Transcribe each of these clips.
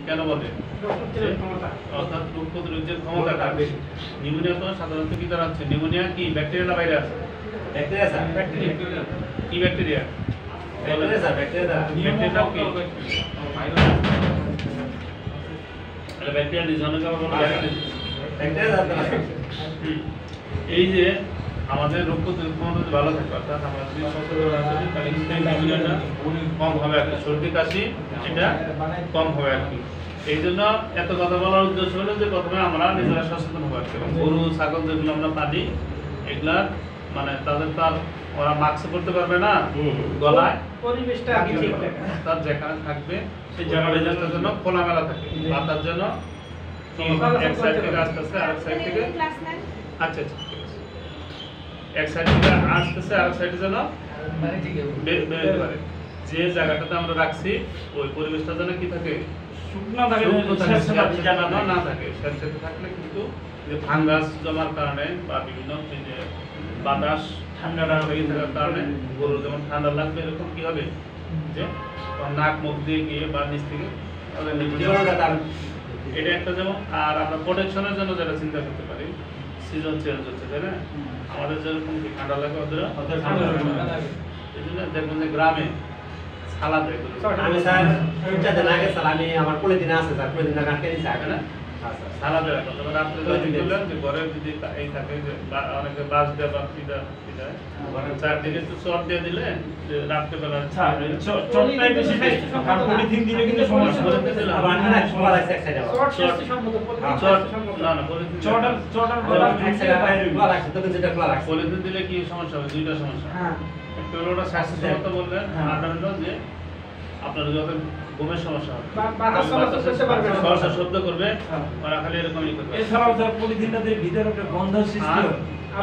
কেন বলে? অর্থাৎ রোগ প্রতিরোধের ক্ষমতাটা বেশি। নিউমোনিয়া তো সাধারণত কি দাঁড়াচ্ছে? নিউমোনিয়া কি ব্যাকটেরিয়া না ভাইরাস? Bacteria sir. কি bacteria? Bacteria sir, bacteria. Bacteria কি? তাহলে ব্যাকটেরিয়া ডিজনকে আমরা বলবো ব্যাকটেরিয়া স্যার। এই যে আমাদের রোগ প্রতিরোধ ক্ষমতা ভালো থাকে, অর্থাৎ আমরা যদি সচেতন আছি তাহলে নিউমোনিয়াটা কম হবে আর কি, সর্দি কাশি এটা কম হবে আর কি। এই জন্য এত কথা বলার উদ্দেশ্য হলো যে প্রথমে আমরা নিজেরা সচেতন হবো আর কি। গরু ছাগল যেগুলো আমরা পালি এগুলা মানে তাদের তো আর ওরা মাস্ক পরতে পারবে না, গলায় পরিবেশটা আগে ঠিক রাখা, তার যেখানে থাকবে সেই জায়গাটার জন্য খোলামেলা থাকে, বাতাস যেন এক সাইড থেকে আসতেছে আরেক সাইড থেকে আচ্ছা আচ্ছা ঠিক আছে, এক সাইড থেকে আসতেছে আরেক সাইডে যেন বেরোতে পারে। যে জায়গাটাতে আমরা রাখছি ওই পরিবেশটা যেন কি থাকে, শুকনো থাকে, না থাকে। স্যাঁতসেঁতে থাকলে কিন্তু যে ফাঙ্গাস জমার কারণে বা বিভিন্ন যে বাতাস ঠান্ডাটা লেগে থাকার কারণে গরুর যেমন ঠান্ডা লাগবে, এরকম কি হবে যে নাক মুখ দিয়ে গিয়ে বা নিচ থেকে এটা একটা যেমন। আর আমরা প্রোটেকশনের জন্য যেটা চিন্তা করতে পারি, সিজন চেঞ্জ হচ্ছে তাই না, আমাদের যেরকম কি ঠান্ডা লাগে ওদের ঠান্ডা লাগে, এই জন্য দেখবেন যে গ্রামে ছালা দেয়। আমি স্যার শুনতে লাগে স্যার, আমি আমার কোলে দিন আছে স্যার, কোলে দিন আটকে দিছে আগে না ছালা দেয়। তবে রাত্রে যদি বললেন যে ঘরে যদি এই থাকে যে অনেকে বাস দেয় বা পিঠা দেয়, ঘরের চারদিকে একটু চট দিয়ে দিলে যে রাত্রেবেলা চটটাই বেশি কারণ পলিথিন দিলে কিন্তু সমস্যা করে হতে দিলে আবার না সবার আছে এক সাইডে চট স্বাস্থ্য সম্মত চট না না পলিথিন চটার গলা এক সাইডে বাইরে খোলা রাখছে, তখন যেটা খোলা রাখছে পলিথিন দিলে কি সমস্যা হবে? দুইটা সমস্যা। হ্যাঁ, একটা হলো ওটা স্বাস্থ্যসম্মত বললেন, আর হলো যে আপনার যত ঘুমের সমস্যা হবে, বাতাস চলাচল করতে পারবে না, সমস্যা শব্দ করবে, ওরা খালি এরকমই করবে। এছাড়াও স্যার পলিথিনটা দিয়ে ভিতরে একটা গন্ধ সৃষ্টি হয়,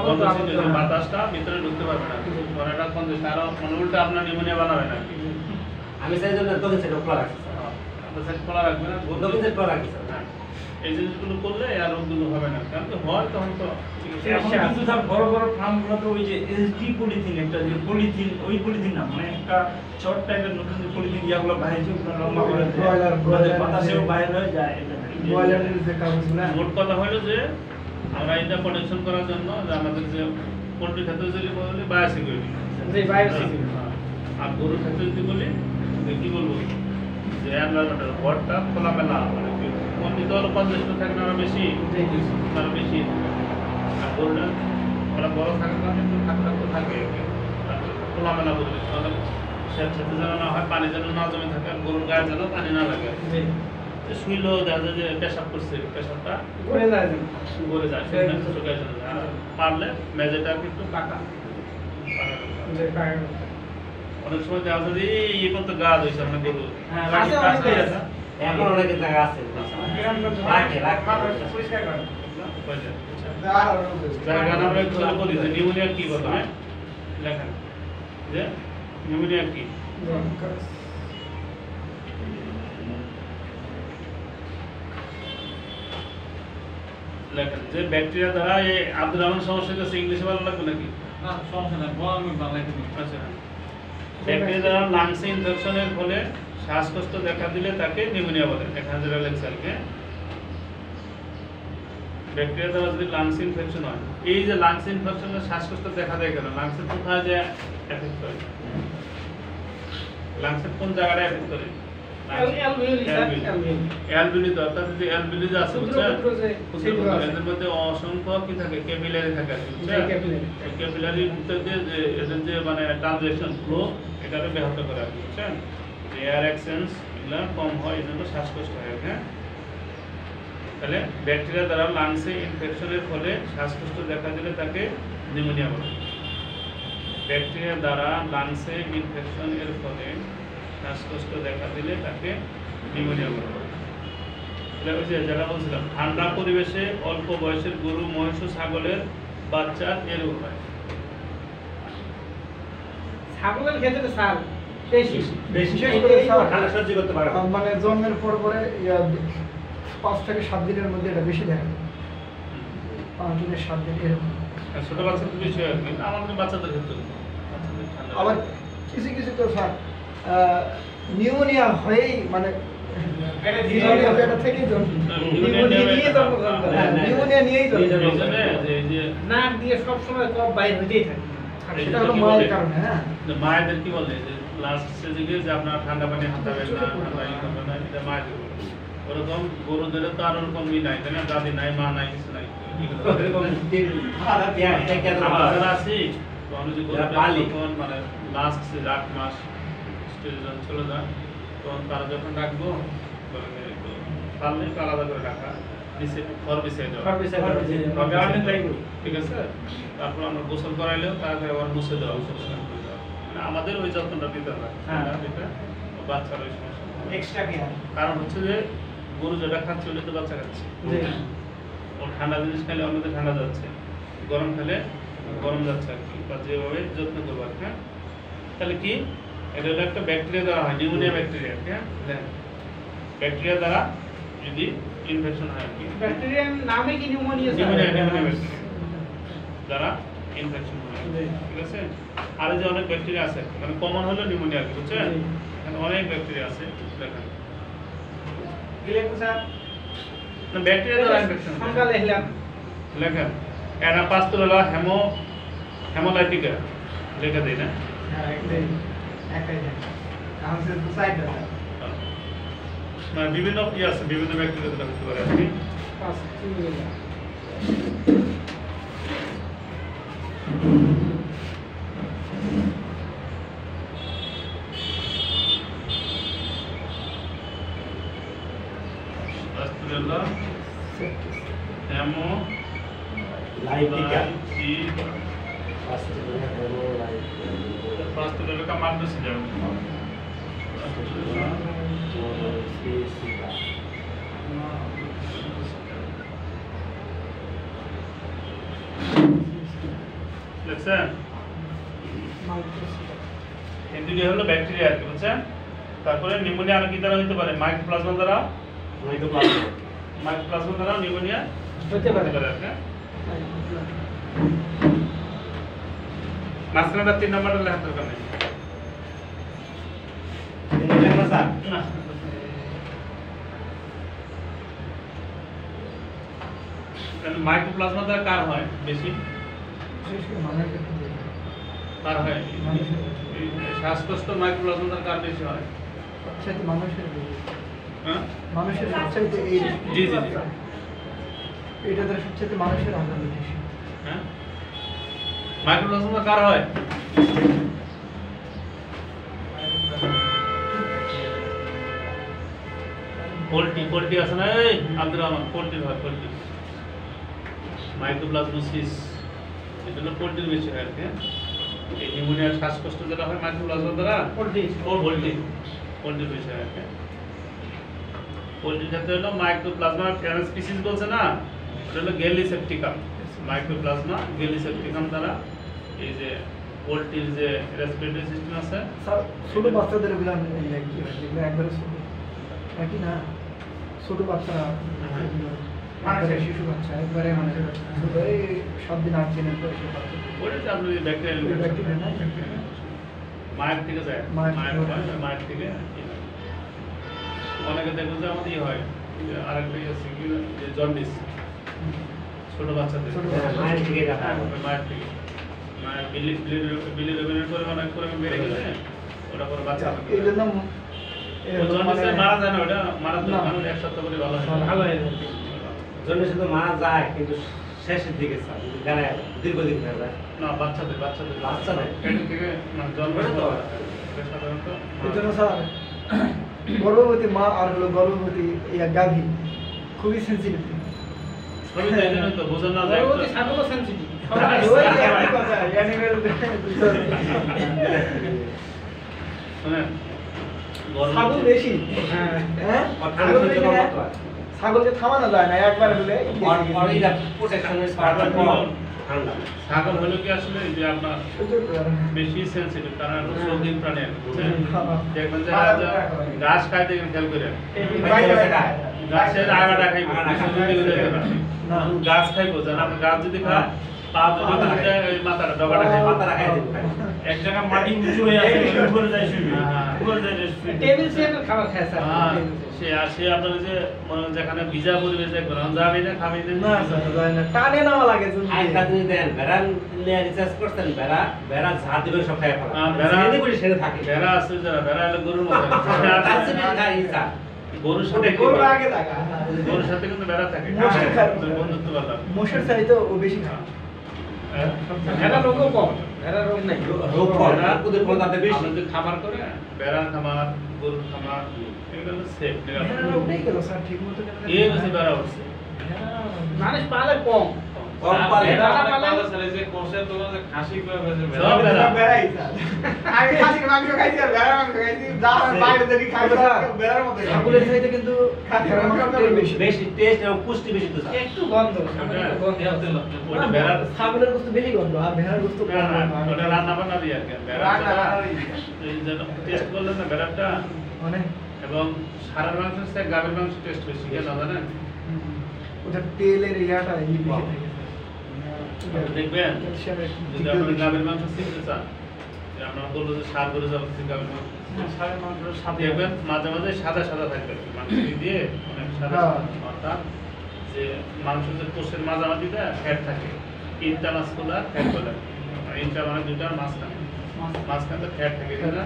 গন্ধ সৃষ্টি হবে, বাতাসটা ভিতরে ঢুকতে পারবে না, মানে এটা কনজেস্ট আরো মানে উল্টা আপনার নিউমোনিয়া বানাবে না। আমি সেই জন্য তখন সেটা খোলা রাখছি আপনার সাইড খোলা রাখবে না, তখন সেটা খোলা রাখছি হ্যাঁ। এই জিনিসগুলো করলে আর রোগগুলো হবে না, কারণ কি হয় তখন তো এখন কিন্তু স্যার বড় বড় ফার্মগুলোতে ওই যে এসডি পলিথিন, একটা যে পলিথিন, ওই পলিথিন না, মানে একটা শর্ট টাইপের নতুন যে পলিথিন যেগুলো বাইরে লম্বা করে বাতাসেও বাইরে হয়ে যায়, মোট কথা হলো যে আমরা এটা প্রোটেকশন করার জন্য যে আমাদের যে পোল্ট্রি ক্ষেত্রে যদি বলি বায়োসিকিউরিটি, আর গরুর ক্ষেত্রে যদি বলি যে কি বলবো যে এনভায়রনমেন্টাল ঘরটা খোলামেলা, মানে কি তো আরো কনজেস্ট থাকে না, আরো বেশি আর গরুটা ওরা বড় থাকে না, কিন্তু থাকতে থাকে খোলামেলা পরিবেশ, মানে স্যাঁতসেঁতে যেন না হয়, পানি যেন না জমে থাকে, আর গরুর গায়ে যেন পানি না লাগে। শুইলেও দেখা যায় যে পেশাব করছে, পেশাবটা ঘুরে যায়, শুকায় যায়। আর পারলে মেঝেটা একটু পাকা, অনেক সময় দেখা যায় যে এই পর্যন্ত গা ধুইছে মানে গরু, এখন অনেক জায়গা আছে যারা গান আমরা একটু বলি যে নিউমোনিয়া কি প্রথমে লেখেন, যে নিউমোনিয়া কি লেখেন, যে ব্যাকটেরিয়া দ্বারা এই আব্দুল রহমান সমস্যা হচ্ছে, ইংলিশে ভালো লাগবে নাকি? আচ্ছা, ব্যাকটেরিয়া দ্বারা লাংসে ইনফেকশনের ফলে শ্বাসকষ্ট দেখা দিলে তাকে নিউমোনিয়া বলে। এখানে যেটা লেখছে ব্যাকটেরিয়া দ্বারা যদি লাংস ইনফেকশন হয়, এই যে লাংস ইনফেকশনের শ্বাসকষ্ট দেখা দেয় কেন? লাংসের কোথায় যে এফেক্ট করে, লাংসের কোন জায়গাটা এফেক্ট করে? অ্যালভিওলি, অর্থাৎ যে অ্যালভিওলি আছে এদের মধ্যে অসংখ্য কি থাকে, ক্যাপিলারি থাকে, ক্যাপিলারির ভিতর দিয়ে যে এদের যে মানে ট্রানজেকশন ফ্লো এটাকে ব্যাহত করে, বুঝছেন? যে এয়ার এক্সচেঞ্জ এগুলো কম হয়, এই জন্য শ্বাসকষ্ট হয়। হ্যাঁ, তাহলে ব্যাকটেরিয়া দ্বারা লাংসে ইনফেকশনের ফলে শ্বাসকষ্ট দেখা দিলে তাকে নিউমোনিয়া বলে। ব্যাকটেরিয়া দ্বারা লাংসে ইনফেকশনের ফলে শ্বাসকষ্ট দেখা দিলে তাকে নিউমোনিয়া বলে। যারা বলছিলাম ঠান্ডা পরিবেশে অল্প বয়সের গরু, মহিষ, ছাগলের বাচ্চার এর হয়। ছাগলের ক্ষেত্রে স্যার বেশি ঠান্ডা সহ্য করতে পারে, মানে জন্মের পর 5 থেকে 7 দিনের মধ্যে এটা বেশি দেখা যায়, 5 দিনের 7 দিন এরকম। ছোট বাচ্চাদের বিষয় আর কি, আমাদের বাচ্চাদের ক্ষেত্রে আবার কিছু কিছু তো স্যার নিউমোনিয়া হয়েই মানে এটা থেকেই জন্ম নিউমোনিয়া নিয়ে জন্মগ্রহণ করে নিউমোনিয়া নিয়েই জন্ম নাক দিয়ে সব সময় কফ বাইর হইতেই থাকে সেটা হলো মায়ের কারণে হ্যাঁ মায়েদের কি বলে যে লাস্ট স্টেজে গিয়ে যে আপনার ঠান্ডা পানি হাতাবেন না ঠান্ডা ই করবেন না এটা মায়েদের বলে ওরকম গরুদের তো আর ওরকম ই নাই তাই না দাদি নাই মা নাই কিছু নাই আমরা আছি তো আমি যে তখন মানে লাস্ট 8 মাস স্টেজ চলে যায় তখন তারা যখন রাখবো পারলে একটু আলাদা করে রাখা নিচে খড় বিছিয়ে দেওয়া ঠিক আছে তারপর আমরা গোসল করাইলেও তাকে আবার মুছে দেওয়া মানে আমাদের ওই যত্নটা দিতে হয় এটা বাচ্চার ওই সমস্যা এক্সট্রা কেয়ার কারণ হচ্ছে যে গরু যেটা খাচ্ছে ওটা তো বাচ্চা খাচ্ছে ও ঠান্ডা জিনিস খেলে আমাদের ঠান্ডা যাচ্ছে গরম খেলে গরম যাচ্ছে আর কি বা যেভাবে যত্ন করবো আর কি হ্যাঁ তাহলে কি এটা হলো একটা ব্যাকটেরিয়া দ্বারা হয় নিউমোনিয়া ব্যাকটেরিয়া হ্যাঁ ব্যাকটেরিয়া দ্বারা যদি ইনফেকশন হয় আর কি ব্যাকটেরিয়ার নামে কি নিউমোনিয়া নিউমোনিয়া ব্যাকটেরিয়া দ্বারা ইনফেকশন হয় ঠিক আছে আর যে অনেক ব্যাকটেরিয়া আছে মানে কমন হলো নিউমোনিয়া কি বুঝছেন এখানে অনেক ব্যাকটেরিয়া আছে দেখেন স্যার না ব্যাকটেরিয়া দ্বারা ইনফেকশন সংখ্যা লিখলাম লেখেন অ্যানাপাস্তুলা হেমোলাইটিকা লেখা দেই না হ্যাঁ একটাই আমাদের তো সাইড আছে মানে বিভিন্ন কি আছে বিভিন্ন ব্যাকটেরিয়া দ্বারা হতে পারে আর কি পাঁচ পাস্তুলা হেমো লাইটিকা পাস্তুলা का मार्ग से जाओ দেখছেন এই দুটো হলো ব্যাকটেরিয়া আর কি বুঝছেন তারপরে নিউমোনিয়া আর কি দ্বারা হতে পারে মাইক্রোপ্লাজমা দ্বারা দ্বারা নিউমোনিয়া হতে পারে আর কি মাঝখানটা 3 নাম্বারটা লেখার দরকার নেই না মাইক্রোপ্লাজমা দ্বারা কার হয় বেশি কার হয় এই শ্বাসকষ্ট মাইক্রোপ্লাজমা দ্বারা কার বেশি হয় সবচেয়ে মানুষের হ্যাঁ মানুষের সবচেয়ে এই জি জি জি এটা দ্বারা সবচেয়ে মানুষের আঘাত বেশি হ্যাঁ মাইক্রোপ্লাজমা কার হয় পোল্ট্রি আছে না এই আব্দুর রহমান পোল্ট্রির হয় পোল্ট্রি মাইক্রোপ্লাজমোসিস এটা হলো পোল্ট্রির বেশি হয় আর কি এই নিউমোনিয়ার শ্বাসকষ্ট যেটা হয় মাইক্রোপ্লাজমা দ্বারা পোল্ট্রির বেশি হয় আর কি পোল্ট্রির ক্ষেত্রে হলো মাইক্রোপ্লাজমা স্পিসিস বলছে না ওটা হলো গেলিসেপ্টিকাম মাইক্রোপ্লাজমা গেলিসেপ্টিকাম দ্বারা এই যে পোল্ট্রির যে রেসপিরেটরি সিস্টেম আছে ছোট বাচ্চাদের এগুলো কি হয় এগুলো একবারে ছোট নাকি না ছোট বাচ্চারা মানে শিশু বাচ্চা একবারে মানে ছোট এই 7 দিন 8 দিনের বয়সে বাচ্চা ওটা যে আপনি ব্যাকটেরিয়া মায়ের থেকে যায় মায়ের থেকে অনেকে দেখুন যে আমাদের হয় আরেকটা আছে কি যে জন্ডিস ছোট বাচ্চাদের মায়ের থেকে মায়ের থেকে মায়ের বিলিরুবিনের পরিমাণ বেড়ে গেলে ওটা পরে বাচ্চা এই জন্য জন্ডিসে মারা যায় না ওটা মারা যায় না এক সপ্তাহ করে ভালো হয় জন্ডিসে তো মারা যায় কিন্তু শেষের দিকে স্যার গায়ে দীর্ঘদিন হয়ে যায় না বাচ্চাদের পেট থেকে মানে জন্মের পর সাধারণত এই জন্য স্যার গর্ভবতী মা আর হলো গর্ভবতী গাভী খুবই সেন্সিটিভ সবই তাই জন্য তো বোঝা না যায় গর্ভবতী ছাগলও সেন্সিটিভ ছাগল বেশি হ্যাঁ ছাগলকে থামানো যায় না একবার হলে ছাগল হলো কি আসলে যে আপনার বেশি সেন্সিটিভ কারণ সৌদিন প্রাণী দেখবেন যে ঘাস খাই দেখেন খেয়াল করে গাছের আগাটা খাইব গাছ খাইব জান আপনি গাছ যদি খান পা যদি মাথাটা ডগাটা খাইব এক জায়গা মাটি উঁচু হয়ে আছে উপরে যায় শুবি উপরে যায় টেবিল চেয়ারের খাবার খায় স্যার সে আসে আপনার যে মনে হয় যেখানে ভিজা পরিবেশ দেখবেন যাবে না খাবে না স্যার যায় না টানে নেওয়া লাগে আইটা যদি দেন বেড়া রিচার্জ করছেন বেড়া ঝাড় দিবেন সব খায় ফেলা বেড়া সেদিকে করে সেরে থাকে বেড়া আছে যারা বেড়া হলো গরুর মতো তাছে খাই যা গরুর সাথে গরু আগে থাকে গরুর সাথে কিন্তু বেড়া থাকে মোষের খায়। বন্ধুত্ব করলাম মোষের চাইতে ও বেশি খায় ভেড়া রোগও কম ভেড়া রোগ নাই রোগ কম ওদের প্রদাতে বেশি আমরা যে খামার করে বেড়ার খামার গরুর খামার এগুলো হলো সেফ ভেড়ার রোগ নেই কেন স্যার ঠিক মতো কেন এই বেশি বেড়া উঠছে মানুষ পালে কম কম পালে সব বেড়া বেড়াই আমি খাসির মাংস খাইছি আর ভেড়ার মাংস খাইছি যা বাইরে থেকে খাই বেড়ার মতো ছাগলের চাইতে কিন্তু ভেড়ার মাংসটাই বেশি বেশি টেস্ট এবং পুষ্টি বেশি তো স্যার একটু গন্ধ ওটা বেড়ার ছাগলের গোস্ত বেশি গন্ধ আর ভেড়ার গোস্ত কম গন্ধ। ওটা রান্না বান্না দিয়ে আর কি এই যে টেস্ট করলেন না বেড়াটা মানে এবং সারের মাংসের চেয়ে গাভীর মাংস টেস্ট বেশি কেন জানেন ওটা তেলের ইয়াটা এই বেশি থাকে আপনি দেখবেন ক্যালসিয়ামের যদি আপনি গাভীর মাংস শিখতে চান যে আমরা বলবো যে সার গরু যাবো গাভীর মাংস সাড়ে মাংসের সাথে দেখবেন মাঝে মাঝে সাদা সাদা থাকবে মাংস দিয়ে অনেক সাদা হ্যাঁ। অর্থাৎ যে মাংস যে কোষের মাঝামাঝিটা ফ্যাট থাকে ইন্টারমাসকুলার ফ্যাট বলে ইন্টার মানে দুটার মাঝখানে মাঝখানে ফ্যাট থাকে যেটা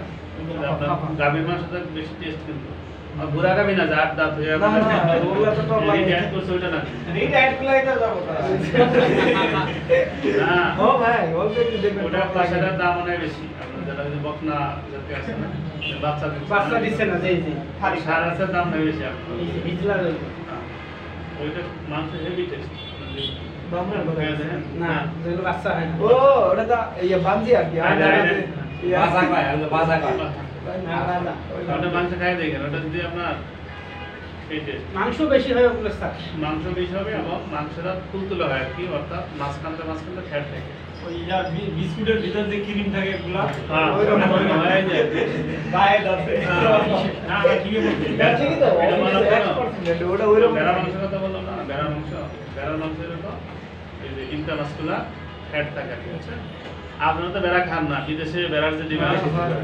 আপনার গাভীর মাংসটা বেশি টেস্ট কিন্তু আর ঘোরা গাভী না যার দাঁত হয়ে না, না, ওগুলা তো টক লাগে। রিটায়ার করছে ওইটা না এইটা অ্যাড করলেই তো যাবো না ও ভাই অল্প একটু দেখবেন ওটা টক লাগে। সেটার দাম অনেক বেশি আপনার যেটা যে বকনা জাতি আছে না যে বাচ্চা দিচ্ছে বাচ্চা দিচ্ছে না যেই আর সার আছে দাম নেই বেশি আপনার হিজলা ওইটা মাংস হেভি টেস্ট বামরা বলে। না যেগুলো বাচ্চা হয় না ও ওটা তো ইয়ে বানজি আর কি আইডা, আইডা। বাজা কয় আমি বাজা কয় ওটা মাংস খাই দেখেন ওটা যদি আপনার এই টেস্ট মাংস বেশি হয় ওগুলো স্যার মাংস বেশি হবে এবং মাংসটা তুলতুলে হয় আর কি অর্থাৎ মাঝখানটা ফ্যাট থাকে ওই বিস্কুটের ভিতর যে ক্রিম থাকে এগুলা হ্যাঁ ওইরকম ওইরকম হয়ে যায় গায়ে দাঁতে না ঠিকই বলছি ঠিকই তো এটা বলা হলো। 1% ওটা ওইরকম বেড়া মাংসের কথা বললাম না বেড়া মাংসের তো এই যে ইন্টারমাসকুলার ফ্যাট থাকে আর কি আছে আপনারা তো বেড়া খান না বিদেশে বেড়ার যে ডিমান্ড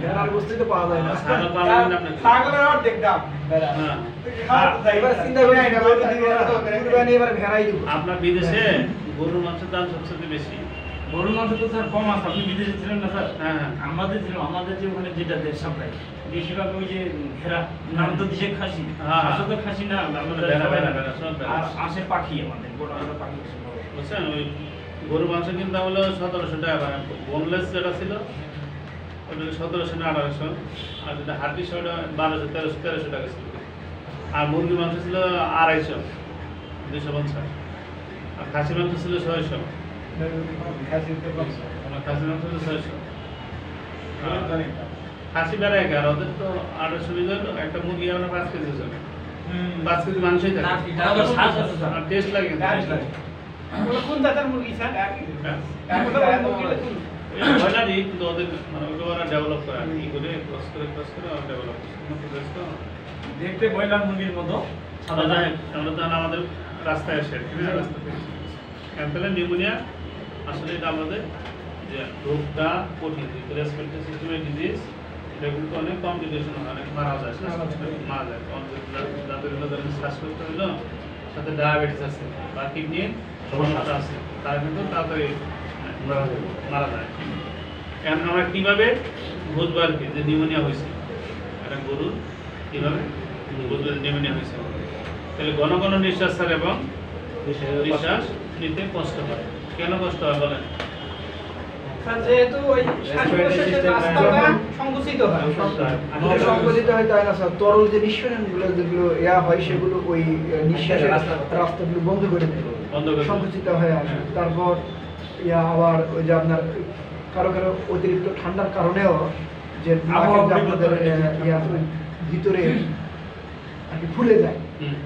ভেড়ার গোস্ত তো পাওয়া যায় না ছাগল পালন আপনি ছাগলের অর্ধেক দাম হ্যাঁ এবার চিন্তা করি কুরবানি এবার ভেড়াই দিব আপনার বিদেশে গরুর মাংসের দাম সবচেয়ে বেশি গরুর মাংস তো স্যার কম আছে আপনি বিদেশে ছিলেন না স্যার হ্যাঁ হ্যাঁ আমাদের যে ওখানে যেটা দেশ সাপ্লাই বেশিরভাগ ওই যে ভেড়া নাম তো দিশে খাসি হ্যাঁ। আসলে তো খাসি না আমাদের ভেড়া, সবাই ভেড়া, না। ভেড়া, সব ভেড়া। আর আসে পাখি আমাদের গোটা গোটা পাখি আছে। বুঝছেন ওই গরুর মাংস কিনতে হলো 1700 টাকা বোনলেস যেটা ছিল ওটা 1700 না 1800 আর যেটা হাড্ডি সহ 1200 1300 টাকা ছিল আর মুরগির মাংস ছিল 250 250 আর খাসির মাংস ছিল 600 আমার খাসির মাংস ছিল 600 খাসি বেড়ায় আর ওদের তো 800 বিঘা একটা মুরগি আমরা 5 কেজি ওজন 5 কেজি মাংসই থাকে তাহলে স্বাদ আছে স্যার। আর টেস্ট লাগে ওগুলো কোন জাতের মুরগি স্যার ব্রয়লারই কিন্তু ওদের মানে ওগুলো ওরা ডেভেলপ করে আর কি করে ক্রস করে ওরা ডেভেলপ করে দেখতে ব্রয়লার মুরগির মতো সাদা আমরা যায় আমরা তো আমাদের রাস্তায় এসে রাস্তা থেকে ক্যাম্পেলে নিউমোনিয়া আসলে এটা আমাদের যে রোগটা কঠিন রেসপিরেটরি সিস্টেমের ডিজিজ এটা কিন্তু অনেক কমপ্লিকেশন হয় অনেক মারা যায় মারা যায় যাদের শ্বাসকষ্ট হইলো সাথে ডায়াবেটিস আছে বা কিডনির সমস্যা আছে তারা কিন্তু তাড়াতাড়ি মারা যায় এখন আমরা কীভাবে বুঝবো আর কি যে নিউমোনিয়া হয়েছে একটা গরুর কীভাবে বুঝবো নিউমোনিয়া হয়েছে তাহলে ঘন ঘন নিঃশ্বাস ছাড়ে এবং নিঃশ্বাস নিতে কষ্ট হয় কেন কষ্ট হয় বলেন যেহেতু ওই শ্বাস-প্রশ্বাসের রাস্তাটা সংকুচিত হয় সংকোচিত হয় তাই না স্যার তরল যে নিঃসরণগুলো যেগুলো ইয়া হয় সেগুলো ওই নিঃশ্বাসের রাস্তাগুলো বন্ধ করে দেয় বন্ধ করে দেয়। সংকুচিত হয়ে আসে তারপর ইয়া আবার ওই যে আপনার কারো কারো অতিরিক্ত ঠান্ডার কারণেও যে আবহাওয়া নাকের যে আপনাদের পরিবর্তন। ইয়া ওই ভিতরে আর কি ফুলে যায় হুম।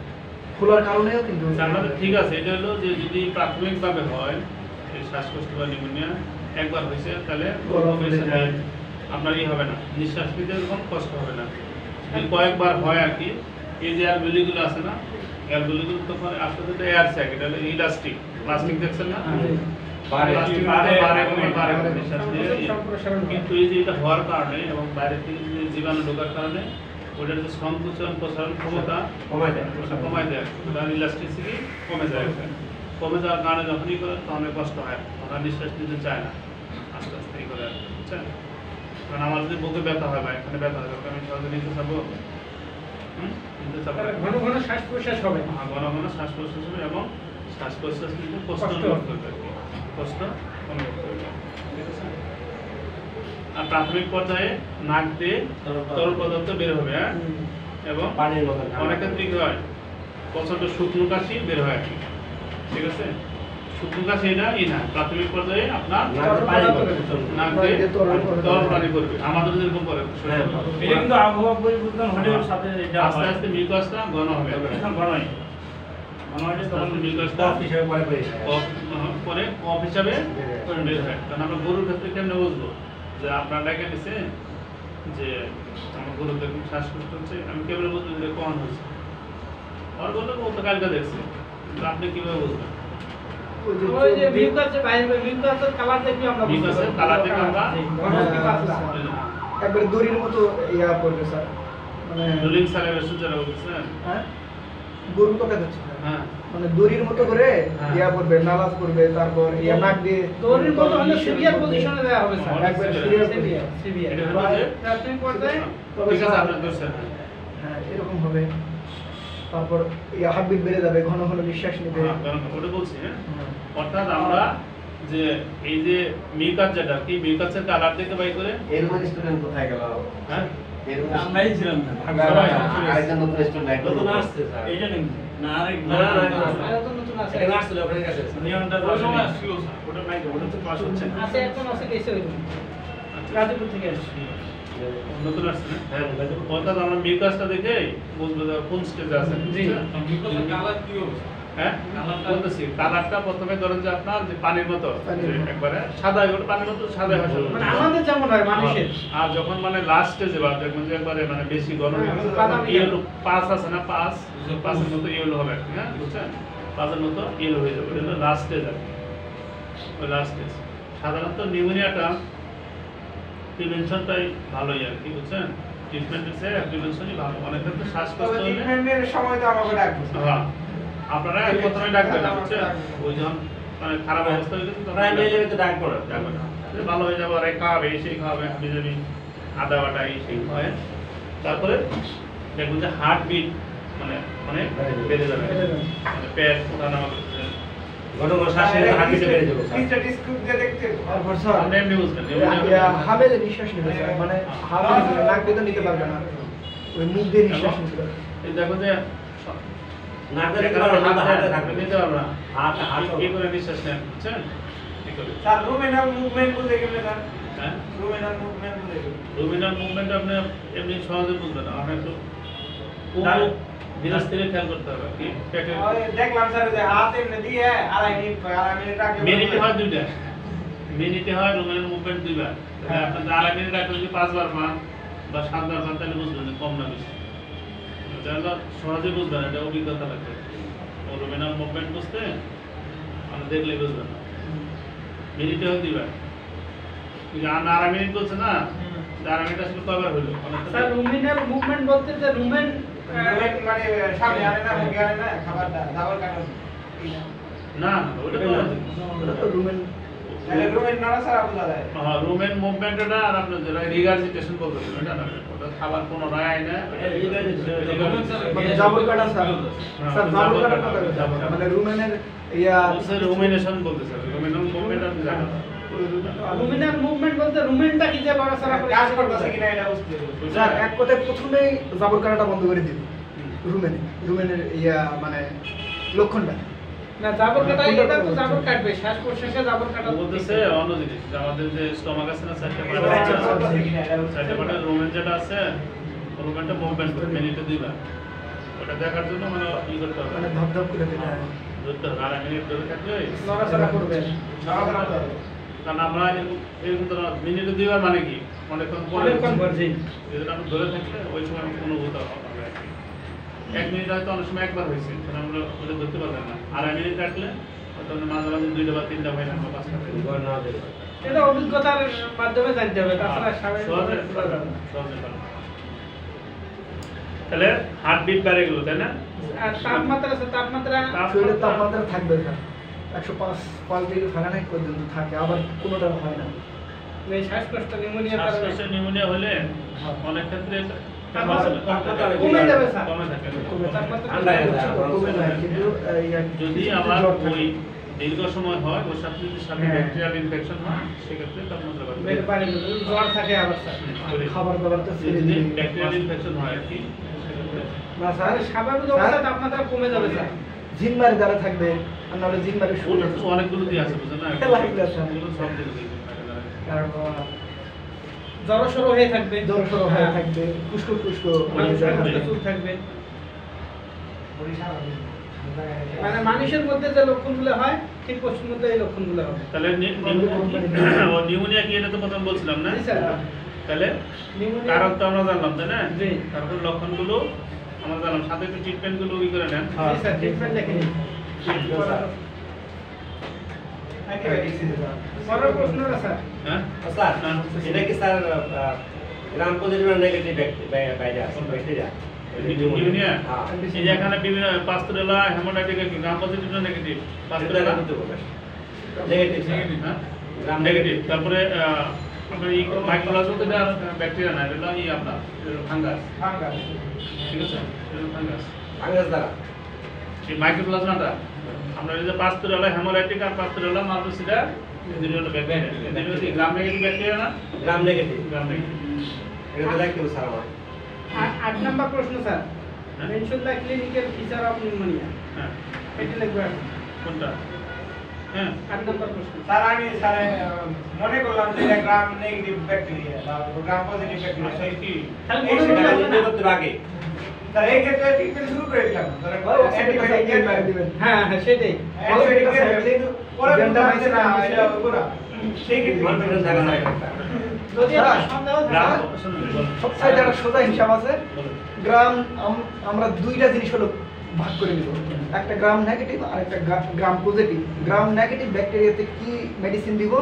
ফোলার কারণেও কিন্তু আচ্ছা, আমাদের ঠিক আছে এটা হলো যে যদি প্রাথমিকভাবে হয় এই শ্বাসকষ্ট বা নিউমোনিয়া একবার হয়েছে তাহলে গরম হয়ে যায়। আপনার ই হবে না নিঃশ্বাস নিতে এরকম কষ্ট হবে না যদি কয়েকবার হয় আর কি এই যে অ্যালবেলিগুলো আছে না অ্যালবেলিগুলো তো আসলে তো এয়ার স্যাক এটা হলো ইলাস্টিক প্লাস্টিক দেখছেন না প্লাস্টিক বারে বারে বারে নিঃশ্বাস নিয়ে কিন্তু এই যে এটা হওয়ার কারণে এবং বাইরে থেকে যে জীবাণু ঢোকার কারণে ওটার যে সংকোচন প্রসারণ ক্ষমতা কমায় দেয়। ওটা কমায় দেয়, ওটার ইলাস্টিসিটি কমে যায়। কমে যাওয়ার কারণে যখনই করে তখন কষ্ট হয়, ওরা নিঃশ্বাস নিতে চায় না, আস্তে আস্তে করে আর কি, বুঝছেন? কারণ আমার যদি বুকে ব্যথা হয় বা এখানে ব্যথা হয় তখন আমি সহজে নিতে চাবো, নিতে চাবো না। ঘন ঘন শ্বাস প্রশ্বাস হবে। হ্যাঁ, ঘন ঘন শ্বাস প্রশ্বাস হবে এবং শ্বাস প্রশ্বাস নিতে কষ্ট অনুভব করবে আর কি, কষ্ট অনুভব করবে, ঠিক আছে? আর প্রাথমিক পর্যায়ে নাক দিয়ে তরল পদার্থ বের হবে, হ্যাঁ, এবং পানির মতো অনেক ক্ষেত্রে কি হয় প্রচন্ড শুকনো কাশি বের হয় আর কি, ঠিক আছে? শুকনো কাশি এটা না, প্রাথমিক পর্যায়ে আপনার নাক দিয়ে তরল পানি করবে, আমাদের যেরকম করে এটা কিন্তু আবহাওয়া পরিবর্তন হলে ওর সাথে এটা আস্তে আস্তে মিউকাসটা ঘন হবে, এখন ঘনই ঘনই তখন মিউকাসটা কফ হিসেবে পরে পরে পরে কফ হিসাবে বের হয়। কারণ আমরা গরুর ক্ষেত্রে কেমনে বুঝবো যে আপনার ডেকে নিছে যে আমার গরুর দেখুন শ্বাসকষ্ট হচ্ছে, আমি কেমনে বুঝবো যে কখন হচ্ছে? আর বললো ও তো কালকে দেখছে, কিন্তু আপনি কিভাবে বুঝবেন? ওই যে মিউকাসের বাইরে মিউকাসের কালার দেখি আমরা মিউকাসের কালার দেখে আমরা ঘন কি পাতলা একবারে দড়ির মতো ইয়া পড়বে স্যার, মানে রুলিং সালাইভেশন যেটা বলছেন, হ্যাঁ গরু তো কাটাচ্ছে হ্যাঁ মানে দড়ির মতো করে হ্যাঁ। ইয়া পড়বে, নালাজ করবে, তারপর ইয়া নাক দিয়ে দড়ির মতো হলে সিভিয়ার পজিশনে দেওয়া হবে স্যার। একবারে সিভিয়ার এটা হলো যে প্রাথমিক পর্যায়ে ঠিক আছে আপনার দোষের, হ্যাঁ এরকম হবে। তারপর ইয়া হার্টবিট বেড়ে যাবে, ঘন ঘন নিঃশ্বাস নেবে। হ্যাঁ কারণ ওটা বলছি, হ্যাঁ অর্থাৎ আমরা যে এই যে মিউকাস যেটা কি মিউকাসের কালার দেখে বাই করে, এরকম স্টুডেন্ট কোথায় গেল? হ্যাঁ আমরাই ছিলাম না আরেকজন নতুন স্টুডেন্ট নতুন আসছে স্যার এইটা নাকি না আরেক না, না, না, না। আরো তো নতুন আছে। এটা আসলে ওখানে গেছে নিয়মটা ওই সময় আসছিল স্যার, ওটা নাই, ওটা তো ক্লাস হচ্ছে না। আছে এখন আছে কেসে হইলো। আচ্ছা, গাজীপুর থেকে আসছে। নতুন আসছে না? হ্যাঁ অর্থাৎ আমরা মিউকাসটা দেখে বুঝবো যে কোন স্টেজে আছে, জি। বুঝছেন? হ্যাঁ বলতেছি কালারটা প্রথমে ধরেন যে আপনার যে পানির মতো পানির যে মতো। একবারে সাদা, ওটা পানির মতো সাদা হয় শুধু। মানে আমাদের যেমন হয় মানুষের। আর যখন মানে লাস্ট স্টেজে বা দেখবেন যে একবারে মানে বেশি গরম হয়ে গেছে, বাদামি ইয়েলো পাস আছে না, পাসের মতো ইয়েলো হবে আর কি, হ্যাঁ বুঝছেন? পাসের মতো ইয়েলো হয়ে যাবে, এটা লাস্ট স্টেজ আর কি, ওই লাস্ট স্টেজ। সাধারণত নিউমোনিয়াটা প্রিভেনশনটাই ভালোই আর কি, বুঝছেন? ট্রিটমেন্টের চেয়ে প্রিভেনশনই ভালো। অনেক ক্ষেত্রে শ্বাসকষ্ট তবে হলে ট্রিটমেন্টের সময় তো আমাকে ডাকবো হ্যাঁ আপনারা প্রথমে ডাকবেন না, বুঝছেন? ওই যখন মানে খারাপ অবস্থা হয়ে গেছে তখন প্রাইমারি তো ডাকবো না ডাকবেন না। যে ভালো হয়ে যাবে, আর এই খাওয়াবে, এই সেই খাওয়াবে, হাবি যাবি, আদা বাটা এই সেই খাওয়ায়, তারপরে দেখুন যে হার্ট বিট মানে মানে বেড়ে যাবে, মানে পেট ওঠানো হবে। ঘন ঘন শ্বাস নিতে হাঁটতে বেড়ে যাবে স্ট্যাটিস্টিক দিয়ে দেখতে তারপর স্যার আপনি এমনি বুঝবেন ইয়া হামেলে নিঃশ্বাস নেবে স্যার, মানে হামেলে নিবে, নাক দিয়ে তো নিতে পারবে না, ওই মুখ দিয়ে নিঃশ্বাস নিতে পারবে। এই দেখো যে নাকে হাতে থাকবে নিতে পারবে না, হাত হাত কি করে নিঃশ্বাস নেন, বুঝছেন? কি করে? স্যার রুমেনাল মুভমেন্ট বলতে গেলে স্যার হ্যাঁ রুমেনাল মুভমেন্ট বলতে গেলে রুমিনাল মুভমেন্ট আপনি এমনি সহজে বুঝবেন না, আমরা একটু তাহলে- ধীরে স্থিরে খেয়াল করতে হবে কি পেটের ওই দেখলাম স্যার যে হাত এমনি দিয়ে আড়াই মিনিট আগে মিনিটে হয় দুইটা, মিনিটে হয় রুমিনাল মুভমেন্ট দুইবার। তাহলে আপনি যে আড়াই মিনিট আগে যদি 5 বার পান বা 7 বার পান তাহলে বুঝবেন যে কম না বেশি, এটা হলো সহজে বুঝবেন, এটা অভিজ্ঞতা লাগবে। রুমিনাল মুভমেন্ট বুঝতে আপনি দেখলেই বুঝবেন না, মিনিটে হয় দুইবার। কিন্তু আর আড়াই মিনিট বলছে না, আড়াই মিনিট আসলে কয়বার হলো? স্যার রুমিনাল মুভমেন্ট বলতে যে রুমেন মুভমেন্ট মানে সামনে আনে না মুখে আনে না খাবারটা খাবার কাটানো না ওটা তো ওটা তো রুমেন তাহলে রুমেন নড়াচড়া বোঝা যায় রুমেন মুভমেন্টটা আর আপনার যেটা রিগার্জিটেশন বলতে এটা না, ওটা খাবার কোনো রায় না, মানে জাবর কাটা স্যার, স্যার জাবর কাটা কথা বলছি। জাবর কাটা। মানে রুমেনের ইয়া রুমিনেশন বলতে স্যার, রুমিনাল মুভমেন্ট আপনি জানেন না। রুমিনাল মুভমেন্ট বলতে রুমেনটা কি যে লড়াচড়া করে কাজ করতেছে কিনা এটা বুঝতে হবে স্যার এক কথায় প্রথমেই জাবর কাটাটা বন্ধ করে দিবি রুমেনের ইয়া মানে লক্ষণটা। না জাবর কাটা এটা তো জাবর কাটবে শ্বাস প্রশ্বাসে জাবর কাটা বলতেছে অন্য জিনিস, যে আমাদের যে স্টমাক আছে না, চারটে পার্ট কাজ আছে, করতেছে কিনা এটা বুঝতে চারটে হবে পার্টের রুমেন যেটা আছে, রুমেনটা মুভমেন্ট করে মিনিটে দুইবার। ওটা দেখার জন্য মানে ই করতে হবে, মানে ধপধপ করে দিতে হয়। ধরতে হবে, আড়াই মিনিট ধরে থাকলে লড়াচড়া করবে নড়াচড়া করতে হবে কারণ আমরা এরকম তো মিনিটে দুইবার মানে কি অনেকক্ষণ পরে অনেকক্ষণ পর জি যেটা আমরা ধরে থাকলে ওই সময় অনুভূত হবে আর কি। 1 মিনিট হয়তো অনেক সময় একবার হয়েছে, কারণ আমরা ওটা ধরতে পারলাম না। আড়াই মিনিট রাখলে হয়তো মাঝে মাঝে 2টা বা 3টা হয় না, 5টা হয় ঘর না দেবে এটা অভিজ্ঞতার মাধ্যমে জানতে হবে তাছাড়া সহজে স্বাভাবিক সহজে পারবে। তাহলে হার্টবিট বেড়ে গেল, তাই না? আর তাপমাত্রা আছে, তাপমাত্রা শরীরের তাপমাত্রা থাকবে না 105 ডিগ্রি ফারেনহাইট পর্যন্ত থাকে, আবার কোনোটা হয় না। এই শ্বাসকষ্ট নিউমোনিয়া কারণে শ্বাসকষ্টের নিউমোনিয়া হলে অনেক ক্ষেত্রে কমে যাবে স্যার। কমে থাকে। তাপমাত্রা ঠান্ডা হয়ে যায়। কমে যায়, কিন্তু যদি আবার ওই দীর্ঘ সময় হয়, ওর সাথে যদি সাথে ব্যাকটেরিয়াল ইনফেকশন হয়, সেক্ষেত্রে তাপমাত্রা বাড়বে। বের পারে জ্বর থাকে আবার স্যার। খাবার দাবার তো ছেড়ে যদি দিই। ব্যাকটেরিয়াল ইনফেকশন হয় আর কি, সেক্ষেত্রে না স্যার, আর স্বাভাবিক অবস্থায় তাপমাত্রা কমে যাবে স্যার। জিনমারি দ্বারা থাকবে, আর নাহলে জিনমারি শুরু ওটা তো অনেকগুলো দিয়ে আছে, বুঝছেন না? লাগবে স্যার। এগুলো সব দিয়ে দিই। কারণ জড়সড় হয়ে থাকবে, জড়সড় হয়ে থাকবে, পুষ্ক পুষ্ক চুল থাকবে। মানে মানুষের মধ্যে যে লক্ষণগুলো হয় ঠিক পশুর মধ্যে এই লক্ষণগুলো হবে। তাহলে নিউমোনিয়া কি, এটা তো প্রথম বলছিলাম না? জি স্যার। তাহলে নিউমোনিয়া কারণ তো আমরা জানলাম, তাই না? জি। তারপর লক্ষণগুলো আমরা জানলাম, সাথে একটু ট্রিটমেন্ট গুলো ই করে নেন। জি স্যার, ট্রিটমেন্ট লিখে নিন। পরের প্রশ্নটা স্যার। হ্যাঁ, স্যার এটা কি স্যার গ্রাম পজিটিভ আর নেগেটিভ বাইরে আছে ব্যাকটেরিয়া নিউমোনিয়া হ্যাঁ এই যে এখানে বিভিন্ন পাস্তুরেলা, হেমোলাইটিক কি গ্রাম পজিটিভ না নেগেটিভ? পাস্তুরেলা নেগেটিভ হ্যাঁ, গ্রাম নেগেটিভ। তারপরে আপনার এই মাইক্রোপ্লাজমা তো ব্যাকটেরিয়া না, এটা এই আপনার ফাঙ্গাস, ফাঙ্গাস। ঠিক আছে? এটা ফাঙ্গাস। ফাঙ্গাস দ্বারা এই মাইক্রোপ্লাজমাটা আমরা এই যে পাস্তুরেলা, হেমোলাইটিক আর পাস্তুরেলা মাল্টোসিডা, এই দুটো হলো ব্যাকটেরিয়া। এই দুটো কি গ্রাম নেগেটিভ ব্যাকটেরিয়া না? Gram negative gram negative. এটা তো দেখতে স্যার আমার 8 নাম্বার প্রশ্ন sir. Mention the clinical feature of pneumonia. হ্যাঁ, এটা লিখবে আপনি। কোনটা? হ্যাঁ, 8 নাম্বার প্রশ্ন। স্যার আমি স্যার মনে করলাম যে এটা গ্রাম নেগেটিভ ব্যাকটেরিয়া বা গ্রাম পজিটিভ আসলে ব্যাকটেরিয়া। কি তাহলে এই মনে সেটা করবেন না? করতে আগে স্যার এই ক্ষেত্রে ট্রিটমেন্ট শুরু করে দিলাম। ধরেন অ্যান্টিবায়োটিক দিবেন। হ্যাঁ হ্যাঁ সেটাই। পরে বলতে পারছে না এটা ওরা সেই ক্ষেত্রে কনফিডেন্স থাকা যায় যদি আপনার সন্দেহ গ্রাম থাকে শুনুন, বলুন। সবচেয়ে যারা সোজা হিসাব আছে, বলুন। গ্রাম আমরা দুইটা জিনিস হলো ভাগ করে নিব, একটা গ্রাম নেগেটিভ আর একটা গ্রাম পজিটিভ। গ্রাম নেগেটিভ ব্যাকটেরিয়াতে কি মেডিসিন দিব,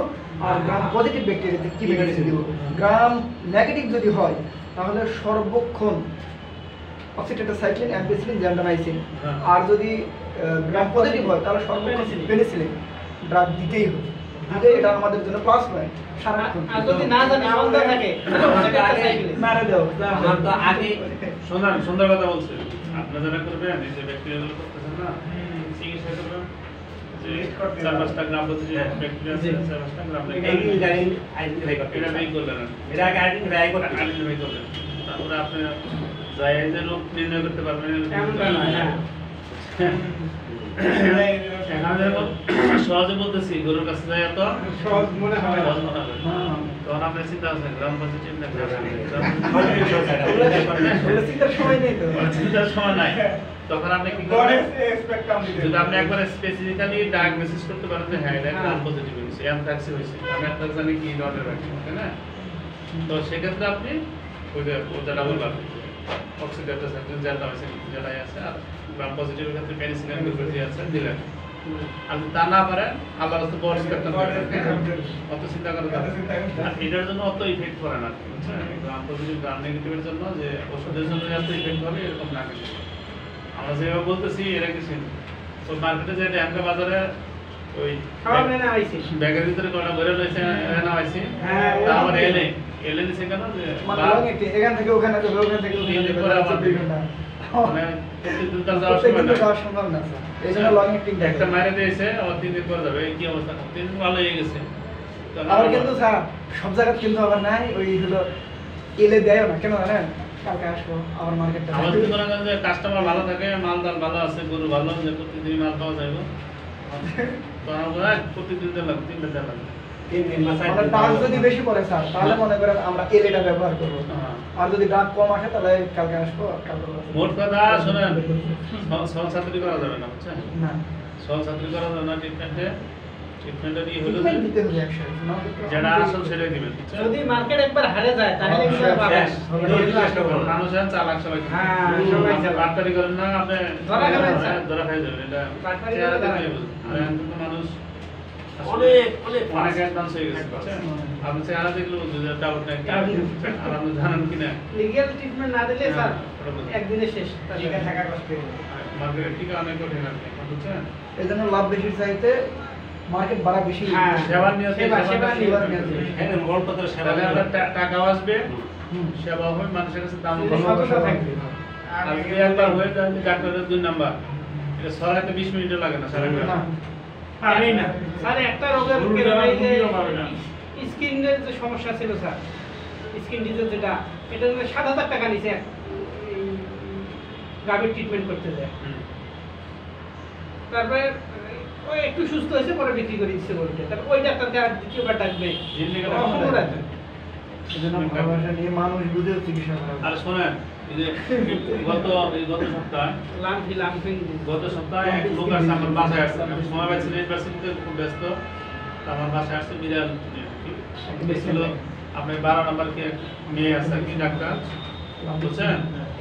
আর গ্রাম পজিটিভ ব্যাকটেরিয়াতে কি মেডিসিন দিব। গ্রাম নেগেটিভ যদি হয় তাহলে সর্বক্ষণ অক্সিটেট্রাসাইক্লিন, অ্যাম্পিসিলিন, জ্যান্ডামাইসিন। হ্যাঁ। আর যদি গ্রাম পজিটিভ হয় তাহলে সর্বক্ষণ পেনিসিলিন ড্রাগ দিতেই হবে। দিলে এটা আমাদের জন্য প্লাস পয়েন্ট সারাক্ষণ। আর যদি না জানি সন্দেহ থাকে মারা দাও। আমার তো আগে সুন্দর কথা বলছে। আপনারা যারা করবেন, এই যে ব্যাকটেরিয়াগুলো করতেছেন না, চিকিৎসা করবেন, যে 4-5টা গ্রাম পজিটিভ ব্যাকটেরিয়া আছে, 4-5টা গ্রাম এই নেগেটিভ। জানি আইডেন্টিফাই করতে এটা বেই করলেন আর কি। এটা আগে আইডেন্টিফাই করতে আইডেন্টিফাই করলেন। তারপরে আপনি যাই যে রোগ নির্ণয় করতে পারবেন। এমনটা নয়, হ্যাঁ। এখানে যেমন সহজে বলতেছি, গরুর কাছে যাই এত সহজ মনে হয় না। সহজ মনে হবে। তখন আপনার চিন্তা আছে গ্রাম পজিটিভ না গ্রাম এটা চিন্তার সময় নেই তো। চিন্তার সময় নাই। তখন আপনি কি গড়ে করবেন? স্পেকট্রাম দিতে যদি আপনি একবারে স্পেসিফিক্যালি ডায়াগনোসিস করতে পারেন যে হ্যাঁ এটা গ্রাম পজিটিভ হয়েছে, অ্যানথ্রাক্স হয়েছে, আমি অ্যানথ্রাক্স জানি কি রডের ব্যাকটেরিয়া, তাই না? তো সেক্ষেত্রে আপনি ওটা ডাবল পাবেন, অক্সিডেট্রাসাইক্লিন, জ্যান্ডামাইসিন যেটাই আছে, আর গ্রাম পজিটিভের ক্ষেত্রে পেনিসিলিন গ্লুকোজ আছে দিলেন। আর যদি তা না পারেন, আল্লাহর রাস্তায় বড় স্পেকট্রাম অত চিন্তা করা দরকার নেই। আর এটার জন্য অত ইফেক্ট করে না, বুঝছেন? গ্রাম পজিটিভ, গ্রাম নেগেটিভের জন্য যে ওষুধের জন্য এত ইফেক্ট হবে এরকম না কিছু। আমরা যেভাবে বলতেছি এরা কিছু তো মার্কেটে যে আমরা বাজারে ওই সব নেনা হইছে। ব্যাগের ভিতরে কটা ভরে রয়েছে না হয়েছে, হ্যাঁ, তারপরে এলে নিছে কেন যে মানে লং একটি এখান থেকে ওখানে যাবে, ওখান থেকে ওখানে তিন দিন যাবে, পরে আবার 24 ঘন্টা। মানে প্রতিদিন তার যাওয়ার প্রত্যেক সময় দিন তো নাই। যাওয়া সম্ভব না স্যার, এই জন্য লং একটি একটা মাইরে দিয়েছে, আবার 3 দিন পরে যাবে, এই কি অবস্থা? 3 দিন ভালো হয়ে গেছে। তো আবার কিন্তু স্যার সব জায়গায় কিন্তু আবার নাই, ওই হলো এলে দেয় না কেন জানেন, কালকে আসবো আবার মার্কেটটা আমার যদি মনে করেন যে কাস্টমার ভালো থাকে, মালদার ভালো আছে, গরু ভালো, যে প্রতিদিন মাল পাওয়া যাবে, তো আমরা প্রতিদিন দিলাম 3 দিন দিলাম। 3 দিন মাসাই আমরা ডাক যদি বেশি পড়ে স্যার তাহলে মনে করেন আমরা এলেটা ব্যবহার করবো, হ্যাঁ। আর যদি ডাক কম আসে তাহলে কালকে আসবো, কালকে মোট কথা শোনেন, সহছাত্রী করা যাবে না, বুঝছেন? না সহছাত্রী করা যাবে না ট্রিটমেন্টের ই হলো ট্রিটমেন্ট যে দিতে হবে একসাথে, না হলে তো যেটা আমাদের- আসল সেটাই দিবেন, বুঝছেন? যদি মার্কেট একবার হারে যায় তাহলে কিন্তু আর পাবেন না। মানুষ আছেন চালাক সবাই। হ্যাঁ, সবাই চালাক। বাটপারি করেন না, আপনি ধরা খাবেন, স্যার। ধরা খাই যাবেন, এটা বাটপারি চেহারা করে দেখলেই দাঁড়ায়। বুঝবেন। আর এখন তো মানুষ অনেক অনেক অনেক অ্যাডভান্স হয়ে গেছে বুঝছেন? আপনি চেহারা দেখলে বুঝবেন যে ডাউটটা কি আর আপনি জানেন কিনা লিগ্যাল ট্রিটমেন্ট না দিলে স্যার একদিনে শেষ টিকা থাকা কষ্ট মার্কেটের টিকা অনেক কঠিন আপনি বুঝছেন? এই জন্য লাভ বেশি চাইতে মার্কেট বাড়া বেশি। হ্যাঁ। সেবার নিয়ে সেবার নিয়ে এখানে মূলপত্র সেবা তাহলে আপনার দিলে টাকাও আসবে, সেবা হবে, মানুষের কাছে দাম যদি কম সততা হবে। থাকবে। আর যদি একবার হয়ে যায় যে ডাক্তারের 2 নাম্বার, এটা সরাইতে 20 মিনিটও লাগে না সারা না পারি না স্যার একটা রোগের গরুর কেন দ্বারা এই যে রুগীও পাবে না। স্কিনের যে সমস্যা ছিল স্যার, স্কিন ডিজিজ যেটা, এটা 7,000 টাকা নিছে এই গাভীর ট্রিটমেন্ট করতে যায়। তারপরে ওই একটু সুস্থ হয়েছে, পরে বিক্রি করে দিচ্ছে গরুকে। তারপর ওই ডাক্তারকে আর দ্বিতীয়বার ডাকবে, জিন্দেগিটা অসম্ভব রাখবে। এই জন্য ভালোবাসা নিয়ে মানুষ বুঝেও চিকিৎসা করা আর শোনেন, এই যে গত সপ্তাহে গত সপ্তাহে এক লোক আসছে আমার বাসায় আসছে, আমি সময় পাচ্ছিলাম, ইউনিভার্সিটিতে খুব ব্যস্ত, তো আমার বাসায় আসছে বিড়াল নিয়ে। ছিল আপনার 12 নম্বর কি এক মেয়ে আছে কি ডাক্তার বুঝছেন,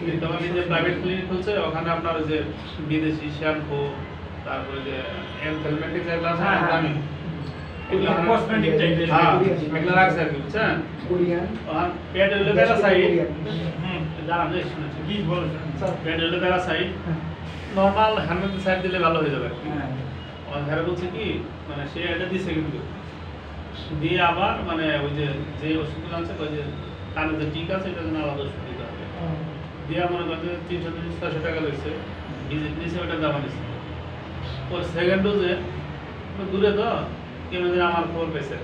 কিন্তু আমার নিজে প্রাইভেট ক্লিনিক খুলছে, ওখানে আপনার ওই যে বিদেশি শ্যাম্পু, তারপরে যে এনথেলমেটিক যেগুলো আছে না দামি, এগুলো কসমেটিক টাইপের হ্যাঁ এগুলো রাখছে আর কি বুঝছেন। কোরিয়ান ওখান পেট হইলো প্যারাসাইট, হুম জানান যে শুনেছি, কি বলছেন পেট হইলো প্যারাসাইট, নর্মাল হ্যান্ডমেড সাইড দিলে ভালো হয়ে যাবে। হ্যাঁ আমার ধারে বলছে কি মানে সে এটা দিছে কিন্তু দিয়ে আবার মানে ওই যে ওষুধগুলো আনছে ওই যে কানে যে টিকা আছে এটা জন্য আলাদা ওষুধ দিতে হবে দিয়ে মনে করেন যে 300-400 টাকা লাগছে, ভিজিট নিয়েছে ওটা দাম নিচ্ছে। ওর সেকেন্ড ডোজে দূরে তো কেমন যেন আমার খবর পেয়েছে,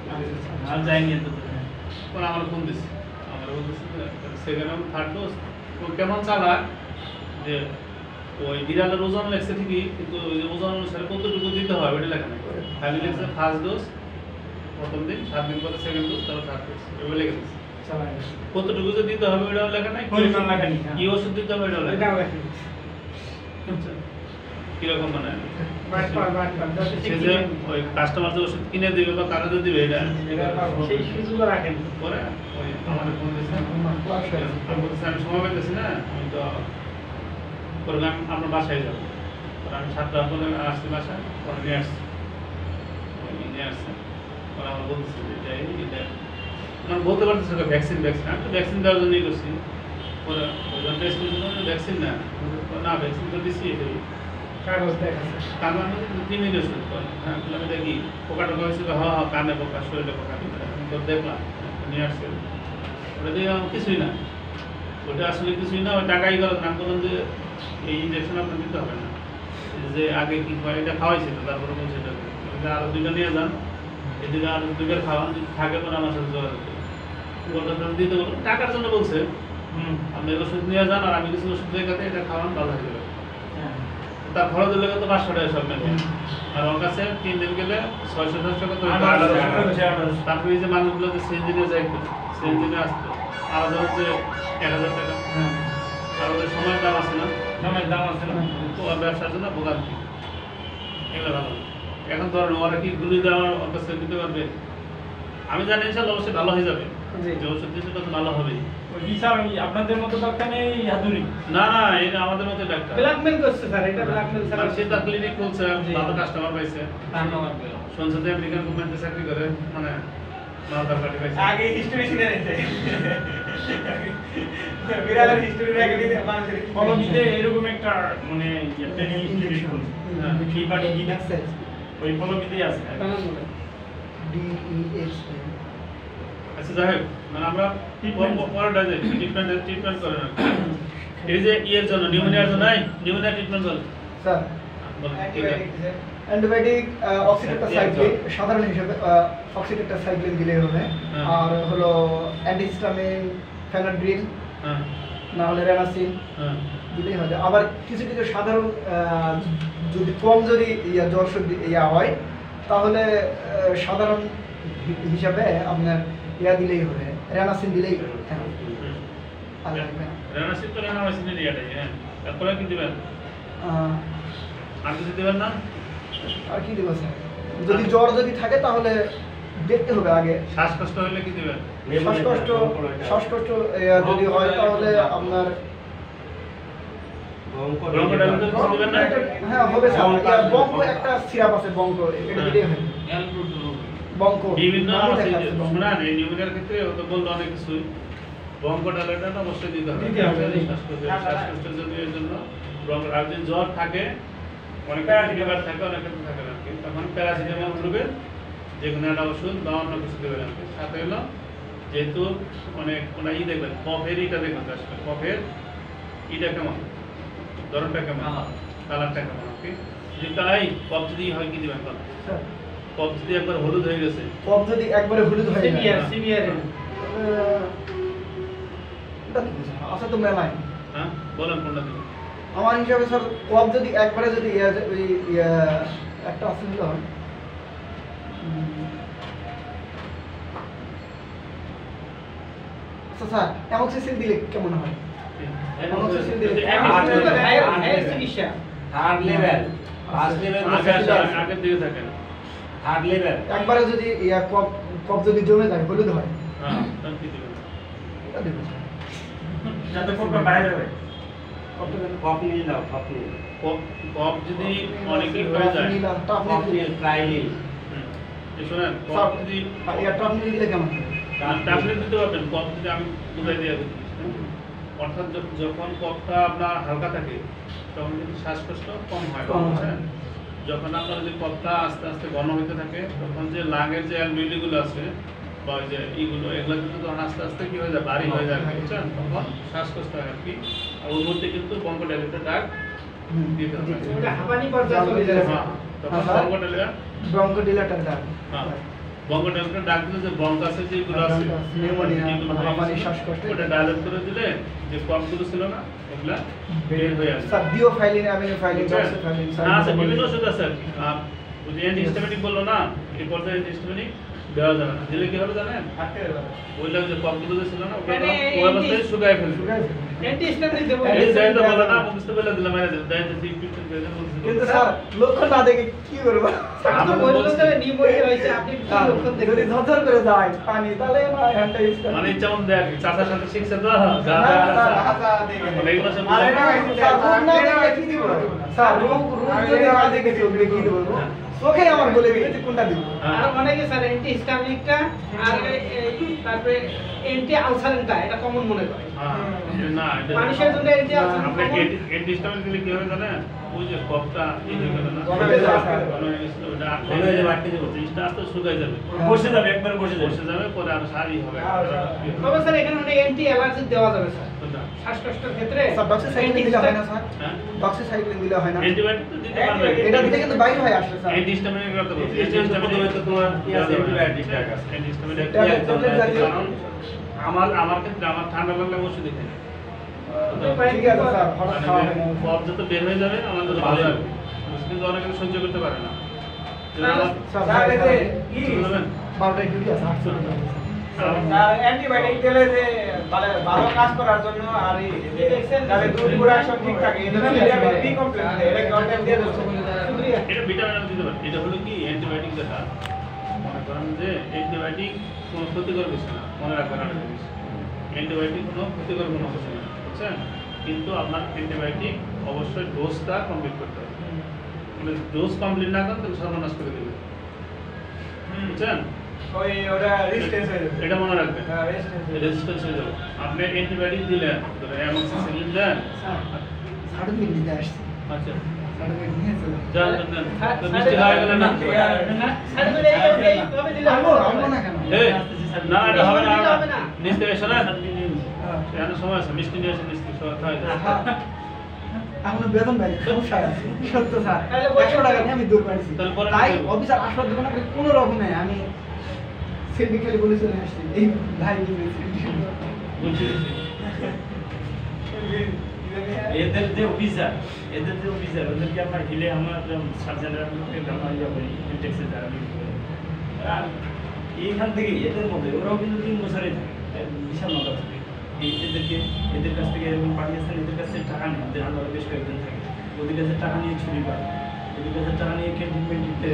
আর যাইনি তো ওরা আমার ফোন দিচ্ছে, আমার বলতেছে সেকেন্ড এবং থার্ড ডোজ ও কেমন চালাক যে ওই বিড়ালের ওজন লেগছে ঠিকই, কিন্তু ওই যে ওজন অনুসারে কতটুকু দিতে হবে ওটা লেখা নেই, খালি লেগছে ফার্স্ট ডোজ প্রথম দিন, 7 দিন পরে সেকেন্ড ডোজ, তারপর থার্ড ডোজ, এগুলো লেগে দিচ্ছে। কতটুকু যে দিতে হবে ওটাও লেখা নাই, পরিমাণ লেখা নেই। কি ওষুধ দিতে হবে ওটাও লেখা এটাও নেই। রাখি। কিরকম মানে যাতে সে সে যে ওই কাস্টমার যে ওষুধ কিনে দিবে বা কারা যে দিবে এটা সেই সুযোগও রাখেন। পরে ওই আমাদের ফোন দিচ্ছে, আমি বলতেছি আমি সময় পেতেছি না, আমি তো পরে আপনার বাসায় যাবো, পরে আমি 7টা পরে আসছি বাসায়, পরে নিয়ে আসছি, নিয়ে আসছে পরে আমার বলতেছে যে এটা মানে বলতে পারতেছে ভ্যাকসিন আমি তো ভ্যাকসিন দেওয়ার জন্যই করছি, পরে ওজন টেস্ট করছিল ভ্যাকসিন না, ভ্যাকসিন তো দিচ্ছি এটাই কাগজ দেখাচ্ছে। তার মানে তিনি ওষুধ করে, হ্যাঁ আমি দেখি পোকা টোকা হয়েছিল, হ্যাঁ কানে পোকা, শরীরে পোকা, তো দেখলাম নিয়ে আসছে, ওটা দিয়ে কিছুই না, ওটা আসলে কিছুই না, ওই টাকাই গেল, নাম করলাম যে এই ইঞ্জেকশন আপনার দিতে হবে না, যে আগে কি হয় এটা খাওয়াইছিল, তারপরে বলছে এটা আরো 2টা নিয়ে যান, এদিকে আরো 2বার খাওয়ান, যদি থাকে পরে আমার সাথে যোগাযোগ করুন, দিতে বলুন টাকার জন্য বলছে, আপনি ওষুধ নিয়ে যান আর আমি কিছু ওষুধ রেখাতে এটা খাওয়ান, ভালো হয়ে যাবে। তার খরচ হলে তো 500 টাকা সব মিলে, আর ওর কাছে 3 দিন গেলে 600-700 টাকা তো 1800। তারপরে এই যে মানুষগুলো যে সিএনজিনে যাইতো, সিএনজিনে আসতো, আলাদা হচ্ছে 1000 টাকা, আর ওদের সময়ের দাম আছে না, সময়ের দাম আছে না, তো ওর ব্যবসার জন্য ভোগান্তি, এগুলো ভালো। এখন ধরেন ওরা কি গুলি দেওয়ার ওর কাছে দিতে পারবে, আমি জানি ইনশাআল্লাহ অবশ্যই ভালো হয়ে যাবে, যে ওষুধ দিতে তো ভালো হবেই। আপনাদের মতো ডাক্তার নেই হাতুড়ি না এটা আমাদের মতো ডাক্তার, ব্ল্যাকমেল করছে স্যার, এটা ব্ল্যাকমেল স্যার। সে তার ক্লিনিক খুলছে, ভালো কাস্টমার পাইছে, শুনছে যে আমেরিকান কোম্পানিতে চাকরি করে, মানে মালদার পার্টি পাইছে। আগে হিস্টরি শুনে নিতে বিড়ালের হিস্টরি রেখে দিতে মানুষের কলমিতে এরকম একটা মানে ট্রেনিং ইনস্টিটিউট খুলছে, সেই পার্টি কি ওই কলমিতেই আছে। DEHM আচ্ছা যাই হোক, মানে আমরা পরেরটা যে ট্রিটমেন্ট করেন আর কি। এই যে ইয়ের জন্য নিউমোনিয়ার জন্য নিউমোনিয়া ট্রিটমেন্ট বলে স্যার বলেন, ঠিক আছে। অ্যান্টিবায়োটিক অক্সিটেট্রাসাইক্লিন সাধারণ হিসেবে অক্সিটেট্রাসাইক্লিন দিলে হবে, হ্যাঁ। আর হলো অ্যান্টিহিস্টামিন ফেনাড্রিল হ্যাঁ না হলে রেনাসিন হ্যাঁ দিলেই হবে। আবার কিছু কিছু সাধারণ যদি কম যদি জ্বর সর্দি হয় তাহলে সাধারণ হিসাবে আপনার দিলেই হবে, রেনাসিন দিলেই হবে। আর লাগবে না। রেনাসিন তো রেনাসিনের ইয়াটাই, হ্যাঁ। তারপরে কি দিবেন, আর কিছু দিবেন না? আর কি দেবো স্যার, যদি জ্বর যদি থাকে তাহলে দেখতে হবে আগে। শ্বাসকষ্ট হলে কি দিবেন? শ্বাসকষ্ট যদি হয় তাহলে আপনার ব্রঙ্কোডাইলেটর কিছু দিবেন না? হ্যাঁ হবে স্যার বঙ্ক একটা সিরাপ আছে বঙ্ক এটা দিলেই হয় বঙ্ক বিভিন্ন নামও আছে লেখা যে, আছে বঙ্ক। শোনান এই নিউমোনিয়ার ক্ষেত্রে ও তো বললো অনেক কিছুই। ব্রঙ্কোডাইলেটর অবশ্যই দিতে হবে। দিতে হবে। শ্বাসকষ্ট যদি এর জন্য আর যদি জ্বর থাকে, অনেকে ফিভার থাকে, অনেকে থাকে না, তখন প্যারাসিটামল দেবেন, যে কোনো একটা ওষুধ বা অন্য কিছু দেবেন আর কি। সাথে হলো যেহেতু অনেক দেখবেন কফের ইটা দেখবেন, আসলে কফের ইটা কেমন, ধরনটা কেমন, কালারটা কেমন আর কি। যদি তাই কফ যদি হয় কি দিবেন বলেন? স্যার, কফ যদি একবার হলুদ হয়ে গেছে, কফ যদি একবারে হলুদ হয়ে যায় সিভিয়ার এটা কি স্যার? আছে তো মেলায় হ্যাঁ বলেন কোনটা দিবেন? আমার হিসাবে স্যার কফ যদি একবারে যদি ওই একটা আছে হলো আচ্ছা স্যার অ্যামোক্সিসিলিন দিলে কেমন হয়? অ্যামোক্সিসিলিন দিলে হায়ার চিকিৎসা থার্ড লেভেল, ফার্স্ট লেভেল, আগের দিকে থাকেন। Third level. একবারে যদি কফ কফ যদি জমে যায় হলুদ হয় হ্যাঁ তখন কি দিবেন? এটা দেবো স্যার। যাতে কোনটা বাইরে হয় কফটা যেন- কফ নিয়ে দাও, কফ নিয়ে। কফ যদি অনেকই হয়ে যায়, নীল আর টাফ কফ নীল নিয়ে ট্রাইলিল। এই শোনেন কফ স্যার, যদি টাফ নীল দিলে কেমন হয়? ট্যাবলেট দিতে পারবেন, কফ যদি আমি বুঝাই দিয়ে দিচ্ছি। অর্থাৎ যখন কফটা আপনার হালকা থাকে তখন কিন্তু শ্বাসকষ্ট কম হয়, কম হয়। বুঝছেন? যখন আপনার যদি কফটা আস্তে আস্তে ঘন হতে থাকে তখন যে লাঙের যে অ্যালভিওলিগুলো আছে বা ওই যে এইগুলো এগুলো কিন্তু তখন আস্তে আস্তে কি হয়ে যায়, ভারী হয়ে যায়, বুঝছেন? তখন শ্বাসকষ্ট হয় আর কি। আর ওর মধ্যে কিন্তু ব্রঙ্কোডাইলেটর ডাক দিতে হবে। ওটা হাঁপানি পর্যায়ে চলে যায় হ্যাঁ, তখন হ্যাঁ। ব্রঙ্কোডাইলেটর ব্রঙ্কোডিলেটর ডাক হ্যাঁ, ব্রঙ্কোডাইলেটর ডাক দিলে যে ব্রঙ্কাসের যেগুলো আছে নিউমোনিয়া, এগুলো হাঁপানি, হয়ে গেছে, শ্বাসকষ্ট। ওটা ডায়ালেট করে দিলে যে কফগুলো ছিল না ওগুলা বের হয়ে আসবে। স্যার ডিওফাইলিন অ্যামিনোফাইলিন ডক্সিফাইলিন হ্যাঁ স্যার বিভিন্ন ওষুধ আছে আর কি। আর ওই যে অ্যান্টিহিস্টামিনিক বললো না, এই পর্যায়ে অ্যান্টিহিস্টামিনিক দেওয়া যাবে না, দিলে কি হবে জানেন? ওইটা যে কফগুলো যে ছিল না ওটা মানে ওই অবস্থায় শুকায় ফেলবে। অ্যান্টিহিস্টামিন দেবো এই যাই তো বলে না, মুখস্থ বলে দিলাম, মেরে দিলাম, দেয় যে 15 পেজে বলছিল। কিন্তু স্যার লক্ষণ না দেখে কি করবো? আমি তো বললাম যে নিউমোনিয়া হয়েছে, আপনি কি লক্ষণ যদি দেখবেন? ঝরঝর করে যায় পানি তাহলে না হ্যান্ডটা ইউজ করে মানে যেমন দেখ চাচার সাথে শিখছে তো মানে এগুলো সব আর এটা স্যার, রোগ না দেখে কি দিব? স্যার রোগ যদি না দেখে চোখ দিয়ে কি দেবো? চোখে আমার বলে দিয়েছে কোনটা দিব? আর অনেকে স্যার অ্যান্টিহিস্টামিনটা আর তারপরে অ্যান্টি আলসারেন্টটা এটা কমন মনে করে। না মানুষের জন্য অ্যান্টি আলসারেন্ট আপনি অ্যান্টিহিস্টামিন দিলে কি হবে জানেন? ওই যে কফটা এই যে গেল না, ঘন হয়ে যাবে, স্যার। ঘন হয়ে গেছিল, ওটা আটকে ঘন হয়ে যাবে, আটকে যাবে। জিনিসটা আস্তে শুকায় যাবে, বসে যাবে, একবার বসে যাবে। বসে যাবে, পরে আর সারি হবে। তবে স্যার এখানে অনেক অ্যান্টি অ্যালার্জিক দেওয়া যাবে স্যার কোনটা? শ্বাসকষ্টের ক্ষেত্রে। স্যার ডক্সিসাইক্লিন দিলে হয় না স্যার? হ্যাঁ? ডক্সিসাইক্লিন দিলে হয় না? অ্যান্টিবায়োটিক তো দিতে পারবে। এটা দিলে কিন্তু বাইরে হয় আসলে স্যার। অ্যান্টিহিস্টামিনের কথা বলছি। প্রথমে তো তোমার কি আছে, অ্যান্টিবায়োটিক আছে। অ্যান্টিহিস্টামিনের ট্যাবলেট জাতীয়। কারণ আমার ক্ষেত্রে আমার ঠান্ডা লাগলে ওষুধ খাই। ঠিক আছে স্যার, হঠাৎ খাওয়া হয় না। কফ যত বের হয়ে যাবে আমাদের ভালো লাগবে, কিন্তু অনেকে সহ্য করতে পারে না। স্যার স্যার, এই যে কি? বুঝলেন? 12টায় ডিউটি আছে 8 টাকা। স্যার অ্যান্টিবায়োটিক দিলে যে মানে ভালো কাজ করার জন্য আর এই যে যাতে দুধ প্রোডাকশন ঠিক থাকে এটা ভিটামিন বি কমপ্লেক্স এটা কন্টেন্ট দিয়ে দেবো। এটা ভিটামিন দিতে পারে। এটা হলো কি অ্যান্টিবায়োটিক যেটা, মনে করেন যে অ্যান্টিবায়োটিক কোনো ক্ষতিকর কিছু না, মনে রাখবেন একটা জিনিস, অ্যান্টিবায়োটিক কোনো ক্ষতিকর কোনো কিছু না, বুঝছেন? কিন্তু আপনার অ্যান্টিবায়োটিক অবশ্যই ডোজটা কমপ্লিট করতে হবে। মানে ডোজ কমপ্লিট না করেন তাহলে সর্বনাশ করে দেবে, বুঝছেন? ওই ওটা রেজিস্ট্যান্স হয়ে যাবে। এটা মনে রাখবেন, হ্যাঁ রেজিস্ট্যান্স হয়ে যাবে। রেজিস্ট্যান্স হয়ে যাবে। আপনি অ্যান্টিবায়োটিক দিলেন, অ্যামোক্সিসিলিন দেন, স্যার সার্টিফিকেট দিতে আসছি। আচ্ছা সার্টিফিকেট নিয়ে চলে যান দেন, তো মিষ্টি হয়ে গেল না? স্যার বলে এইভাবে দিলে আনবো আনবো না কেন? এই, না এটা হবে না, হবে না। নিচে এসো না, হ্যাঁ। এখানে সময় আছে, মিষ্টি নিয়ে এসে মিষ্টি খাওয়া যায়। এখনো বেতন পাই সমস্যা আছে সত্য স্যার তাহলে বলুন। 100 টাকা নিয়ে আমি দূর পাইছি তাহলে পরে তাই কি করবো? অফিসার আসবার দেবো না কোনো রকমে আমি সেলফি খেলে বলে চলে আসছি এই ভাই বুঝছি। এদের যে অফিসার, ওদেরকে আমরা হিলে আমার সার্জেন্টরা আমরা ইয়ে করি, ইনটেক্সে যারা ডিউটি করে। আর এইখান থেকে এদের মধ্যে ওরাও কিন্তু 3 বছরে থাকে, বিশাল মজা থাকে। এদের কাছ থেকে এরকম পাঠিয়েছেন, এদের কাছে টাকা নেই, এদের আলাদা বেশ কয়েকজন থাকে, ওদের কাছে টাকা নিয়ে ছুরি পায়। যদি বেশি টাকা নিয়ে কে ট্রিটমেন্ট দিতে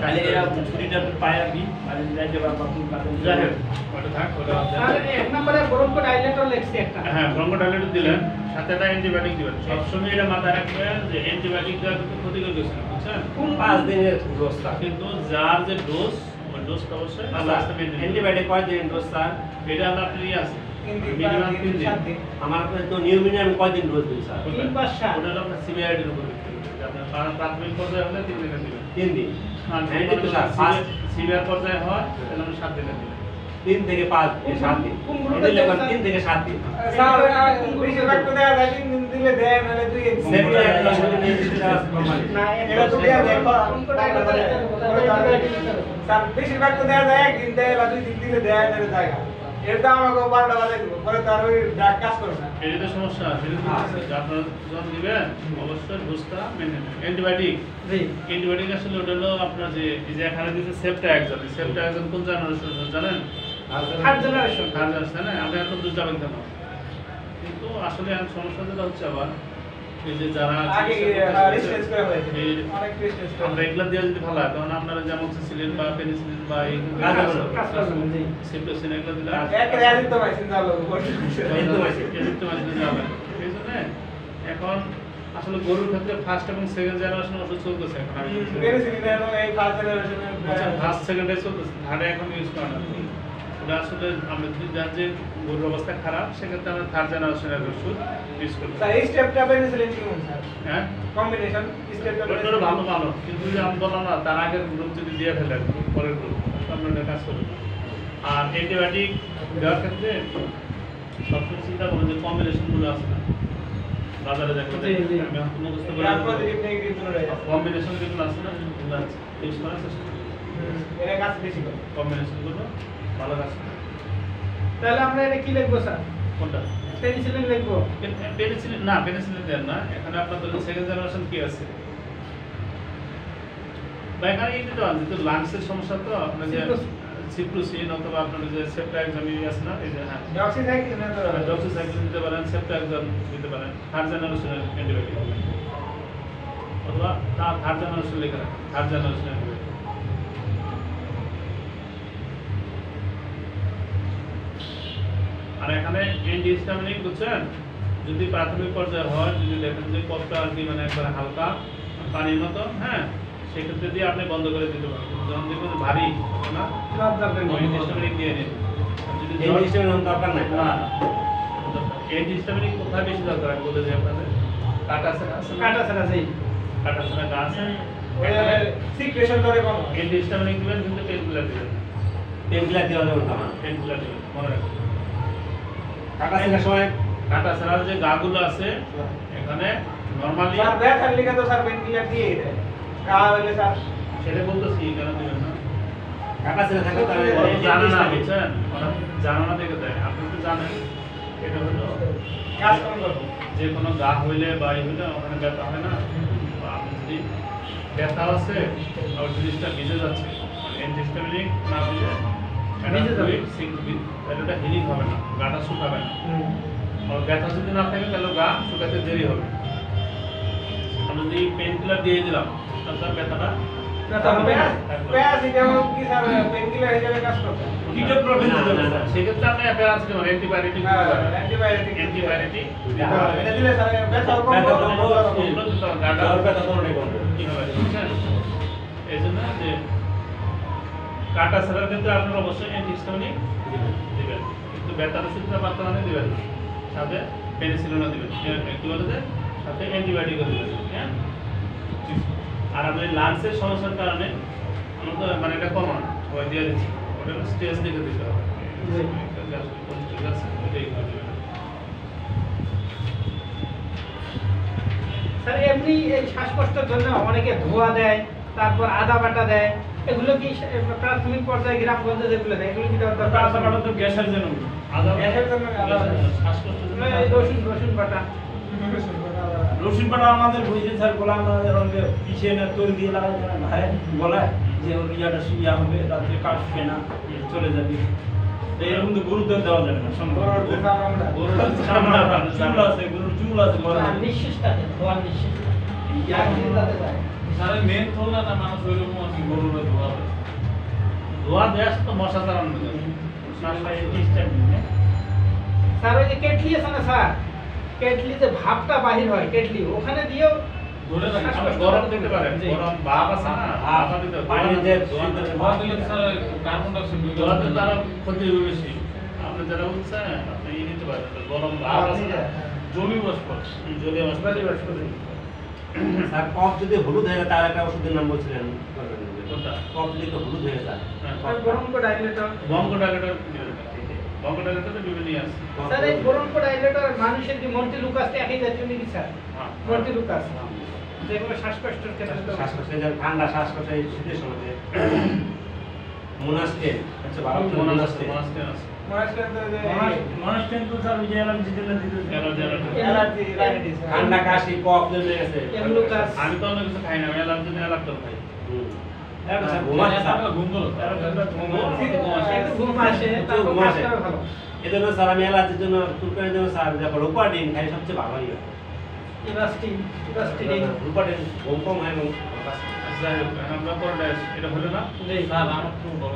তাহলে এরা ছুটিটা পায়াবি আর যাইতে পারবা তুমি কাজে যাই হোক, ওটা থাক, ওটা আর এক নম্বরে ব্রঙ্কো ডাইলেটর লেখছে একটা হ্যাঁ ব্রঙ্কোডাইলেটর দিলেন, সাথে একটা অ্যান্টিবায়োটিক দিবেন। সবসময় এটা মাথায় রাখবেন যে অ্যান্টিবায়োটিক দেওয়া কিন্তু ক্ষতিকর কিছু না, বুঝছেন? 5 দিনের ডোজ স্যার। কিন্তু যার যে ডোজ, ওই ডোজটা অবশ্যই আস্তে আস্তে মেনটেন করবেন। অ্যান্টিবায়োটিক কয় দিন ডোজ স্যার? এটা হলো আপনার ইয়ে আছে, 3 দিন মিনিমাম 3 দিন। 7 দিন আমার তো নিউমোনিয়া আমি কয় দিন ডোজ দিই স্যার? 3 বা 7 ওটা হলো আপনার সিভিয়ারিটির উপর ভিত্তি করে। যে আপনার প্রাথমিক পর্যায়ে হলে 3 দিনে দিবেন। 3 দিন। আর হ্যাঁ, এটা তো স্যার, ফার্স্ট সিভিয়ার পর্যায়ে হয় তাহলে আপনি 7 দিনে দিবেন। 3 থেকে 5 7 দিন। কোন গ্রুপে এটা লেখা স্যার? 3 থেকে 7 দিন। স্যার বেশিরভাগ তো দেয়া যায় 3 দিন দিলে দেয় নাহলে 2 দিন সেটা একটা শুধু নির্দিষ্ট নরমালি। না এটা তো দেয়া যায় ব্রঙ্কো ডাইলেটর স্যার বেশিরভাগ তো দেয়া যায় 1 দিন দেয় বা 2 দিন দিলে দেয় নাহলে জায়গা এটা আমাকে 12টা বাজে দিব পরে তার ওই ড্রাগ কাজ করবে না এটা তো সমস্যা, সেটা তো আছে যে আপনারা যখন দিবেন অবশ্যই ডোজটা মেনটেন করবেন। অ্যান্টিবায়োটিক, জি অ্যান্টিবায়োটিক আসলে ওটা হলো আপনার যে এই যে এখানে দিচ্ছে সেপ্টাএক্সন, সেপ্টাএক্সন কোন জেনারেশন জানেন? থার্ড জেনারেশন থার্ড জেনারেশন, না আপনি এখন দুধ যাবেন কেন? কিন্তু আসলে এখন সমস্যা যেটা হচ্ছে আবার এই যে যারা আগে চিকিৎসা রেজিস্ট্রেন্স করে হয়েছে এই- অনেক রেজিস্ট্রেন্স করে আমরা এগুলা দিয়ে যদি ভালো হয়, কারণ আপনারা যেমন সিলিন বা পেনিসিলিন বা এই কাজ করবেন জি সিপ্টোসিন এগুলো দিলে এক রেজিস্ট্রেন্স তো পাইছেন দাও লোক এখন আসলে গরুর ক্ষেত্রে ফার্স্ট এবং সেকেন্ড জেনারেশন ওষুধ চলতেছে এখন আমি পেনিসিলিন এই ফার্স্ট জেনারেশনের ফার্স্ট সেকেন্ডে চলতেছে, থার্ডে এখন ইউজ করে না। ওটা আসলে আমরা যদি জানি যে গরুর অবস্থা খারাপ, সেক্ষেত্রে আমরা থার্ড জেনারেশনের ওষুধ ইউজ করি। স্যার এই স্টেপটা পেনিসিলিন কেমন স্যার হ্যাঁ, কম্বিনেশন স্টেপটা ওটা ভালো ভালো, কিন্তু যে আমি বললাম না তার আগের গ্রুপ যদি দিয়ে ফেলেন পরের গ্রুপ, আপনার এটা কাজ করবে না। আর অ্যান্টিবায়োটিক দেওয়ার ক্ষেত্রে সবসময় চিন্তা করবেন যে কম্বিনেশনগুলো আছে না বাজারে দেখো, জি, জি। আমি এখন মুখস্থ করে গ্রাম পজিটিভ নেগেটিভ দুটো রয়েছে কম্বিনেশন যেগুলো আছে না ওগুলো ইউজ করার চেষ্টা করবেন। এটা কাজ বেশি করে কম্বিনেশনগুলো ভালো কাজ করে। তাহলে আমরা এটা কি লিখবো স্যার কোনটা? পেনিসিলিন লিখবো পেনিসিলিন না, পেনিসিলিন দেন না, এখানে আপনার ধরুন সেকেন্ড জেনারেশন কি আছে বা এখানে এই দিতে পারেন যেহেতু লাংসের সমস্যা, তো আপনার যে সিপ্রোসিন অথবা আপনার যে সেপ্টাএক্সন আছে না, এই যে হ্যাঁ ডক্সিসাইক্লিন না তো ডক্সিসাইক্লিন দিতে পারেন, সেপ্টাএক্সন দিতে পারেন, থার্ড জেনারেশনের অ্যান্টিবায়োটিক অথবা থার্ড জেনারেশন লিখে রাখেন, থার্ড জেনারেশন অ্যান্টিবায়োটিক। আর এখানে অ্যান্টিহিস্টামিনিক বুঝছেন, যদি প্রাথমিক পর্যায়ে হয়, যদি দেখেন যে কফটা আর কি মানে একবার হালকা পানির মতো, হ্যাঁ সেক্ষেত্রে দিয়ে আপনি বন্ধ করে দিতে পারেন। যখন দেখবেন ভারী হবে না, অ্যান্টিহিস্টামিনিক দিয়ে নিন। আর যদি এই জিনিসটার দরকার নাই। না অ্যান্টিহিস্টামিনিক কোথায় বেশি দরকার আমি বলে দিই আপনাদের, কাটাছেড়া আছে না? কাটা ছাড়া জি কাটাছেড়া গাছ সিক্রেশন ধরে কম অ্যান্টিহিস্টামিনিক দিবেন, কিন্তু পেনকিলার দিবেন না। পেনকিলার দেওয়া যাবে না। পেনকিলার দিবেন, মনে রাখবেন। টাকা শেখার সময় কাটাছেড়ার যে গাগুলো আছে এখানে নরমালি স্যার ব্যথার লিগে তো স্যার পেনকিলার দিয়েই দেয় গা হইলে স্যার সেটা বলতেছি কেন দিবেন না, টাকা ছেড়ে থাকলে তাহলে ওরা তো জানে না, এই বুঝছেন, ওরা জানা না দেখে দেয়। আপনি তো জানেন এটা হলো কাজ কম করবো যে কোনো গা হইলে বা এই হইলে ওখানে ব্যথা হয় না, বা আপনি যদি ব্যথা আছে আর জিনিসটা ভিজে যাচ্ছে, অ্যান্টিহিস্টামিনিক না দিলে ভিজে যাবে। এটা হিলিং হবে না, গাটা শুকাবে না। আর ব্যথা যদি না থাকে তাহলে গা শুকাতে দেরি হবে। আমরা যদি পেন কিলার দিয়ে দিলাম তাহলে তার ব্যথাটা ব্যথা হবে না প্যারাসিটামল কি স্যার পেনকিলার হিসেবে কাজ করবে কিটোপ্রোফেন দিতে হবে স্যার। সেক্ষেত্রে আপনি প্যারাসিটামল অ্যান্টিবায়োটিক দিতে পারেন। অ্যান্টিবায়োটিক অ্যান্টিবায়োটিক এটা দিলে স্যার ব্যথা কম ব্যথা কম করবে হবে। ওগুলো দিতে হবে, গাটা জ্বর ব্যথা কোনটাই বন্ধ। কি হবে বুঝছেন? এই জন্য যে কাটা ছাড়ার ক্ষেত্রে আপনার অবশ্যই অ্যান্টিহিস্টামিনিক দিবেন, কিন্তু ব্যথার ওষুধটা বর্তমানে দিবেন না, সাথে পেনিসিলিনও দিবেন, কি বলে যে সাথে অ্যান্টিবায়োটিকও দিবেন। হ্যাঁ, আর আপনি লাংসের সমস্যার কারণে আমরা তো মানে এটা কমন সবাই দিয়ে দিচ্ছি, ওটা স্টেজ দেখে দিতে হবে। ওইটাই করে দিবেন। স্যার এমনি এই শ্বাসকষ্টের জন্য অনেকে ধোয়া দেয় তারপর আদা বাটা দেয় এগুলো কি প্রাথমিক পর্যায়ে গ্রামগঞ্জে যেগুলো দেয় এগুলো কি দেওয়ার দরকার আদা বাটা তো গ্যাসের জন্য। আদা গ্যাসের জন্য আদা বাটা। শ্বাসকষ্টের জন্য এই রসুন রসুন বাটা রসুন বাটা আমাদের বুঝে স্যার বলা আমাদের অনেকে পিছিয়ে না তৈরি দিয়ে লাগাই দেয় না ভাই বলায় যে ওর ইয়াটা ইয়া হবে রাত্রে কাটবে না চলে যাবে। তো এরকম তো গুরুত্ব দেওয়া যাবে না সম্ভব। গরুর দুধ আমরা গরুর চামড়া চুল আছে গরুর চুল আছে মরা নিঃশ্বাসটা ধোয়ার নিঃশ্বাসটা স্যার মেন থোলা না মানুষ ওইরকম আছে গরুরে ধোয়া ধোয়া দেশ তো মশা তাড়ানো যায় স্যার ওই যে কেটলি আছে না স্যার কেটলি যে ভাপটা বাহির হয় কেটলি ওখানে দিয়েও ধরে রাখি আমরা গরম দিতে পারেন গরম ভাপ আছে না ভাপ দিতে পানি যে ধোয়া দিলে স্যার কার্বন ডাই অক্সাইড ধোয়া দিলে তার ক্ষতি হবে বেশি আপনি যারা বলছেন আপনি এই দিতে পারেন গরম ভাপ আছে না জলীয় বাষ্প জলীয় বাষ্প স্যার কফ যদি হলুদ হয়ে যায় তার একটা ওষুধের নাম বলছিলেন কোনটা কফ যদি একটু হলুদ হয়ে যায় ব্রঙ্কো ডাইলেটর বঙ্গটাকে বিভিন্ন আছে স্যার এই ব্রঙ্কো ডাইলেটর মানুষের যে মন্টিলুকাসটা একই জাতীয় নাকি স্যার মন্টিলুকাস যেগুলো শ্বাসকষ্টের ক্ষেত্রে শ্বাসকষ্টে যেন ঠান্ডা শ্বাসকষ্টে এই শীতের সময় যে মোনাস্টেন হচ্ছে ভারত মোনাস্টেন মানুষজন তো স্যার ওই যে অ্যালার্জি জন্য দিতে ঠান্ডা কাশি কফ জমে গেছে এমলুকাস আমি তো অন্য কিছু খাই না আমি অ্যালার্জি নিয়ে অ্যালার্জি খাই এটা স্যার ঘুম আসে স্যার ঘুম ধরো একটু ঘুম আসে তারপর ঘুম কাজ আসে। করা ভালো এজন্য স্যার আমি অ্যালার্জির জন্য তুরকারির জন্য স্যার যখন রূপাডিন খাই সবচেয়ে ভালো হয় ইভাস্টিডিন রূপাডিন ঘুম কম হয় এবং যাই হোক আমরা পরে এটা হলো না জি স্যার আমার খুব বড়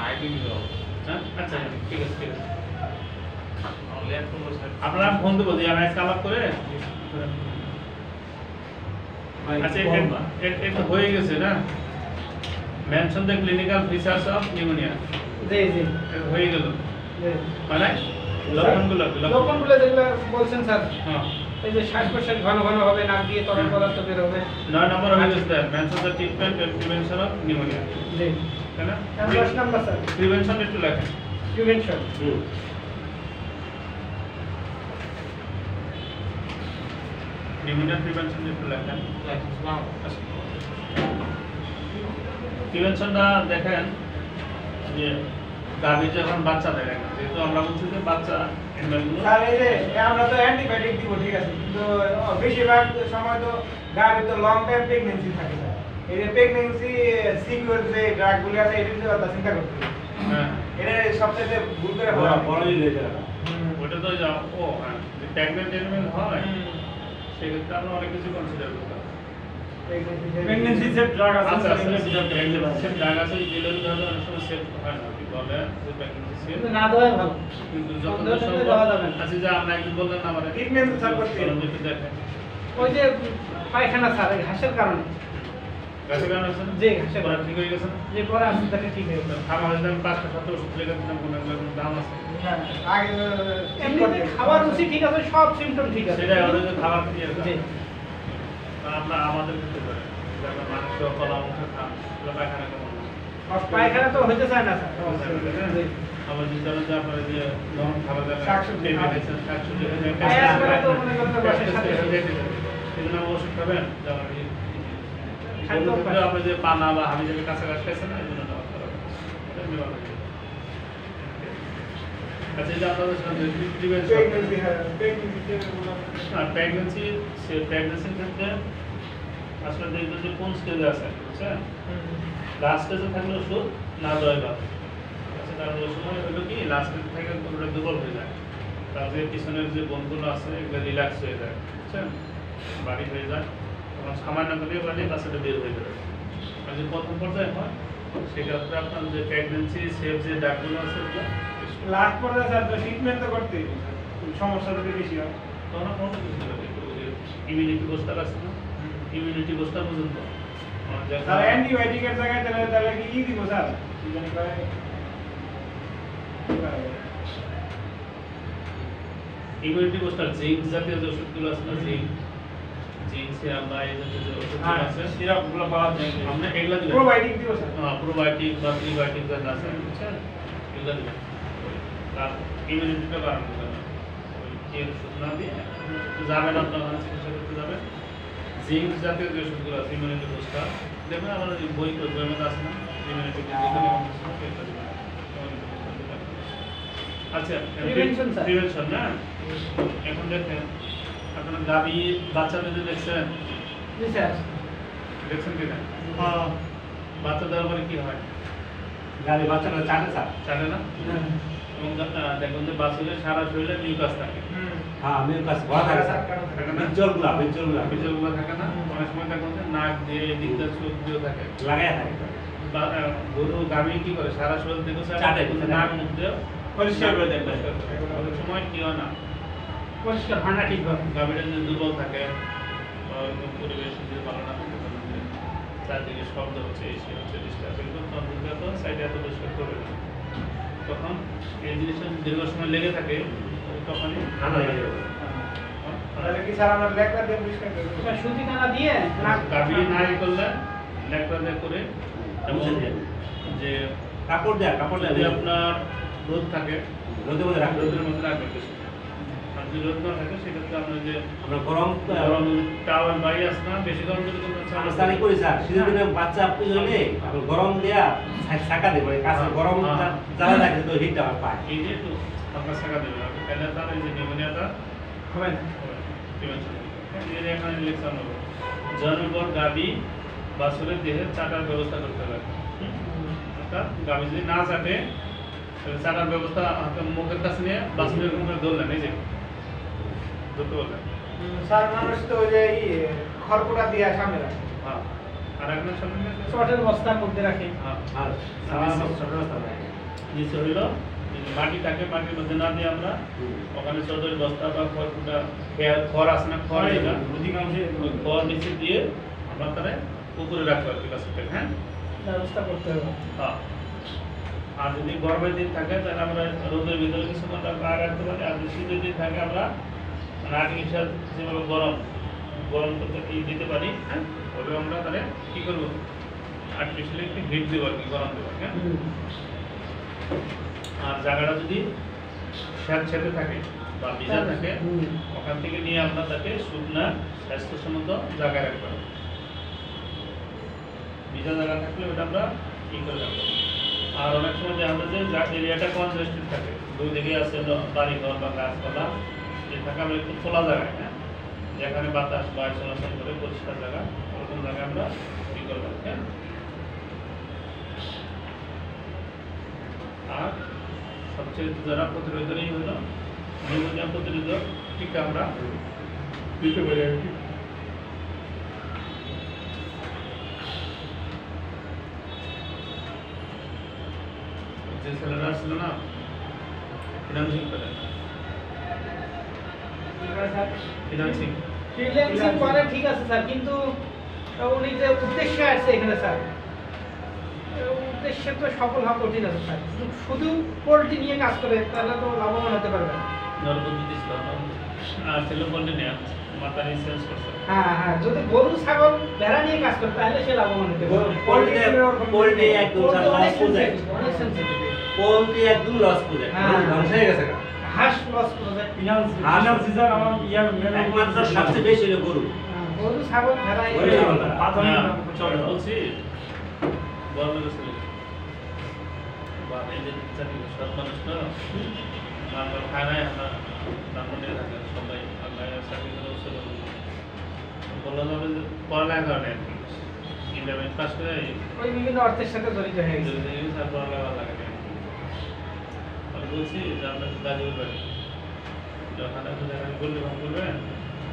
আইডি দিতে হবে হ্যাঁ আচ্ছা ঠিক আছে ঠিক আছে আপনারা ফোন দেবো দিয়ে আমি আজকে আলাপ করে আচ্ছা এটা হয়ে গেছে না mention the clinical features of pneumonia জি জি হয়ে গেল জি মানে লক্ষণগুলো লক্ষণগুলো যেগুলো বলছেন স্যার হ্যাঁ এই যে শ্বাস প্রশ্বাস ঘন ঘন হবে নাক দিয়ে তরল পদার্থ বের হবে 9 নম্বর হয়ে গেছে mention the treatment and prevention of pneumonia জি তাই না 10 নাম্বার স্যার প্রিভেনশন একটু লেখেন প্রিভেনশন নিউমোনিয়া প্রিভেনশন একটু লেখেন প্রিভেনশনটা দেখেন যে গাভী যখন বাচ্চা দেয় না যেহেতু আমরা বলছি যে বাচ্চা এনিম্যালগুলো স্যার এই যে আমরা তো অ্যান্টিবায়োটিক দিব ঠিক আছে কিন্তু বেশিরভাগ সময় তো গাড়ি তো লং টাইম প্রেগন্যান্সি থাকে স্যার এই যে প্রেগন্যান্সি সিকিউর যে ড্রাগগুলো আছে এটা নিয়ে কথা চিন্তা করতে হবে হ্যাঁ এটা সবচেয়ে ভুল করে বড়ই হয়ে যায় ওটা তো যাও ও হ্যাঁ যে প্রেগন্যান্ট এনিম্যাল হয় সেক্ষেত্রে আমরা অনেক কিছু কনসিডার করতে হবে প্রেগন্যান্সি সেফ ড্রাগ আছে আচ্ছা আচ্ছা প্রেগন্যান্সি সেম জায়গা আছে যেগুলো ধরো অনেক সময় সেফ হয় না কি বলে যে প্রেগন্যান্সি সেফ কিন্তু না দেওয়াই ভালো কিন্তু বন্ধ যত থাকলে দেওয়া যাবে না। আচ্ছা যে আমরা একদিন বললেন না মানে ট্রিটমেন্ট স্যার করতে একটু দেখেন ওই যে পায়খানা স্যার এই ঘাসের কারণে গাছে গান আছে না জি ঘাসের পরে ঠিক হয়ে গেছে না যে পরে আসতে থাকে ঠিক হয়ে যাবে খাওয়া হয়েছে আমি 5-7 ওষুধ লেগে দিলাম কোনো কোনো দাম আছে আগে এমনিতে খাবার রুচি ঠিক আছে সব সিমটম ঠিক আছে সেটা আমাদের যে খাবার দিয়ে জি আমরা আমাদের ক্ষেত্রে করে যেমন মানুষ কলা মুখে খান পায়খানা কেমন পায়খানা তো হইতে চায় না স্যার জি আবার যে ধরেন যে আপনার যে নরম খাবার দাবার শাকসবজি শাকসবজি আয়াস করে তো মনে করতে বসে সাথে সেজন্য ওষুধ খাবেন যেমন খাদ্য অভ্যাস। আপনি যে পানা বা হাবি জাবি কাঁচা গাছ খাইছেন না এই জন্য দেওয়া খারাপ আচ্ছা এই যে আপনাদের সাথে প্রেগন্যান্সি হ্যাঁ প্রেগন্যান্সি প্রেগন্যান্সির ক্ষেত্রে আসলে দেখবেন যে কোন স্টেজে আছে বুঝছেন লাস্ট স্টেজে থাকলে ওষুধ না দেওয়াই ভালো আচ্ছা কারণ ওই সময় হলো কি লাস্ট স্টেজে থেকে গরুটা দুর্বল হয়ে যায় তার যে পিছনের যে বন্ধুগুলো আছে এগুলো রিল্যাক্স হয়ে যায় বুঝছেন বাড়ি হয়ে যায় তখন সামান্য করে বাড়ি বাচ্চাটা বের হয়ে যাবে আর যে প্রথম পর্যায়ে হয় সেক্ষেত্রে আপনার যে প্রেগনেন্সি সেফ যে ডাকগুলো আছে ওগুলো লাস্ট পর্যায়ে স্যার ট্রিটমেন্ট তো করতে সমস্যা যদি বেশি হয় তখন কোনো কিছু হবে ইমিউনিটি বুস্টার আছে না ইমিউনিটি বুস্টার পর্যন্ত স্যার অ্যান্টিবায়োটিকের জায়গায় তাহলে কি দিব স্যার কি জানি কয় ইমিউনিটি বুস্টার জিঙ্ক জাতীয় যে ওষুধগুলো আছে না জিঙ্ক সিরাপ বা এই জাতীয় যে ওষুধগুলো আছে সিরাপগুলো পাওয়া যায় আমরা এগুলো দিবেন প্রোবায়োটিক দিব স্যার প্রোবায়োটিক বা প্রিবায়োটিক যেটা আছে বুঝছেন এগুলো দিবেন আর ইমিউনিটিটা বাড়ানোর জন্য ওই যে ওষুধ না দিয়ে যাবেন আপনার ওখানে চিকিৎসা করতে যাবেন জিঙ্ক জাতীয় যে ওষুধগুলো আছে ইমিউনিটি বুস্টার দেখবেন আমাদের যে বই বইয়ের মধ্যে আছে না ইমিউনিটি বুস্টার আচ্ছা Prevention, sir. প্রিভেনশন না এখন দেখেন আপনারা গাভী বাচ্চাদের যে দেখছেন জি স্যার দেখছেন কিনা বাচ্চা দেওয়ার পরে কি হয় গাড়ি বাচ্চারা চাটে স্যার জানে না এবং দেখুন যে বাচ্চাদের সারা শরীরে মিউকাস থাকে হ্যাঁ মিউকাস বড় থাকে স্যার বিজলগুলা বিজলগুলো থাকে না, অনেক সময় দেখুন যে নাক দিয়ে এদিক দিয়ে চোখ দিয়ে থাকে, লাগায় থাকে গরু গাভী কি করে সারা শরীর থেকে চাটে, নাক মুখ দিয়ে পরিষ্কার করে দেয়। অনেক সময় কি হয় না, পরিষ্কার হয় না ঠিকভাবে। গাভীটা যদি দুর্বল থাকে বা পরিবেশ যদি ভালো না থাকে, তখন যে চারদিকে শব্দ হচ্ছে, এসে হচ্ছে, ডিস্টার্ব কিন্তু তন্ত্রটা তো সাইডে এত পরিষ্কার করবে না, তখন এই জিনিসটা দীর্ঘ সময় লেগে থাকে, তখনই ঠান্ডা লেগে যাবে। তাহলে কি স্যার আমরা লেখা দিয়ে পরিষ্কার করব? এবার সুতি দানা দিয়ে নাক গাভী না ই করলে লেকটা দিয়ে করে, এবং যে কাপড় দেয়া যদি আপনার রোদ থাকে রোদে মধ্যে রাখতে রোদের মধ্যে রাখবেন বেশি, আর যদি রোদ না থাকে সেক্ষেত্রে আপনার যে আমরা গরম গরম টাওয়াল বাড়ি আসে না, বেশি গরম যদি কোনো আমরা স্নান করি স্যার শীতের দিনে বাচ্চা পুজো হলে আমরা গরম দেয়া ছাকা দেবো কাছে গরম জ্বালা থাকে তো হিটটা আমার পায় এই যে একটু আপনার শাখা দেবেন, তাহলে তার এই যে নিউমোনিয়াটা হবে না। এখানে ইলেকশন হবে জন্মের পর গাভী বাছুরের দেহে চাটার ব্যবস্থা করতে হবে, অর্থাৎ গাভী যদি না চাটে তাহলে চাটার ব্যবস্থা মুখের কাছে নিয়ে বাছুরের মুখে ধরলেন, এই যে ধরতে বললেন, স্যার মানুষ তো ওই যে খড়কুটা দিয়ে সামনে রাখে। হ্যাঁ, আর একজনের সামনে নিয়ে চটের বস্তার মধ্যে রাখে। হ্যাঁ, আর ছোট রাস্তা নাই নিচে হইল মাটি থাকে, মাটির মধ্যে না দিয়ে আমরা ওখানে চৌধুরী বস্তা বা খড়কুটা খড় আছে না, খড় যেটা অধিকাংশে ওই খড় নিচে দিয়ে আমরা তারা উপরে রাখতে পারি গাছের থেকে, হ্যাঁ ব্যবস্থা করতে হবে। হ্যাঁ। আর যদি গরমের দিন থাকে তাহলে আমরা রোদের ভিতরে কিছুক্ষণ গায়ে রাখতে পারি, আর যদি শীতের দিন থাকে আমরা মানে আর্টিফিশিয়াল যেভাবে গরম করতে দিতে পারি, হ্যাঁ ওইভাবে আমরা তাহলে কী করবো আর্টিফিশিয়ালি একটু হিট দেবো আর কি, গরম দেবো, হ্যাঁ। আর জায়গাটা যদি স্যাঁতস্যাঁতে থাকে বা ভিজা থাকে ওখান থেকে নিয়ে আমরা তাকে শুকনা স্বাস্থ্যসম্মত জায়গায় রাখতে হবে, ভিজা জায়গা থাকলে ওটা আমরা ই করে রাখবো। আর অনেক সময় দেখা যায় যে এরিয়াটা কনজেস্টেড থাকে, দুই দিকে আছে বাড়িঘর বা গাছপালা, যে থাকে আমরা একটু খোলা জায়গায়, হ্যাঁ যেখানে বাতাস বায়ু চলাচল করে পরিষ্কার জায়গা, ওরকম জায়গায় আমরা ই করবো, হ্যাঁ। আর সবচেয়ে যারা প্রতিরোধী হলো নিউমোনিয়া প্রতিরোধক টিকা আমরা দিতে পারি আর কি। যে ছেলেরা ছিল না ফিনান্সিং করে, ফিনান্সিং ফ্রিল্যান্সিং করে ঠিক আছে স্যার, কিন্তু উনি যে উদ্দেশ্যে আসছে এখানে স্যার, উদ্দেশ্যে তো সফল হওয়া কঠিন আছে স্যার। শুধু পোল্ট্রি নিয়ে কাজ করে তাহলে তো লাভবান হতে পারবে না। নরপদ্ধতি ছিল আর ছিল বললে নেয়া মাতারি সেন্স করছে। হ্যাঁ, যদি গরু ছাগল ভেড়া নিয়ে কাজ করে তাহলে সে লাভবান হতে পারবে। পোল্ট্রি একদম লস প্রজেক্ট অনেক সেন্সিটিভ। পোল্ট্রি একদম লস প্রজেক্ট ধ্বংস হয়ে গেছে হাঁস লস প্রজেক্ট। ফিনান্স সিজন আমার ইয়ার মেলা একমাত্র সবচেয়ে বেশি হলো গরু গরু ছাগল ভেড়া গরু ছাগল ভেড়া। প্রাথমিক চলে বলছি গভর্নমেন্ট ছিল বা এই যে চাকরি সব মানুষ না আমরা খায় নাই, আমরা ব্রাহ্মণে থাকেন সবাই, আমরা চাকরি করে উৎসব বলা যাবে যে পড়ালেখা করে আর কি, 11 পাস করে ওই বিভিন্ন অর্থের সাথে জড়িত হয়ে গেছে। আর পড়ালেখা লাগে না। আমি বলছি যে আমরা গাজীপুর বাড়ি যখন আপনি গল্লি ভাগ করবেন,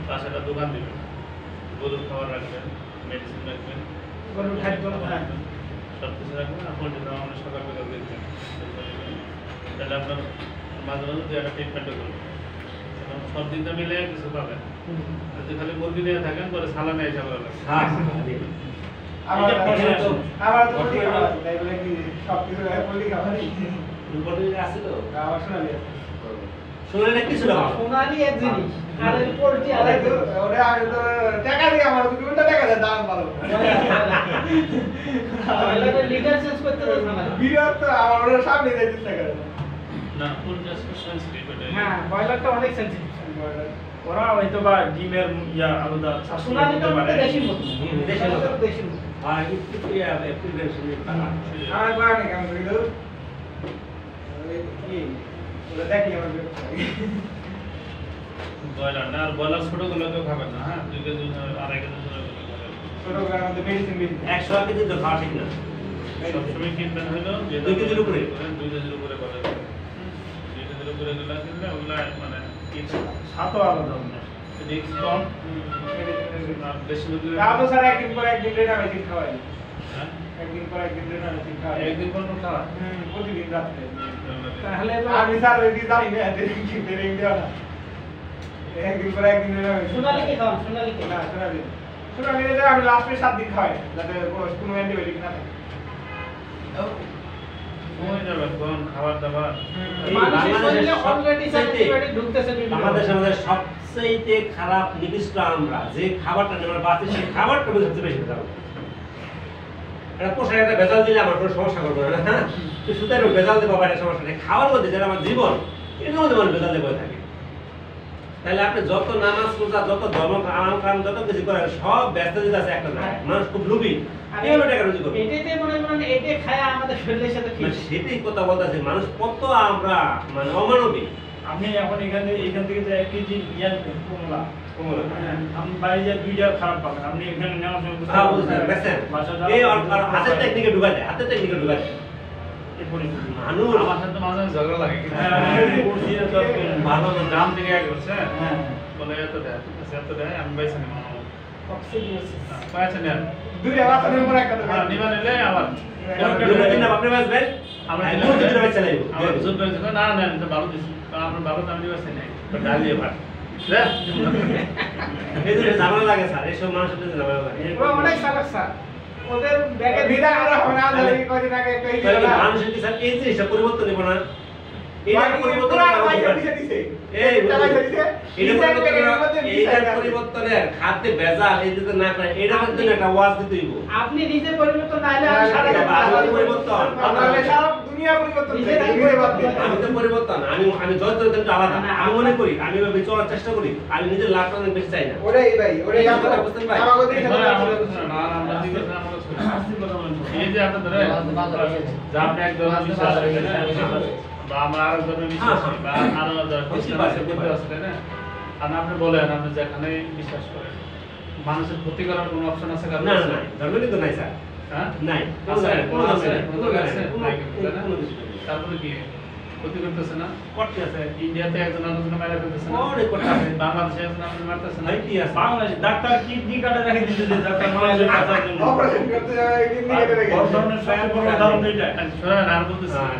পাশে একটা দোকান দেবেন, গরুর খাবার রাখবেন, মেডিসিন রাখবেন, গরুর খাদ্য রাখবেন, সব কিছু রাখবেন, আর পোলট্রি ফার্ম আমরা সকাল বেলা দেখবেন, তাহলে আপনার মাঝে মাঝে দু একটা ট্রিটমেন্টও করবেন, সব দিনটা মিলে কিছু পাবেন। যদি খালি মুরগি নিয়ে থাকেন পরে সালানে হিসাব লাগবে। হ্যাঁ আমার তো পোল্ট্রি খাওয়া যায়, এগুলো কি সব কিছু পোল্ট্রি খাওয়া যায়? পোল্ট্রি আছে তো আমার শোনালি আছে। শরীরে কিছু না সোনালি এক জিনিস আর এই পোল্ট্রি আলাদা জিনিস। ওরে আগে তো টাকা দিয়ে আমার 2 ঘন্টা টাকা দেয় দাম ভালো। তাহলে লিডার চেঞ্জ করতে পারবে না। বিরাট তো আমার ওর সামনে যাইতে টাকা দেয়। না পোলট্রি সেন্সিটিভ এটা। হ্যাঁ, ব্রয়লারটা অনেক সেনসিটিভ। ওরা হয়তো বা ডিমের ইয়া আলাদা স্বাস্থ্য সোনালিটা করতে পারে। দেশি মতো। দেশি মতো। দেশি মতো। আর একটু প্রিভেনশন আমার বাড়ি কেমন করি তো? কি? ওরা দেখি আমার ব্রয়লার না, আর ব্রয়লার ছোটগুলো কেউ খাবেন না, হ্যাঁ 2 কেজি 2.5 কেজি ছোট গাড়ির মধ্যে মেডিসিন 100 কেজি তো খাওয়া ঠিক না সবসময় কিনবেন হলো 2 কেজির উপরে 2 কেজির উপরে করে 2 কেজির উপরে গেলে কিনলে ওগুলা মানে সাতও আলাদা রিস্ক কম আর বেশি লোক তাও তো স্যার একদিন পর একদিন রেনা মেশিন খাওয়াই হ্যাঁ একদিন পর একদিন রেনা মেশিন খাওয়াই একদিন পর পর খাওয়া প্রতিদিন রাত্রে তাহলে তো আমি স্যার ওই দিন জানি না কি বেরিয়ে দেওয়া না একদিন পর একদিন রেনা মেশিন সোনালি কি খাওয়ান সোনালি কি না সোনালি এটা আমি লাস্টে 7 দিন খাওয়াই যাতে কোনো অ্যান্টিবায়োটিক না থাকে সময় যাবে কোন খাবার দাবার এই মানুষের শরীরে বাংলাদেশের অলরেডি সবচাইতে- অ্যান্টিবায়োটিক ঢুকতেছে বিভিন্ন আমাদের সমাজের সবচেয়ে খারাপ নিকৃষ্ট আমরা যে খাবারটা আমরা বাঁচি সেই খাবারটা আমাদের সবচেয়ে বেশি ভেজাল এটা পোশাক একটা ভেজাল দিলে আমার কোনো সমস্যা করবে না হ্যাঁ তো সুতরাং ভেজাল দেবো বাইরে সমস্যা নেই খাওয়ার মধ্যে যেটা আমার জীবন এর মধ্যে আমার ভেজাল দেবো থাকে তাহলে আপনি যত নামাজ রোজা যত ধর্ম আরাম কাম যত কিছু করেন সব ব্যস্ত যেটা আছে একটা জায়গায় মানুষ খুব লোভী এইভাবে টাকা রুজি করবে এটাতে মনে করেন এটা খায় আমাদের শরীরের সাথে ঠিক মানে সেটাই কথা বলতেছে মানুষ কত আমরা মানে অমানবিক আপনি এখন এখান থেকে যে 1 কেজি ইয়ার কমলা কমলা। আপনি বাইরে যে 2টা খারাপ পাবেন আপনি এখানে নেওয়ার সময় বুঝতে হ্যাঁ পারবেন। বুঝছেন দেখছেন বাসা এই যাওয়ার আর হাতের টেকনিকে ঢুকাই দেয় হাতের টেকনিকে ঢুকাই দেয় এই পরিস্থিতি। মানুষ আমার সাথে মাঝে মাঝে ঝগড়া লাগে কিন্তু হ্যাঁ, করছি না তো আপনি। ভালো না দাম থেকে এক করছে হ্যাঁ। বলে এত দেয় ঠিক আছে এত দেয় আমি পাইছি না মামা অক্সিজেন পাইছে না দুইটা বাচ্চাদের পর একটা হ্যাঁ নিবা নিলে আবার দুটো দিন আপনি বাঁচবেন আমরা আমি দুটো দিন বাঁচা লাগবে আমরা জোর করে দেখো না না এটা ভালো দিছি কারণ আমরা ভালো দাম নিবা নাই তো ডালিয়ে ভাত এই যে ঝামেলা লাগে স্যার এইসব মানুষের সাথে ঝামেলা লাগে ওরা অনেক চালাক স্যার ওদের ব্যাগে বিদা করা হবে না জানি কয়দিন আগে একটা তাহলে কি ইয়ে মানুষের কি স্যার এই জিনিসটা পরিবর্তন নিব না এটা পরিবর্তন পুরা করা পয়সা দরকার। দিছে দিছে এই টাকা দিছে এইটার পরিবর্তনের খাদ্যে ভেজাল এই যদি না করে এটার জন্য একটা ওয়াজ দিতে হইব আপনি নিজে পরিবর্তন না হলে আমি সারা আমি পরিবর্তন। আপনারা সারা দুনিয়া পরিবর্তন হয়েছে নিজে বাদ দিয়ে আমি তো পরিবর্তন আমি যত কিন্তু আলাদা আমি মনে করি আমি এভাবে চলার চেষ্টা করি আমি নিজের লাভটা অনেক বেশি চাই না ওটাই ভাই ওটাই এই আমরা কথা বুঝতেন ভাই? আমাকে দিয়ে এবার আমরা না আমরা দিকে আমরা আস্তে কথা বলেন। এই যে আপনাদের যা আপনি এক ধরনের বিশ্বাস করেন বা আমরা আরো ধরনের বিশ্বাস করি বা আরো ধরনের খ্রিস্টান আছে বুদ্ধ আছে তাই না আর আপনি বলেন আপনি যেখানে বিশ্বাস করেন মানুষের ক্ষতি করার কোনো অপশন আছে কারণ না না না ধর্ম কিন্তু নাই স্যার হ্যাঁ নাই আছে কোনো আছে নাই, কোনো কোনো আছে নাই, কোনো- নাই কিন্তু, তাই না? কোনো কিছু নাই। তারপরে কি ক্ষতি করতেছে না করতে আছে ইন্ডিয়াতে একজন আরেকজনকে মেরে ফেলতেছে না অনেক করতে আছে বাংলাদেশে একজন আরেকজনকে মারতেছে না ভাই কি আছে বাংলাদেশ ডাক্তার কিডনি কাটা রেখে দিতে যে ডাক্তার মানুষের বাঁচার জন্য অপারেশন করতে যাবে একদিন নিয়ে গেলে বড় ধরনের সবচেয়ে বড় উদাহরণ এটা শোনেন আর বলতেছি আরে।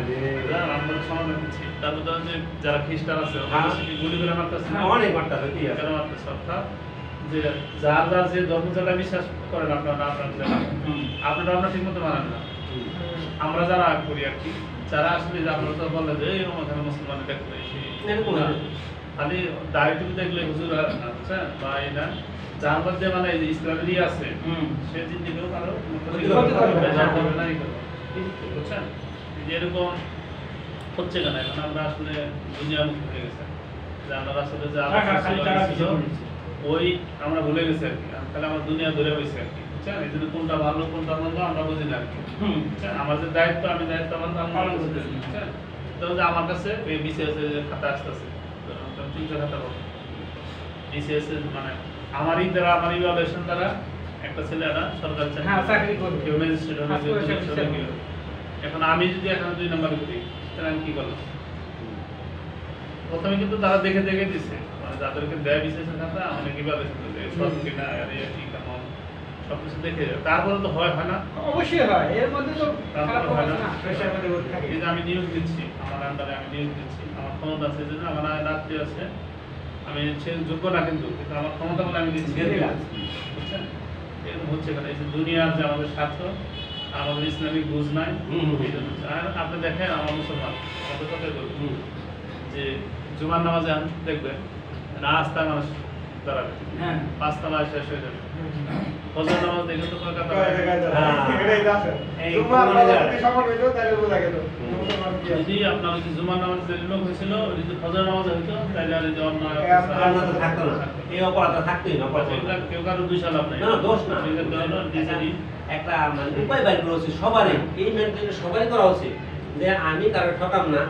আমরা সমাধান দিচ্ছি তারপর ধরেন যে যারা খ্রিস্টান আছে হ্যাঁ। ওরা কি গুলি করে মারতেছে না অনেক করতে আছে কি আছে কেন মারতেছে অর্থাৎ যে যার যার যে ধর্ম যারা বিশ্বাস করেন আপনারা আপনারা আপনারা ঠিক মতো মানেন না আমরা যারা করি আর কি যারা আসলে যে আপনারা তো বললেন যে এরকম এখানে মুসলমান দেখলে এরকম না। খালি দাড়িটুকু দেখলে হুজুর বুঝছেন বা এই না যার মধ্যে মানে এই যে ইসলামেরই আছে সে জিন্দিগিও কারো ক্ষতি করবে না, করবে না, ই করবে। বুঝছেন এই যে এরকম হচ্ছে কেন এখন আমরা আসলে দুনিয়ামুখী হয়ে গেছে যে আমরা আসলে যে টাকা, খালি টাকা ছিল, পিছিয়ে পড়েছি। ওই আমরা ভুলে গেছি আর কি তাহলে আমার দুনিয়া ধরে হয়েছে আর কি বুঝছেন এই জন্য কোনটা ভালো কোনটা মন্দ আমরা বুঝি না আর কি বুঝছেন? আমার যে দায়িত্ব আমি দায়িত্ব আমার পালন পালন করতেছি করতেছি। বুঝছেন তো যে আমার কাছে এই বিসিএস এর যে খাতা আসতেছে 300 খাতা পাবো বিসিএস এর মানে আমারই দ্বারা আমার ইভালুয়েশন দ্বারা একটা ছেলে একটা সরকারি হ্যাঁ, চাকরি করবে। কেউ ম্যাজিস্ট্রেট হবে কেউ হাসপাতালে পুলিশ হবে, কেউ। এখন আমি যদি এখানে 2 নাম্বার করি তাহলে আমি কি করলাম প্রথমে কিন্তু তারা দেখে দেখে দিচ্ছে মানে যাদেরকে দেয় বিশেষ খাতা অনেক ইভালুয়েশন করে সব কিনা আর এই কি কেমন সবকিছু দেখে তারপরে তো হয় না অবশ্যই হয় এর মধ্যে তো খারাপ তারপরে হয় হবে না না প্রেশার মধ্যে বসে থাকে এই যে আমি নিয়োগ দিচ্ছি আমার আন্ডারে আমি নিয়োগ দিচ্ছি আমার ক্ষমতা আছে যে না আমার রাত্রি আছে আমি সে যোগ্য না কিন্তু আমার ক্ষমতা বলে আমি দিচ্ছি দিয়ে দিলাম। বুঝছেন এরকম হচ্ছে কেন এই যে দুনিয়ার যে আমাদের স্বার্থ আর আমাদের ইসলামিক বুঝ নাই এই জন্য হচ্ছে। আর আপনি দেখেন আমার মুসলমান আমাদের কথাই বলবো হুম। যে জুমার নামাজে দেখবেন রাস্তায় মানুষ দাঁড়াবে হ্যাঁ 5 তলায় শেষ হয়ে যাবে ফজর নামাজ দেখে তো কলকাতা এটাই আছে এই তোমার কোরআনে যারা- যদি সমান হইতো তাহলে বোঝা গেল মুসলমান কি আছে। যদি আপনার ওই যে জুমার নামাজ যে লোক হয়েছিল যদি ফজর নামাজ হইতো তাহলে আর এই যে অন্যায় আমরা তো থাকতো না এই অপরাধ থাকতোই না অপরাধ এগুলা কেউ কারো দুই সাল আপনার না দোষ না একটা মানে উপায় বাইর করা উচিত সবারই এই মেন্টালিটি সবারই করা উচিত যে আমি কারো ঠকাম না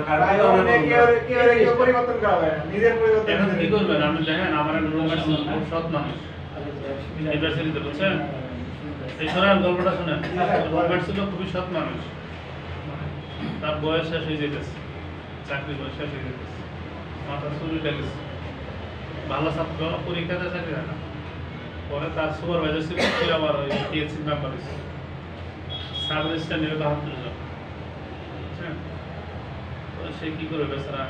কারো ভাই, ঠকাম না, অনেক কেউ পরিবর্তন করা হয় না। নিজের পরিবর্তন এখন কি নিজে। করবেন আপনি দেখেন আমার একটা রুমমেট ছিল খুব সৎ মানুষ ইউনিভার্সিটিতে বুঝছেন এই শোনেন গল্পটা শোনেন রুমমেট ছিল খুবই সৎ মানুষ তার বয়স শেষ হয়ে যেতেছে চাকরি বয়স শেষ হয়ে যেতেছে মাথা চুরিটা গেছে ভালো ছাত্র পরীক্ষাতে চাকরি হয় না পরে তার সুপারভাইজার ছিল সে আবার ওই পিএসসি মেম্বার হয়েছে সাব রেজিস্ট্রার নিয়ে 72 জন বুঝছেন তো সে কি করে বেচারা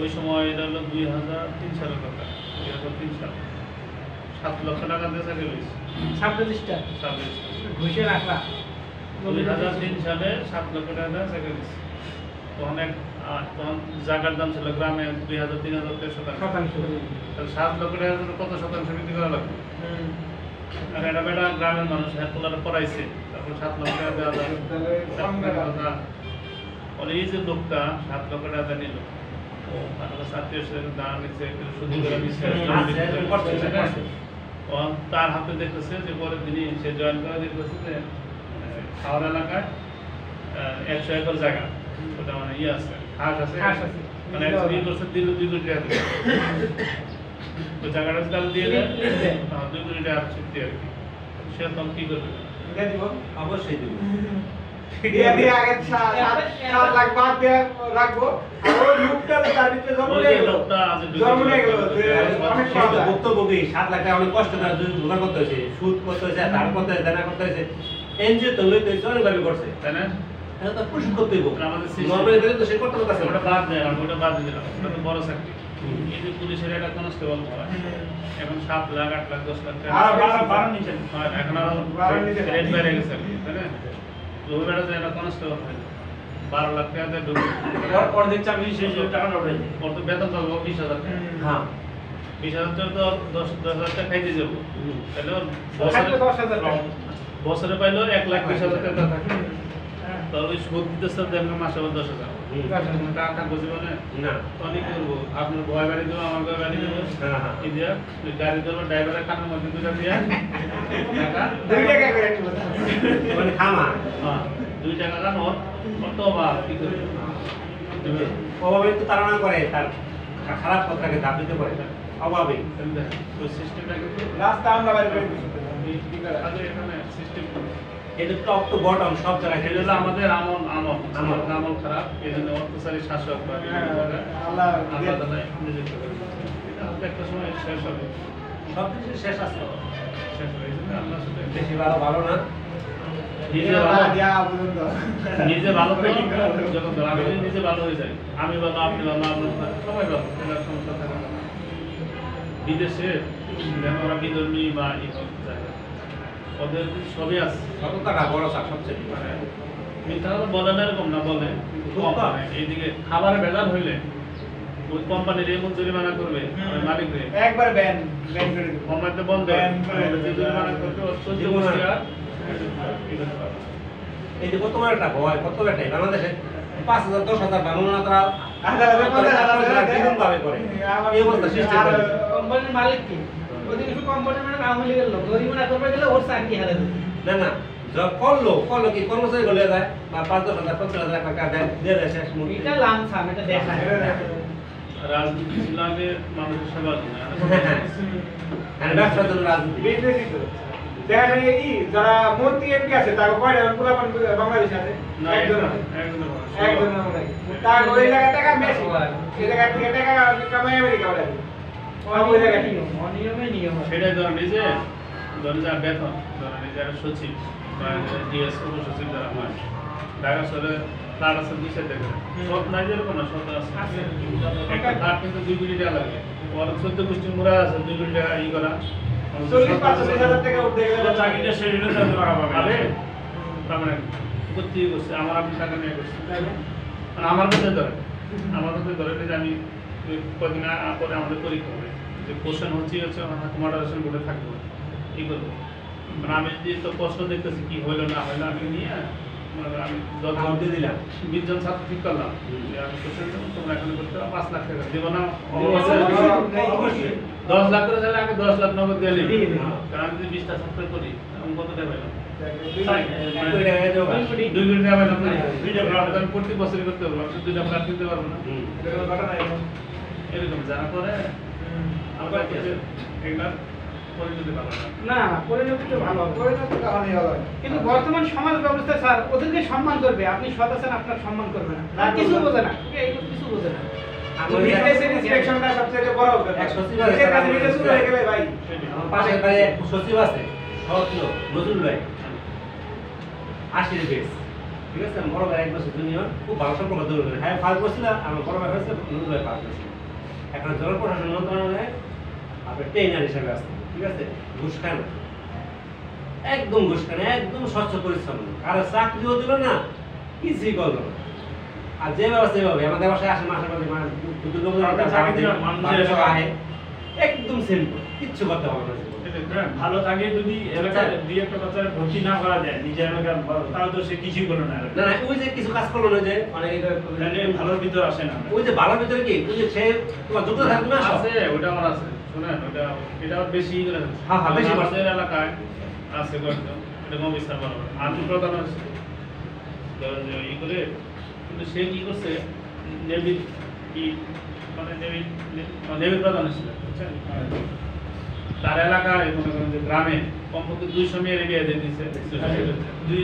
ওই সময় এটা হলো 2003 সালের কথা 2003 সাল 7 লক্ষ টাকা দিয়ে চাকরি হয়েছে সাব রেজিস্টার সাব রেজিস্ট্রার ঘুষে রাখা 2003 সালে 7 লক্ষ টাকা দিয়ে চাকরি হয়েছে তখন জায়গার দাম ছিল গ্রামে 2000-3000 শতাংশ শতাংশ তাহলে 7 লক্ষ টাকা জন্য কত শতাংশ বিক্রি করা লাগবে আর এটা বেটা গ্রামের মানুষ হেল্পলারে পড়াইছে তারপর 7 লক্ষ টাকা দেওয়া যায় কথা বলে এই যে লোকটা 7 লক্ষ টাকা নিল ও আমার ছাত্রীর সাথে দাঁড়া নিচ্ছে একটু শুধু করে নিচ্ছে ও তার হাতে দেখতেছে যে পরের দিনই সে জয়েন করে দেখতেছে যে খাওয়ার এলাকায় 100 একর জায়গা ওটা মানে ইয়ে আছে হাঁস আছে মানে একদিন করছে দিল 2 কোটি টাকা দিল তো জায়গাটা তাহলে দিয়ে দেয় 2 কোটি টাকা চুক্তি আর কি সে তখন কি করবে দিয়ে দিব অবশ্যই দেব দিয়ে দিয়ে আগে 7 লাখ বাদ দিয়ে রাখবো আর ওই লোকটা তার ভিতরে জন্ম নিয়ে গেল জন্ম নিয়ে গেল যে অনেক সেটা কথা বক্তব্য কি 7 লাখ টাকা অনেক কষ্ট করে জোগাড় করতে হয়েছে সুদ করতে হয়েছে ধার করতে হয়েছে দেনা করতে হয়েছে এনজিও তো লইতে হয়েছে অনেকভাবে করছে তাই না এটা তো প্রশ্ন করতে হইব আমাদের নরমালি তো সে করতে পারছে ওটা বাদ দেয় ওটা বাদ দিয়ে দিলাম ওটা তো বড় চাকরি এই যে পুলিশের একটা কনস্টেবল হয় এখন 7 লাখ 8 লাখ 10 লাখ টাকা বারো নিচে হয় এখন আরো রেট বেড়ে গেছে আর কি, তাই না লোক বেড়া যায় একটা কনস্টেবল হয় 12 লাখ টাকা দিয়ে ঢুকে অর্ধেক চাকরি শেষ হয়ে টাকা উঠে যায় ওর তো বেতন পাবো 20,000 টাকা হ্যাঁ 20,000 টাকা তো 10,000 টাকা খাইতে যাবো তাহলে ওর থাকবে 10,000 টাকা। বছরে পাইলো 1,20,000 টাকা থাকে তাহলে ওই সুদ দিতেছে দেন মাসে 10,000 টাকা থাকবো জীবনে না অনেক করবো আপনার ভয় বাড়ি দেবো আমার ভয় বাড়ি দেবো হ্যাঁ হ্যাঁ এই দিয়া ওই গাড়ি ধরবো ড্রাইভারের কানের মধ্যে দুটা দিয়া টাকা 2 টাকা করে নিব মানে খামা হ্যাঁ 2 টাকা দাম ওর কত বা কি করবে অভাবে তো তাড়না করে তার খারাপ কথাকে দাব দিতে পারে অভাবে ওই সিস্টেমটা কিন্তু রাস্তা আমরা বাইরে করে দিছি আগে এখানে সিস্টেম এটা টপ টু বটম সব জায়গায় এটা হলো আমাদের আমল খারাপ এই জন্য অত্যাচারী শাসক বা আল্লাহ আল্লাহ তাআলা নিযুক্ত করেছেন এটা হয়তো একটা সময় শেষ হবে সব কিছু শেষ আছে শেষ হবে এই জন্য আল্লাহ শুধু বেশি ভালো না নিজে ভালো দিয়া পর্যন্ত নিজে ভালো তো যখন ধর আমি যদি নিজে ভালো হয়ে যাই আমি ভালো আপনি ভালো আপনার সবাই ভালো এটার সমস্যা থাকে না বিদেশে যেমন ওরা বিধর্মী বা ই জায়গা ওদের সবই আছে সততাটা বড় চাপ সবচেয়ে মানে মিথ্যা কথা বলে না এরকম না বলে খুব কম কম। মানে এইদিকে খাবারে ভেজাল হইলে ওই কোম্পানির এমন জরিমানা করবে ওই মালিকরে একবার ব্যান করে দিব কোম্পানিতে বন্ধ ব্যান করে যে জরিমানা করবে ওর 14 জীবনে- বছর আর এই যে কত বড় একটা ভয় কত একটা বাংলাদেশে 5,000 10,000 বানানো না তারা দ্বিগুণ ভাবে করে এই অবস্থা সৃষ্টি করে কোম্পানির মালিক কি ওদিকে শুধু কোম্পানির মানে আওয়ামী লীগের লোক জরিমানা করবে গেলে ওর চাকরি হারে দেবে না না যা করলো কি কর্মচারী গলে যায় বা 5,000 15,000 টাকা দেয় দিয়ে দেয় শেষ মুহূর্তে এটা লামসাম এটা দেখায় রাজনীতি ছিল আগে মানুষের সেবার জন্য হ্যাঁ ব্যবসার জন্য রাজনীতি বিদেশি তো দেখা যায় কি যারা মন্ত্রী এমপি আছে তাকে কয়টা পুরাপান বাংলাদেশ আছে না একজন একদম আমরা তার ওই জায়গা টাকা মেশি এই জায়গা থেকে টাকা কামাই আমেরিকা ওরা ওই জায়গা থেকে অনিয়মে নিয়ম আছে। সেটাই ধরেন নিজে ধরেন যা বেতন ধরেন এই যারা সচিব বা ডিএস উপসচিব যারা হয় ঢাকা শহরে তার আছে 2 সাইড দেখে সব নাই যেরকম না সব আছে একটা তার কিন্তু 2 কোটি টাকা লাগে ওর 14 গোষ্ঠী মুরা আছে 2 কোটি টাকা ই করা 40-45,000 টাকা উঠে গেলে চাকরিটা শেষ হলে তাহলে টাকা পাবে আরে তার মানে করতে করছে আমার আপনি টাকা নিয়ে করছে মানে আমার কাছে ধরে যে আমি কদিন পরে আমাদের পরীক্ষা হবে যে কোশ্চেন হচ্ছে মডারেশন বোর্ডে থাকবো কি করবো মানে আমি যদি তো প্রশ্ন দেখতেছি কি হইলো না হইলো আমি নিয়ে মানে আমি আউট দিয়ে দিলাম 20 জন ছাত্র ঠিক করলাম যে আমি কোশ্চেন দেবো তোমরা এখানে করতে পারো 5 লাখ টাকা দেবো না অবশ্যই 10 লাখ করে চাইলে আগে 10 লাখ নগদ দিয়ে নিবি কারণ আমি যদি 20টা ছাত্র করি আমি কত টাকা পাইলাম 2 কোটি টাকা পাইলাম আমি প্রতি বছরই করতে পারবো আমি 2টা ফ্ল্যাট কিনতে পারবো না এরকম যারা করে আমরা এগুলা পরিণতি ভালো না। না পরিণতি তো ভালো হবে। পরিণতি কারণে ভালো হয়। কিন্তু বর্তমান সমাজ ব্যবস্থা স্যার ওদেরকে সম্মান করবে, আপনি সৎ আছেন আপনার সম্মান করবে না, আর কিছু বোঝে না, এইগুলো কিছু বোঝে না। বিজনেস ইন্সপেকশনটা সবচেয়ে বড় ব্যাপার। এক সচিব আছে, নিজের কাছে নিজে শুরু হয়ে গেলে ভাই আমার পাশের বাড়ি এক সচিব আছে, সৎ লোক, নজরুল ভাই, 80 বেস, ঠিক আছে? বড় ভাই 1 বছর জুনিয়র, খুব ভালো সম্পর্ক দূর করে। হ্যাঁ, ফার্স্ট বছর আমার বড় ভাই হয়েছে, নজরুল ভাই ফার্স্ট বছর। এখন জনপ্রশাসন মন্ত্রণালয়ে আপনার ট্রেনার হিসেবে আছে, ঠিক আছে? ঘুষ খায় না, একদম ঘুষ খায় না, একদম স্বচ্ছ পরিচ্ছন্ন, কারো চাকরিও দিল না, কিছুই করলো না। আর যে ব্যবস্থা এভাবে আমাদের বাসায় আসে মাসে মাসে মানুষের আহে, একদম সিম্পল, কিচ্ছু করতে হবে না। ভালো থাকে যদি এলাকার দুই একটা বাচ্চার ভর্তি না করা যায় নিজের এলাকার, তাহলে তো সে কিছুই করলো না। না না, ওই যে কিছু কাজ করলো না, যে অনেকে তাহলে ভালোর ভিতর আসে না। ওই যে ভালোর ভিতরে কি, ওই যে সে তোমার যোগ্যতা থাকবে না, আছে, ওটা আমার আছে। শুনেন, ওটা এটা বেশি করে আছে। হ্যাঁ, হ্যাঁ, বেশি আমাদের এলাকায় আছে কয়েকজন, এটা মবিস সার্ভার আর্মি প্রধান আছে, ই করে। কিন্তু সে কি করছে, নেভি কি মানে নেভি প্রধান ছিল, বুঝছেন? তার এলাকায় মনে করেন যে গ্রামে কমপক্ষে 200 মেয়ের বিয়ে দিয়ে দিচ্ছে। দুই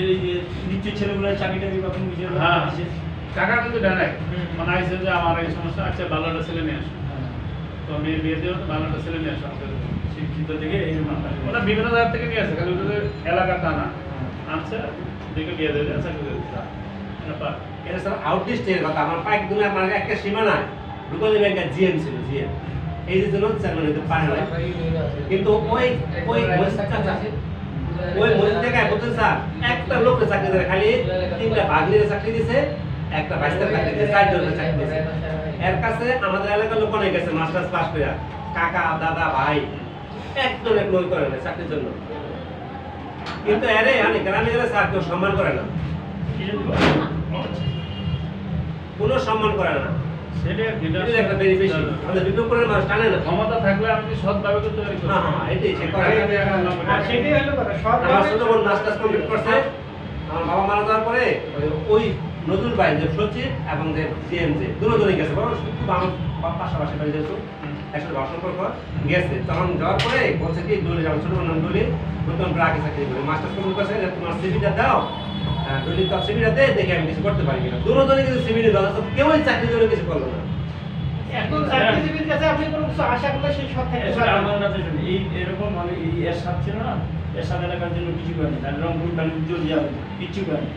নিচের ছেলেগুলো চাকরি টাকরি বা কোনো কিছু হ্যাঁ, টাকা কিন্তু দেয় নাই। মানে আইসে যে আমার এই সমস্যা, আচ্ছা ভালো একটা ছেলে নিয়ে আসো, তো মেয়ের বিয়ে দিও, ভালো একটা ছেলে নিয়ে আসো আমাদের শিক্ষিত থেকে এই ওরা বিভিন্ন জায়গা থেকে নিয়ে আসে, খালি ওদের এলাকা তা না, আনছে দেখে বিয়ে দিয়ে দেয়, চাকরি দিয়ে দিচ্ছে। এটা স্যার আউটলিস্টের কথা, আমার পাইক দুনিয়া আমার একটা সীমা নাই। রূপালী ব্যাংকের জিএম ছিল, জিএম, এই যে জন্য চেয়ারম্যান হতে পারে না। কিন্তু ওই ওই মসজিদ থেকে বলছেন স্যার, একটা লোকের চাকরি দেয়, খালি 3টা ভাগ্নির চাকরি দিছে, একটা বাইস্তার চাকরি দিছে, 4 জনের চাকরি দিছে। এর কাছে আমাদের এলাকার লোক অনেক গেছে মাস্টার্স পাস করে, কাকা দাদা ভাই, একদম এক নই করে না চাকরির জন্য। কিন্তু এরে আমি গ্রামে গেলে স্যার কেউ সম্মান করে না, কোনো সম্মান করে না। সেটা এটা একটা বেশি বেশি আমাদের বিক্রমপুরের মানুষ টানে না। ক্ষমতা থাকলে আপনি সৎভাবে করতে পারি। হ্যাঁ হ্যাঁ, এটাই সে করে। আর সেটাই হলো কথা, সৎ আমার ছোট বোন মাস্টার্স কমপ্লিট করছে, আমার বাবা মারা যাওয়ার পরে ওই নজরুল ভাই যে সচিব এবং যে সিএমসি দুজনেই গেছে, বড় খুব আমার পাশাপাশি বাড়ি যেত, একসাথে ভাষণ সম্পর্ক গেছে। তখন যাওয়ার পরে বলছে কি, দলি যাবো, ছোট বোন নাম দলি, নতুন আগে চাকরি করি, মাস্টার্স কমপ্লিট করছে, তোমার সিভিটা দাও, দলি তার সিভিটা দে, দেখে আমি কিছু করতে পারি কিনা। দুজনে কিন্তু সিভি দেওয়া, কেউই চাকরির জন্য কিছু করলো না। এখন চাকরিজীবীর কাছে আপনি কোনো কিছু আশা করলে সেই সৎ থাকতে এছাড়া পারবেন আমার না। কাছে শুনি, এই এরকম মানে এই এরশাদ ছিল না, এরশাদ এলাকার জন্য কিছু করেনি, তার রংপুর বাণিজ্য জড়িয়ে কিচ্ছু করেনি।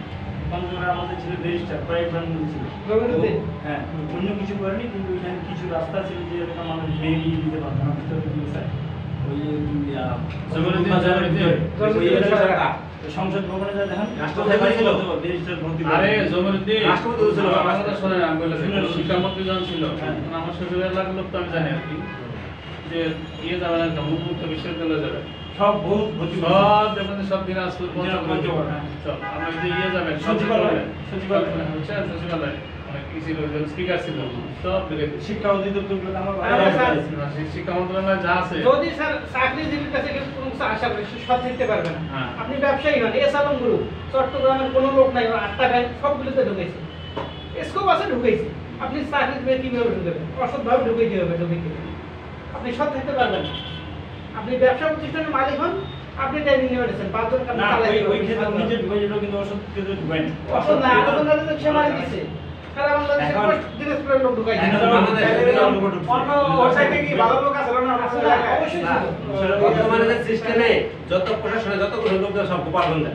পঞ্চগড়ে আমাদের ছিল ব্যারিস্টার, কয়েক ব্রাহ্মণ ছিল, রবীন্দ্রতে হ্যাঁ, অন্য কিছু করেনি। কিন্তু এখানে কিছু রাস্তা ছিল যে এরকম মানুষ বেরিয়ে দিতে পারতো না, ভিতরে দিয়ে স্যার ওই সংসদ ভবনে যা দেখেন রাষ্ট্রপতি ছিল। ব্যারিস্টার ভর্তি আরে জমিরুদ্দিন, রাষ্ট্রপতি ছিল। আমার কথা শোনেন, আমি বলে শুনুন। শিক্ষামন্ত্রী যখন ছিল, হ্যাঁ। তখন আমার শ্বশুরের এলাকার লোক তো আমি জানি আর কি, যে ইয়ে যাবে না, মুক্ত বিশ্ববিদ্যালয়ে যাবে, সব বহুত ভর্তি করছে। সব দেখবেন সব দিনাজপুর পঞ্চগড়, হ্যাঁ। সব আমরা যে ইয়ে যাবেন সচিবালয়, সচিবালয় হচ্ছে, সচিবালয় অনেক কি ছিল, স্পিকার ছিল, সব দেখে শিক্ষা অধিদপ্তর আমার শিক্ষা মন্ত্রণালয় যা আছে। যদি স্যার চাকরিজীবীর কাছে কেউ কোনো কিছু আশা করে সে সৎ থাকতে পারবে না। হ্যাঁ। আপনি ব্যবসায়ী হন, এসালন গ্রুপ চট্টগ্রামের কোনো লোক নাই, 8টা ব্যাংক সবগুলোতে ঢুকেছে, স্কোপ আছে ঢুকেছে, আপনি চাকরিজীবী কিভাবে ঢুকবেন? অসৎভাবে ঢুকে হবে, ঢুকে আপনি সৎ থাকতে পারবেন না। আপনি ব্যবসা প্রতিষ্ঠানের মালিক হন, আপনি ট্রেনিং নিয়ে বেড়েছেন, 5 জন কাজ না, চালাই ওই ক্ষেত্রে নিজে ঢুকেছিল, কিন্তু অসৎ ক্ষেত্রে ঢুকায়নি। অসৎ না, আনন্দ সে মারি দিছে। সারা বাংলাদেশে এখন- দিনাজপুরের লোক ঢুকাইছে। এখন অন্য ওর সাইডে কি ভালো লোক আছে না? আসলে অবশ্যই ছিল। বর্তমানে যে সিস্টেমে যত প্রশাসনে যত কোনো লোক সব গোপালগঞ্জে,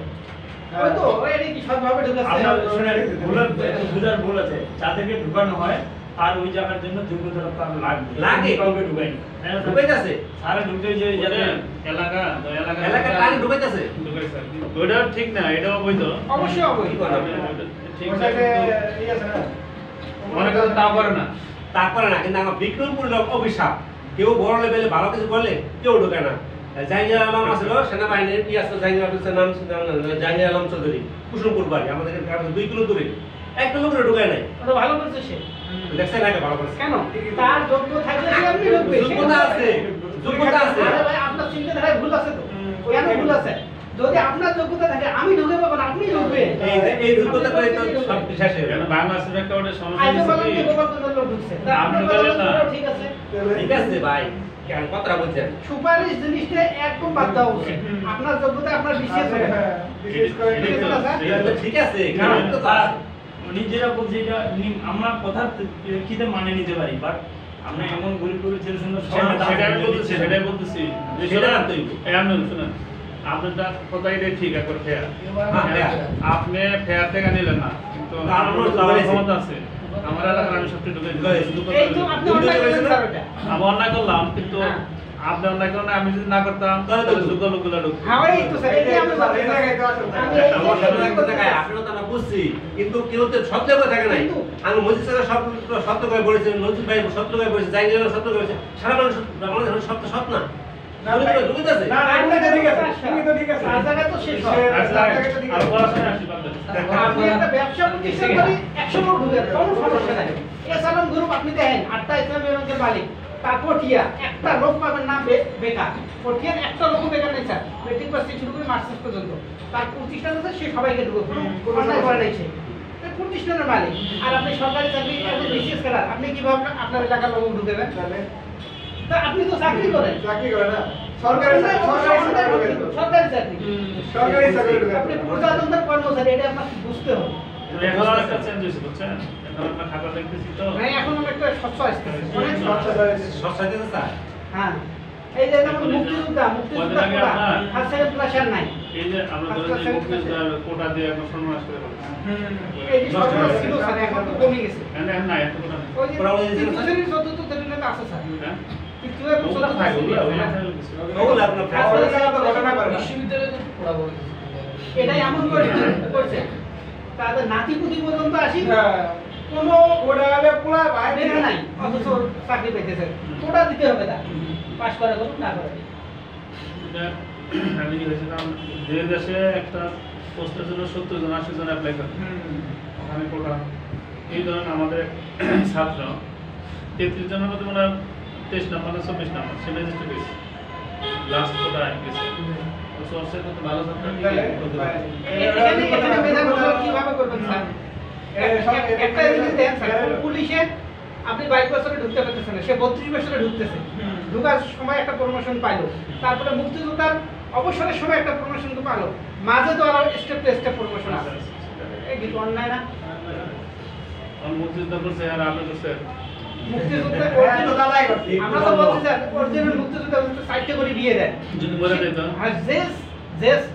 ওই তো ওই এটা কি সৎভাবে ঢুকাচ্ছে? আপনার শুনে বুঝার ভুল আছে, যাদেরকে ঢুকানো হয় তার ওই জায়গার জন্য যোগ্যতা তার লাগবে, লাগে। কাউকে ঢুকায়নি। ঢুকাইতেছে সারা ঢুকতে যে এলাকা এলাকার টানি ঢুকাইতেছে। ওটা ঠিক না, এটাও বৈধ। অবশ্যই অবশ্যই। ঠিক ওর আছে, সাইডে ইয়ে আছে না? মনে করেন তাও করে না। তারপরে না, কিন্তু আমার বিক্রমপুর লোক অভিশাপ, কেউ বড় লেভেলে ভালো কিছু করলে কেউ ঢুকে না। জাহাঙ্গীর আলম আসলো সেনাবাহিনীর, কি আসলো জাহাঙ্গীর অফিসের নাম জাহাঙ্গীর আলম চৌধুরী, কুসুমপুর বাড়ি, আমাদের এখানে 2 কিলো দূরে, একটা লোকের ঢুকায় নাই। ওটা ভালো করছে সে। দেখছেন আগে ভালো করছে, কেন? তার যোগ্য থাকলে কি আপনি ঢুকবে? যোগ্যতা আছে, যোগ্যতা আছে। আরে ভাই, আপনার চিন্তাধারায় ভুল আছে তো। কেন ভুল আছে? যদি আপনার যোগ্যতা থাকে আমি ঢুকে পাবো না, আপনি ঢুকবেন। এই যোগ্যতা করে তো সব শেষ হয়ে গেল। কেন বাংলাদেশের প্রেক্ষাপটে সমস্যা আজকে বলেন হচ্ছে যে কি? গোপাল চন্দ্র লোক ঢুকছে, তা আপনি আপনার বলেন না। কথা ঠিক আছে। ঠিক আছে ভাই, কেন কথাটা বলছেন? সুপারিশ জিনিসটা একদম বাদ দেওয়া উচিত। আপনার যোগ্যতা আপনার বিশেষ হবে। বিশেষ করে এটাই তো, এটা তো ঠিক আছে, কারণ তো তার নিজেরা বলছে এটা আমরা কথার প্রেক্ষিতে মানে নিতে পারি, বাট আমরা এমন গরিব গরিব ছেলে সুন্দর সেটাই বলতেছি যে সেটা শোনেন, আনতেই হবে। এই আপনি শুনেন, আপনার কথাই ঠিক একবার ফেয়ার। হ্যাঁ, fair। আপনি ফেয়ার থেকে নিলেন না, কিন্তু তা আমার আমরা তো আমার ঢুকাইছি। ক্ষমতা আছে। আমার এলাকার আমি সবচেয়ে ঢুকে ঢুকাইছি। এই তো আপনি অন্যায় করেছেন স্যার ওটা। আমি অন্যায় করলাম, কিন্তু হ্যাঁ। আপনি অন্যায় করেন, আমি যদি না করতাম তাহলে তো তাহলে যোগ্য লোকগুলো ঢুকতো। হ্যাঁ এই তো স্যার, এই যে আমি বলতে চাই। আমি এই আমার সাথে একটা যে জায়গায় আপনারা তো আমরা বুঝছি, কিন্তু কেউ তো সব জায়গায় থাকে নাই। আমি মজিদ স্যারের সত্য করে বলেছি, নজিব ভাই সত্য করে বলেছি, জাইনুল সত্য করে বলেছি, সারা মানুষ বাংলাদেশের সত্য সৎ না। ঢুকে আছে। না না আপনি তো ঠিক আছে, তুমি তো ঠিক আছে। আর জায়গায় তো শেষ হয়। আচ্ছা, আর পড়াশোনা আসি বাদ দেন। আপনি একটা ব্যবসা প্রতিষ্ঠান করে 100 লোক ঢুকে, কোনো সমস্যা নাই। এসালাম গ্রুপ আপনি দেখেন, 8টা ইসলামী ব্যাংকের মালিক, তারপর টিয়া একটা লোক পাবেন না বেকার। পটিয়ার একটা লোক বেকার নেই স্যার, মেট্রিক পাস থেকে শুরু করে মাস্টার্স পর্যন্ত। তার প্রতিষ্ঠান আছে, সে সবাইকে ঢুকে, কোনো অন্যায় করে নাই সে। এই প্রতিষ্ঠানের মালিক। আর আপনি সরকারি চাকরি একজন বিসিএস ক্যাডার, আপনি কিভাবে আপনার এলাকার লোক ঢুকেবেন? তা আপনি তো চাকরি করেন। চাকরি করে না, সরকারি সরকারি চাকরি। সরকারি চাকরি ঢুকে। আপনি প্রজাতন্ত্রের কর্মচারী, এটা আপনাকে বুঝতে হবে। এখন একটা চেঞ্জ হয়েছে, বুঝছেন? এখন আপনার খাতা দেখতেছি তো। মানে এখন একটা স্বচ্ছ আসতেছে, অনেক স্বচ্ছ। সব সাইডে তো স্যার। হ্যাঁ, এই যে যেমন মুক্তিযোদ্ধা কয়দিন আগে আপনার- ফার্স্ট সেকেন্ড ক্লাস আর নাই। এই যে আমরা ধরেন যে মুক্তিযোদ্ধার কোটা দিয়ে এখন সন্ন্যাস করে ফেলছি। এই যে সরকার ছিল স্যার, এখন তো কমে গেছে। এখন নাই, এত কোটা নেই। ওই যে ওরা ওই যে তৃতীয় শ্রেণীর চতুর্থ শ্রেণীতে আছে স্যার। হ্যাঁ? তৃতীয় এবং ওগুলা চতুর্থ থাকে, ওগুলা শ্রেণীতে। থাকে কিছু। ওগুলো আপনার ঘটনা করে না। এটাই এমন করে করছে, তাদের নাতিপুতি পর্যন্ত আসি কোনো ওটা হলে পুরা ভাই মেধা নাই, অথচ চাকরি পেতেছে। ওটা দিতে হবে তার, পাশ করা করুক না করে। এটা আমি কি হয়েছিলাম, যে দেশে একটা পোস্টের জন্য 70 জন 80 জন অ্যাপ্লাই করে, ওখানে কোটা। এই ধরেন আমাদের ছাত্র 33 জনের মধ্যে মনে হয় 23 নাম্বার না 24 নাম্বার সে রেজিস্টার করেছে, লাস্ট কোটা গেছে। তো সোর্সের কত ভালো ছাত্র কি করতে পারে। এখানে মেধা প্রচার কিভাবে করবেন স্যার? একটা জিনিস দেন স্যার, পুলিশে আপনি 22 বছরে ঢুকতে পারতেছেন না, সে 32 বছরে ঢুকতেছে। ঢুকার সময় একটা প্রমোশন পাইলো, তারপরে মুক্তিযোদ্ধার অবসরের সময় একটা প্রমোশন তো পাইলো, মাঝে তো আরো স্টেপ টু স্টেপ প্রমোশন আছে। এই কি অন্যায় না? আর মুক্তিযোদ্ধা করছে আর আপনি করছে। মুক্তিযুদ্ধে তো দাদাই করছি। আমরা তো বলছি স্যার, অরিজিনাল মুক্তিযোদ্ধা সাইডে করে দিয়ে দেন। যদি বলে দিত আর যে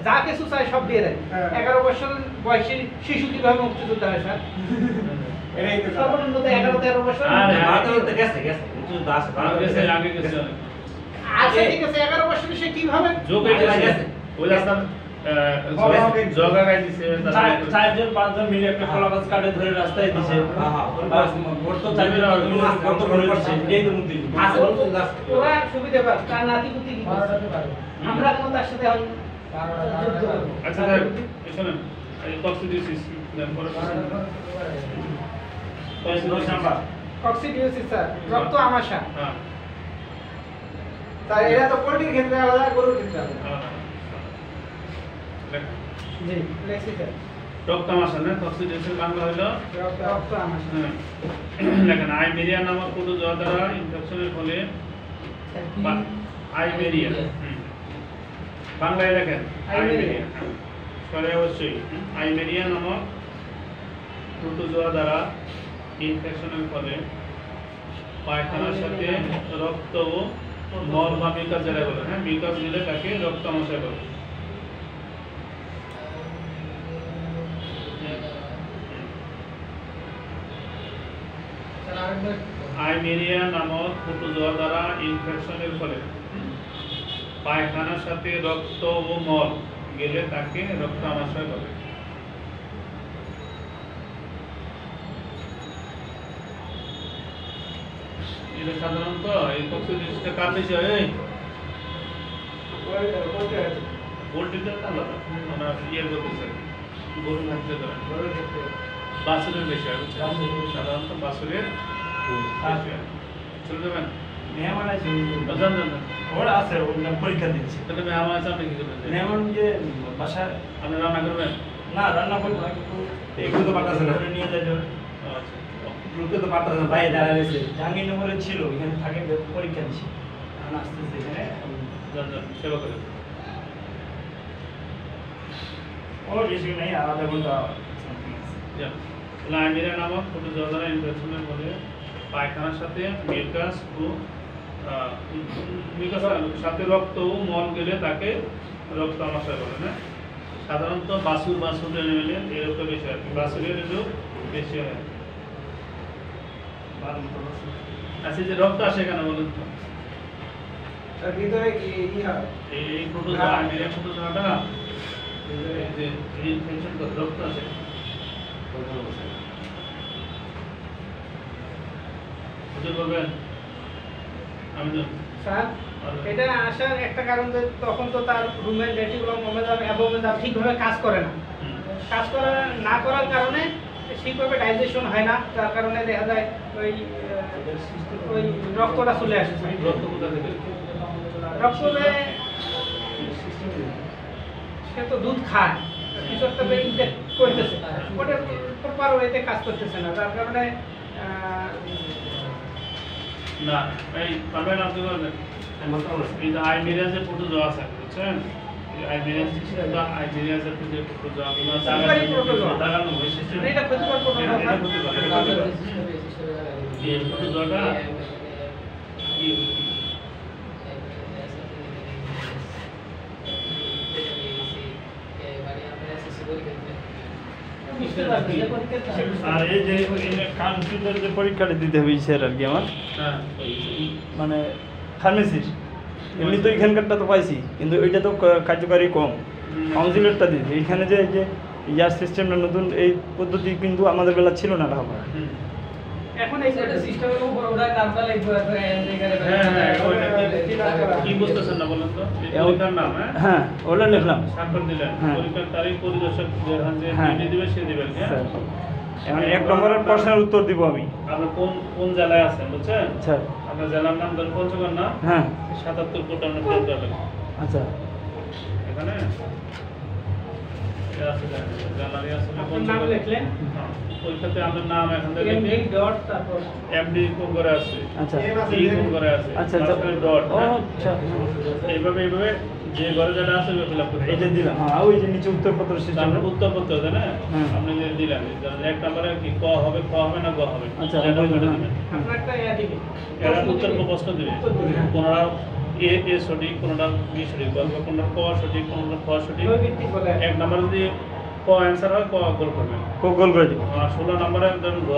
যা কিছু চাই সব দিয়ে দেন। হ্যাঁ। 11 বছর বয়সী শিশু কিভাবে মুক্তিযোদ্ধা হয় স্যার? এটাই তো সর্বনিম্ন তো 11-13 বছর। আরে, ভারতে গেছে কিন্তু দাস আগে গেছে অনেক। আচ্ছা ঠিক আছে, 11 বছরে সে কিভাবে যোগ হয়ে গেছে। ওই রাস্তার জগা গাই দিছে, তারপরে 4জন 5জন মিলে একটা কলা গাছ কাটে ধরে রাস্তায় দিছে। গর্ত চারজন গর্ত করে দিছে, এই তো মুক্তিযুদ্ধ। আছে বলতো দাস। ওরা সুবিধা পাবে, তার নাতিপুতি কি করছে? আমরা কেন তার সাথে এখন যুদ্ধ করবো? আচ্ছা স্যার, শুনুন, এই কক্সিডিসিস দেন পরে। 10 নাম্বার কক্সিডিওসিস স্যার, রক্ত আমাশা। হ্যাঁ, তাই এটা তো পোল্ট্রির ক্ষেত্রে আলাদা, গরুর ক্ষেত্রে আলাদা। হ্যাঁ। জি, লেখছি স্যার। রক্ত তামাশা না, কক্সিডিসিস বাংলা হলো রক্ত আমাশা। লেখেন আইবেরিয়া নামক প্রোটোজোয়া দ্বারা ইনফেকশনের ফলে আইবেরিয়া, বাংলায় লেখেন আইবেরিয়া, সরে অবশ্যই আইবেরিয়া নামক প্রোটোজোয়া দ্বারা ইনফেকশনের ফলে পায়খানার সাথে রক্ত ও মল বা মিউকাস যেটা বলে, হ্যাঁ মিউকাস দিলে তাকে রক্ত আমাশয় বলে। আইমেরিয়া নামক প্রোটোজোয়া দ্বারা ইনফেকশনের ফলে পায়খানার সাথে রক্ত ও মল গেলে তাকে রক্ত আমাশয় বলে। এটা সাধারণত এই কক্সিডিসিসটা কার বেশি হয়? পোল্ট্রিটা আলাদা, আমরা ইয়ে বলতেছি গরু থাকতে ধরেন বাছুরের বেশি হয়, বুঝছেন? সাধারণত বাছুরের বেশি হয়। চলে যাবেন? মেহমান আছে যান যান যান। ওরা আছে, ওরা পরীক্ষা দিচ্ছে। তাহলে মেহমান আছে, আপনি কি করবেন? মেহমান যে বাসায় আপনি রান্না করবেন? না রান্না করবো না, কিন্তু এগুলো তো পারতেছে না, করে নিয়ে যাবে। আচ্ছা। লোকে তো পারতেছে না, বাইরে দাঁড়ায় রয়েছে। জাহাঙ্গীরনগরে ছিল, এখানে থাকে, পরীক্ষা দিচ্ছে। এখন আসতেছে এখানে, যান, যান, সেবা করেন। ও বেশি নেই, আধা ঘন্টা যান। তাহলে আমিরা নামক ছোট জর্দানা ইনফেকশনের মধ্যে পায়খানার সাথে মিউকাস ও মিউকাসের সাথে রক্ত ও মল গেলে তাকে রক্ত আমাশা বলে না। সাধারণত বাসুর এলে এরকম বেশি হয়, বাসুরের এলেও বেশি হয়। আচ্ছা, যে রক্ত আসে কেন বলুন তো? তার ভিতরে কি হয়? এই প্রোটোজোয়া, আমিরা প্রোটোজোয়াটা এই যে ইনফেকশন করে রক্ত আসে। বুঝতে পারবেন? আমি তো স্যার, এটা আসার একটা কারণ যে তখন তো তার রুমের রেটিকুলাম অ্যাবোমেজাম ঠিকভাবে কাজ করে না। কাজ করা না করার কারণে ঠিকভাবে ডাইজেশন হয় না, তার কারণে দেখা যায় ওই রক্তটা চলে আসে। রক্ত কোথা থেকে? রক্ততে সে তো দুধ খায়, কিছু একটা ইনটেক করতেছে, ওটা প্রপার ওয়েতে কাজ করতেছে না, যার কারণে না, এই পারবেন আপনি বলবেন। এই যে আইমিরাজের প্রোটোজোয়া আছে, বুঝছেন? আইমিরাজ বা আইমিরাজের যে প্রোটোজোয়া গুলো আছে, দাগানো হয় সিস্টেম। এটা ক্ষতিকর কোনো এটা হতে পারে, এটা হতে পারে। এই প্রোটোজোয়াটা কি আর এই যে কাউন্সিলের যে পরীক্ষাটা দিতে হবে স্যার আর কি আমার, হ্যাঁ, মানে ফার্মেসির এমনি তো এখানকারটা তো পাইছি, কিন্তু ওইটা তো কার্যকারী কম। কাউন্সিলরটা দিতে এইখানে যে এই যে ইয়ার সিস্টেমটা নতুন, এই পদ্ধতি কিন্তু আমাদের বেলা ছিল না ঢাকা। এখন এই সিস্টেমের উপর ওরা নামটা লিখবো হ্যাঁ, হ্যাঁ, ওইটা কি বুঝতেছেন না বলেন তো? এই পরীক্ষার নাম, হ্যাঁ ওটা লিখলাম। স্বাক্ষর দিলেন, হ্যাঁ। পরীক্ষার তারিখ পরিদর্শক যে হ্যাঁ। ডিউটি দিবে সে দিবেন। হ্যাঁ, স্যার, এখন 1 নম্বরের প্রশ্নের উত্তর দিব আমি। আপনি কোন জেলায় আছেন বুঝছেন? আচ্ছা। আপনার জেলার নাম ধর পঞ্চগড় না? হ্যাঁ 77 কোট আপনি ফেরত যাবেন। আচ্ছা এখানে এটা আছে, জেলারই আছে আপনার নাম লিখলেন, পরীক্ষাতে আপনার নাম এখান থেকে এমডি ডট তারপর এমডি কোন করে আছে, আচ্ছা ই কোন করে আছে, আচ্ছা আচ্ছা মাঝখানে ডট। ও আচ্ছা এইভাবে যে ঘরে যেটা আছে ওই ফিল আপ করতে এটা হবে। দিলাম। হ্যাঁ ওই যে নিচে উত্তরপত্র সিস্টেম। আপনার উত্তরপত্র আছে না? হ্যাঁ। আপনি যে দিলেন, এক নম্বরে কি ক হবে, খ হবে না গ হবে? আচ্ছা, যেটা বুঝলাম। ওটা দিবেন। আপনার একটা ইয়া দিবে, এরা উত্তর প্রশ্ন দিবে, কোনটা এ সঠিক, কোনটা বি সঠিক, বা কোনটা ক সঠিক, কোনটা খ সঠিক। ওই ভিত্তিক বলে এক নম্বরে যদি ক অ্যান্সার হয়, ক গোল করবেন। গোল করে দিব। আর 16 নম্বরে ধরুন গ,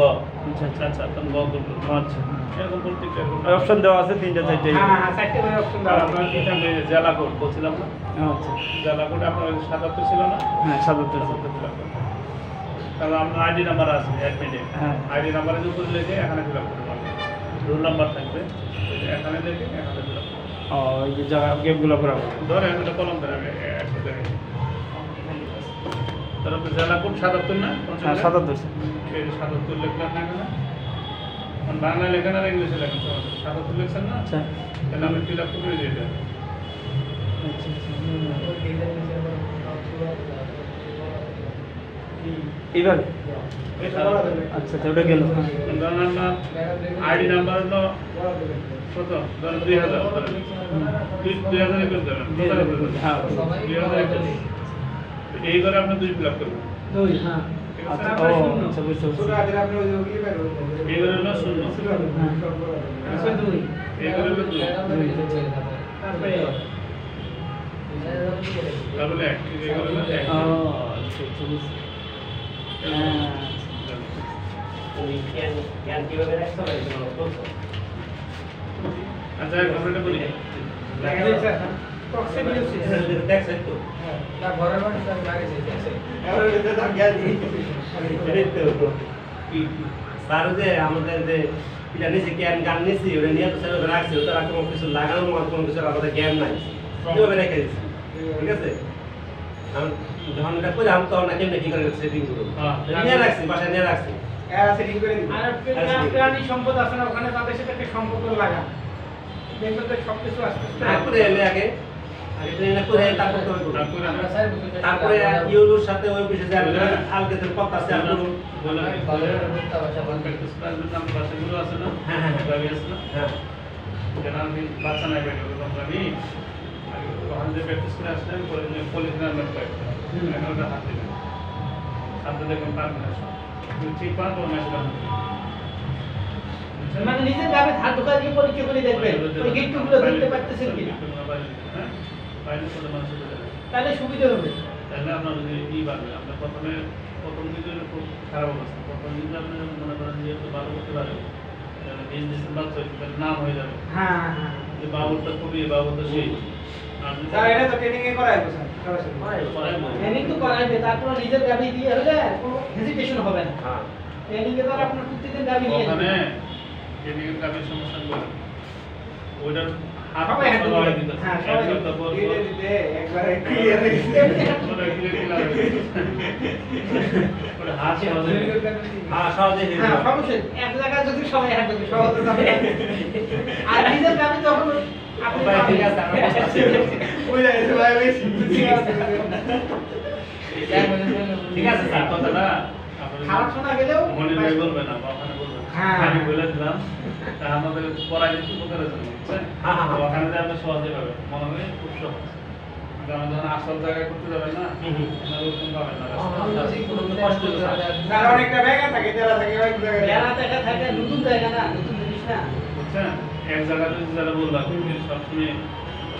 আচ্ছা আচ্ছা আচ্ছা তখন গ গোল করবেন। আচ্ছা এরকম প্রত্যেকটা অপশন দেওয়া আছে 3টা 4টা। হ্যাঁ হ্যাঁ 4টে করে অপশন আর দেওয়া আপনার এখানে জেলা কোড বলছিলাম না, আচ্ছা জেলা কোড আপনার 77 ছিল না? হ্যাঁ 77। 77 ছিল। তাহলে আপনার আইডি নাম্বার আছে অ্যাডমিটে, হ্যাঁ। আইডি নাম্বারে যে উপরে লিখে এখানে ফিল আপ করবেন। রোল নাম্বার থাকবে, ওই যে এখানে লিখে এখানে ফিল আপ করবেন। ও এই যে জায়গা গেমগুলো করাবো। ধরেন একটা কলম ধরে আমি একটা দেখে, তারপর জেলা কোড 77 না? হ্যাঁ 77। এই 77 লিখলাম না এখানে, বাংলা লেখেন আর ইংলিশে লেখেন, 77 লিখছেন না? আচ্ছা তাহলে আমি ফিল আপ করে দিয়ে দেবো। আচ্ছা এইভাবে আচ্ছা আচ্ছা ওটা গেল। ধরেন আপনার আইডি নাম্বার হলো কত? ধরেন 2000, 2000 করে দেবেন, টোটাল করে দেবেন। হ্যাঁ 2021। এই করে আপনি 2 ফিল আপ করবেন। দুই, হ্যাঁ ঠিক আচ্ছা আছে? ও আচ্ছা বুঝতে ছোট পারছি। হাতের আপনি ওই ওগুলি বের করতে এই করে হলো 0, তারপরে দুই, এই করে হলো 2, তারপরে তারপরে 1, এই করে হলো 1। ও আচ্ছা আচ্ছা বুঝছি। হ্যাঁ তুমি জ্ঞান কিভাবে রাখতে পারি তোমরা বলছো? আচ্ছা কমেন্টে বলি। দেখছো একটু? স্যার যে আমাদের যে এটা নিচে জ্ঞান নিয়েছি ওটা নিয়ে তো স্যার রাখছে, ওটা কোনো কিছু লাগানোর মতো কোনো কিছু আমাদের জ্ঞান নাই, কিভাবে রেখে দিচ্ছি। ঠিক আছে, আমি যখন এটা করলাম তখন না কেমনি কি করে সেটিং করবো নিয়ে রাখছি, বাসায় নিয়ে রাখছি। সেটিং করে দিন। আর প্রাণী সম্পদ আছে না, ওখানে তাদের সাথে একটা সম্পর্ক লাগা। দেখবেন যে সবকিছু আস্তে আস্তে তারপরে এলে আগে ট্রেনিং করে তারপর তবে করব। তারপরে তারপরে ইউলোর সাথে ওই অফিসে যাবে আলকেদের কথা আছে আর করুন। বলে প্র্যাকটিস ক্লাসের নাম বাসাগুলো আছে না? হ্যাঁ, হ্যাঁ, হ্যাঁ। রবি আছে না? হ্যাঁ যেটা আমি বাচ্চা নাই বের করবো আমি ওখান থেকে প্র্যাকটিস করে আসলাম পলিথিন আনলাম কয়েকটা এখন ওটা হাত দিলাম হাতে দেখুন পারবেন না সব ঠিক পারবো না সেটা মানে নিজের গ্রামে ধার ঢোকা দিয়ে পরীক্ষা করে দেখবেন ওই গিট্টুগুলো ধরতে পারতেছেন কিনা, বাইরে করে মানুষ তাহলে সুবিধা হবে। তাহলে আপনার যদি ই বাড়বে আপনার প্রথম দিকে খুব খারাপ অবস্থা, প্রথম দিকে আপনি যখন মনে করেন যে একটু ভালো করতে পারে বিজনেসের বাচ্চা নাম হয়ে যাবে হ্যাঁ হ্যাঁ যে বাবুরটা খুবই বাবুরটা সেই স্যার এটা তো ট্রেনিং এ করাইবো স্যার সরাসরি ট্রেনিং তো করাইবে, তারপর নিজের গাড়ি দিয়ে হলে কোনো হেজিটেশন হবে না। হ্যাঁ ট্রেনিং এ দ্বারা আপনার প্রত্যেকদিন গাড়ি নিয়ে ওখানে ট্রেনিংয়ের কাজের সমস্যা করে ওইটার হাত সবাই হাত সবাই দিবে। দিতেছে হ্যাঁ, সবাই একবার তারপর দিতে দিতে একবারে ক্লিয়ার হয়ে গেছে ওরা কি লাগে ওটা হাত সহজে হ্যাঁ সহজে হয়ে হ্যাঁ যাবে। সমস্যা নেই। এক জায়গায় যদি সবাই হাত দেবে সহজে যাবে না। আর নিজের গাড়ি যখন আপনি ভাই, ঠিক আছে, আমরা বুঝতেছি। ওই যাইছে ভাই বেশি ঠিক আছে ঠিক আছে স্যার। কথাটা আপনার খারাপ শোনা গেলেও মনে নেই বলবে না বা ওখানে বলবে না। হ্যাঁ। আমি বলে দিলাম তা আমাদের পড়াই দিতে উপকারের জন্য বুঝছেন? হ্যাঁ, হ্যাঁ, হ্যাঁ। ওখানে যে আপনি সহজে পাবেন মনে হয় খুব সহজ কিন্তু আমরা যখন আসল জায়গায় করতে যাবেন না আপনার ওরকম পাবেন না কষ্ট হতো স্যার। স্যার অনেকটা ব্যাগা থাকে তেরা থাকে ওই জায়গায় বেড়া দেখা থাকে নতুন জায়গা না, নতুন জিনিস না। বুঝছেন এক জায়গাতে যারা বললাম সবসময়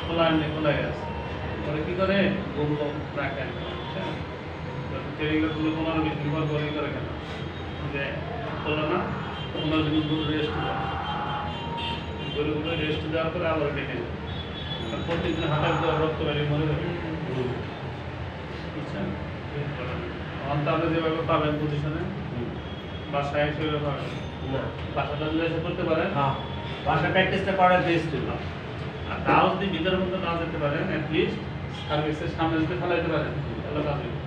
খোলা এমনি খোলাই আছে ওরা কি করে গোল রাখেন বুঝছেন টেরিগুলো 15-20 দিন পর গোলই করে কেন যে খোলা না 15 দিন পর রেস্ট দেয় গরুগুলো রেস্ট দেওয়ার পরে আবার ডেকে যায় আর প্রত্যেকদিন হাঁটার রক্ত বেরিয়ে মরে যাবে বুঝছেন তাহলে যেভাবে পাবেন পজিশনে বাসায় সেভাবে পাবেন না বাসাটা যদি এসে করতে পারেন হ্যাঁ ভাষা প্র্যাকটিসটা করা বেস্ট হলো। আর তাও যদি ভিতরের মধ্যে না যেতে পারেন অ্যাটলিস্ট সার্ভিসের সামনে যদি ফেলাইতে পারেন তাহলে কাজ হবে